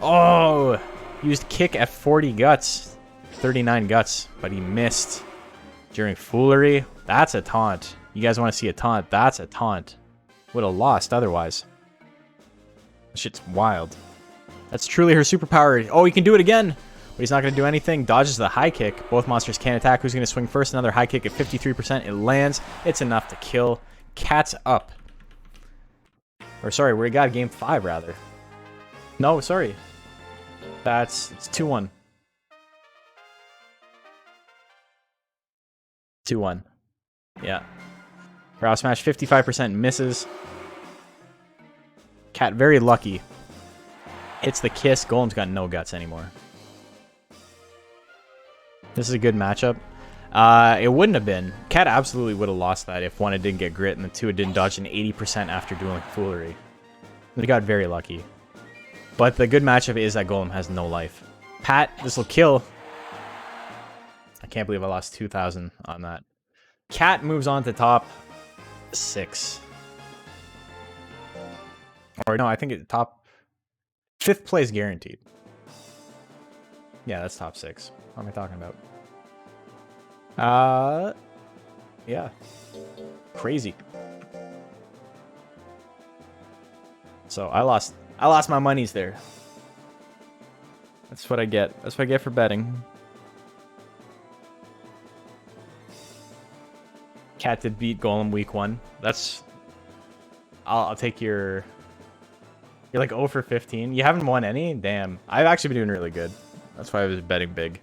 Oh, used kick at 40 guts. 39 guts, but he missed during foolery. That's a taunt. You guys want to see a taunt? That's a taunt. Would have lost otherwise. Shit's wild. That's truly her superpower. Oh, he can do it again, but he's not going to do anything. Dodges the high kick. Both monsters can attack. Who's going to swing first? Another high kick at 53%. It lands. It's enough to kill. Cat's up. Or sorry, we got game 5 rather. No, sorry. It's 2-1. 2-1. Yeah. Brow smash 55% misses. Cat very lucky. Hits the kiss. Golem's got no guts anymore. This is a good matchup. It wouldn't have been. Cat absolutely would have lost that if one, it didn't get grit, and the two, it didn't dodge an 80% after doing foolery. They got very lucky. But the good matchup is that Golem has no life. Pat, this will kill. I can't believe I lost 2,000 on that. Cat moves on to top 6. Or no, I think it's top 5th place guaranteed. Yeah, that's top 6. What am I talking about? Yeah. Crazy. So I lost my monies there. That's what I get. That's what I get for betting. Cat did beat Golem week 1. That's I'll take your. You're like 0 for 15. You haven't won any? Damn. I've actually been doing really good. That's why I was betting big.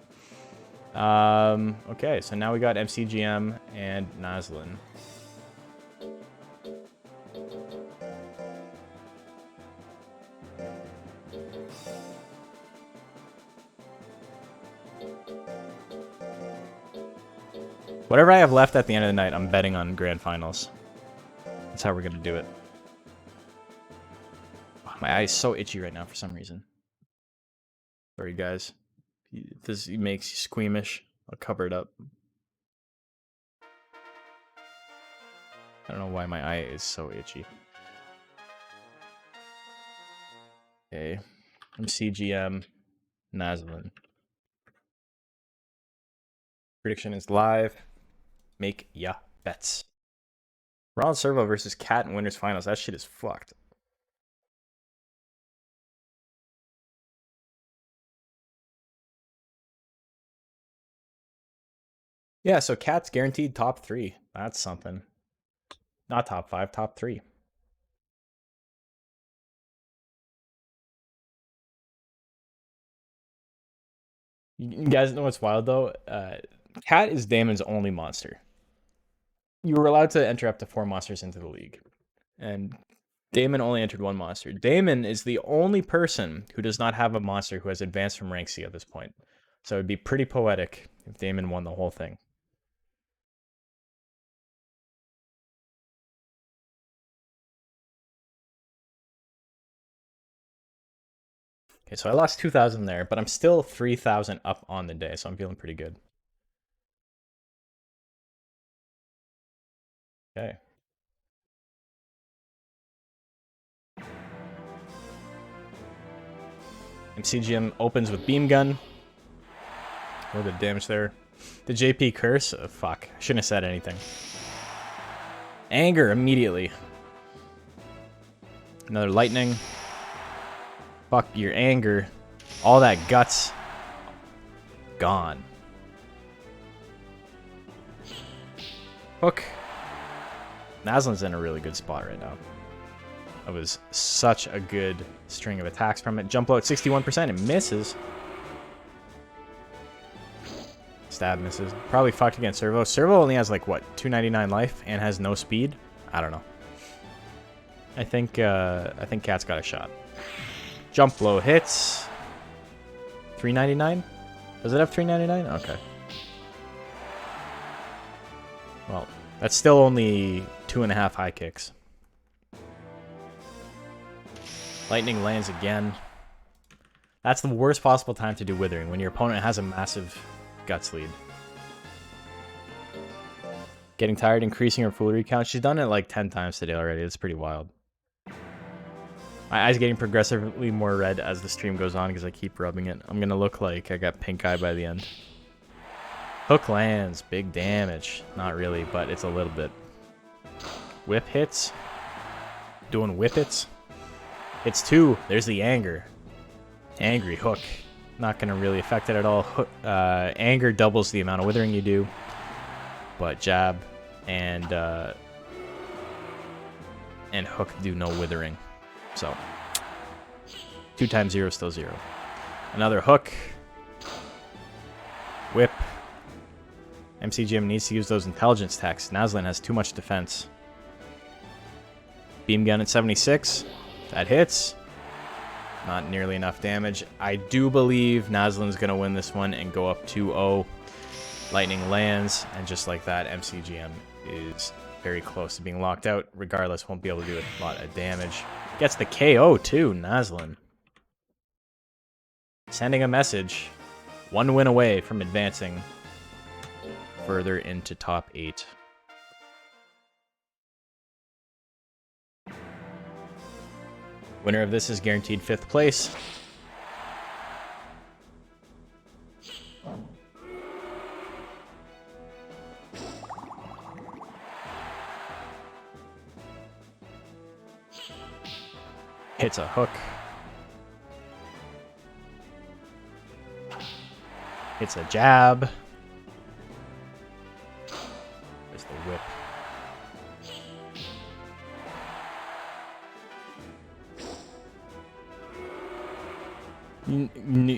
Okay, so now we got MCGM and Naslin. Whatever I have left at the end of the night, I'm betting on grand finals. That's how we're gonna do it. My eye is so itchy right now for some reason. Sorry, guys. If this makes you squeamish, I'll cover it up. I don't know why my eye is so itchy. Okay. I'm CGM Naslin. Prediction is live. Make ya bets. Ron Servo versus Cat in winners finals. That shit is fucked. Yeah, so Cat's guaranteed top 3. That's something. Not top 5, top 3. You guys know what's wild though? Cat is Damon's only monster. You were allowed to enter up to 4 monsters into the league. And Damon only entered 1 monster. Damon is the only person who does not have a monster who has advanced from rank C at this point. So it'd be pretty poetic if Damon won the whole thing. Okay, so I lost 2,000 there, but I'm still 3,000 up on the day, so I'm feeling pretty good. Okay. MCGM opens with Beam Gun. A little bit of damage there. The JP curse? Oh, fuck. I shouldn't have said anything. Anger immediately. Another lightning. Fuck your anger. All that guts. Gone. Hook. Nazlin's in a really good spot right now. That was such a good string of attacks from it. Jump low at 61% and misses. Stab misses. Probably fucked against Servo. Servo only has like what, 299 life and has no speed? I don't know. I think Cat's got a shot. Jump low hits. 399? Does it have 399? Okay. Well, that's still only 2.5 high kicks. Lightning lands again. That's the worst possible time to do Withering, when your opponent has a massive guts lead. Getting tired, increasing her foolery count. She's done it like 10 times today already. It's pretty wild. My eye's getting progressively more red as the stream goes on because I keep rubbing it. I'm going to look like I got pink eye by the end. Hook lands. Big damage. Not really, but it's a little bit. Whip hits. Doing whippets. It's 2. There's the anger. Angry hook. Not going to really affect it at all. Anger doubles the amount of withering you do. But jab and hook do no withering. So 2 times 0 is still 0. Another hook. Whip. MCGM needs to use those intelligence attacks. Nazlin has too much defense. Beam gun at 76. That hits. Not nearly enough damage. I do believe Nazlin's going to win this one and go up 2-0. Lightning lands, and just like that, MCGM is very close to being locked out. Regardless, won't be able to do a lot of damage. Gets the KO too, Nazlin. Sending a message. 1 win away from advancing further into top 8. Winner of this is guaranteed 5th place. Hits a hook. Hits a jab. There's the whip.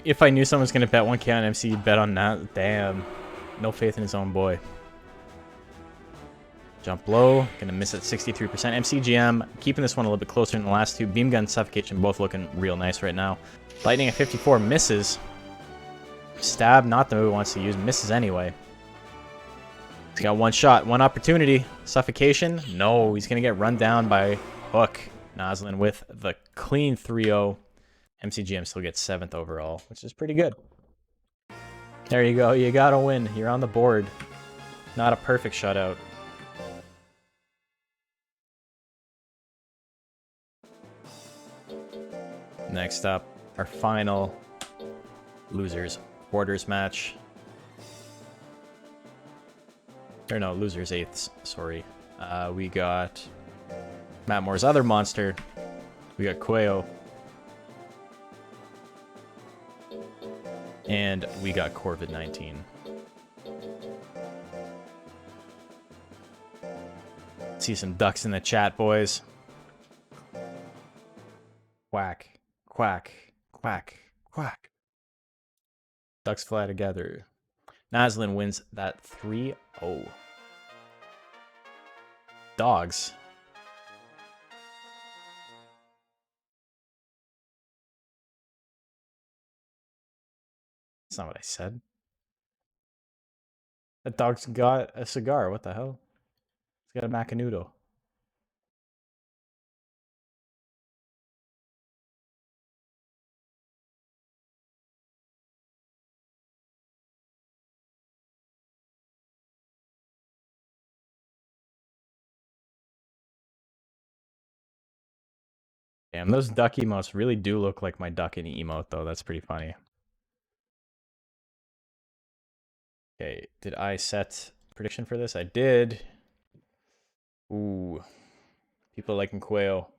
If I knew someone's going to bet 1K on MC, you'd bet on that. Damn. No faith in his own boy. Jump low. Going to miss at 63%. MCGM keeping this one a little bit closer than the last 2. Beam gun, suffocation, both looking real nice right now. Lightning at 54 misses. Stab, not the move he wants to use. Misses anyway. He's got 1 shot, 1 opportunity. Suffocation. No, he's going to get run down by Hook. Nazlin with the clean 3-0. MCGM still gets 7th overall, which is pretty good. There you go. You got to win. You're on the board. Not a perfect shutout. Next up, our final losers quarters match. Or no, losers 8th, sorry. We got Matt Moore's other monster. We got Quayo. And we got Corvid19. See some ducks in the chat, boys. Quack, quack, quack, quack. Ducks fly together. Naslin wins that 3-0. Dogs. That's not what I said. That dog's got a cigar. What the hell? He's got a Macanudo. Damn, those duck emotes really do look like my duck in emote, though. That's pretty funny. Okay, did I set prediction for this? I did. Ooh. People liking Quail.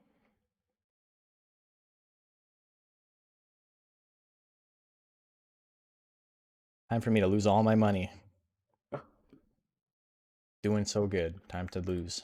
Time for me to lose all my money. Doing so good. Time to lose.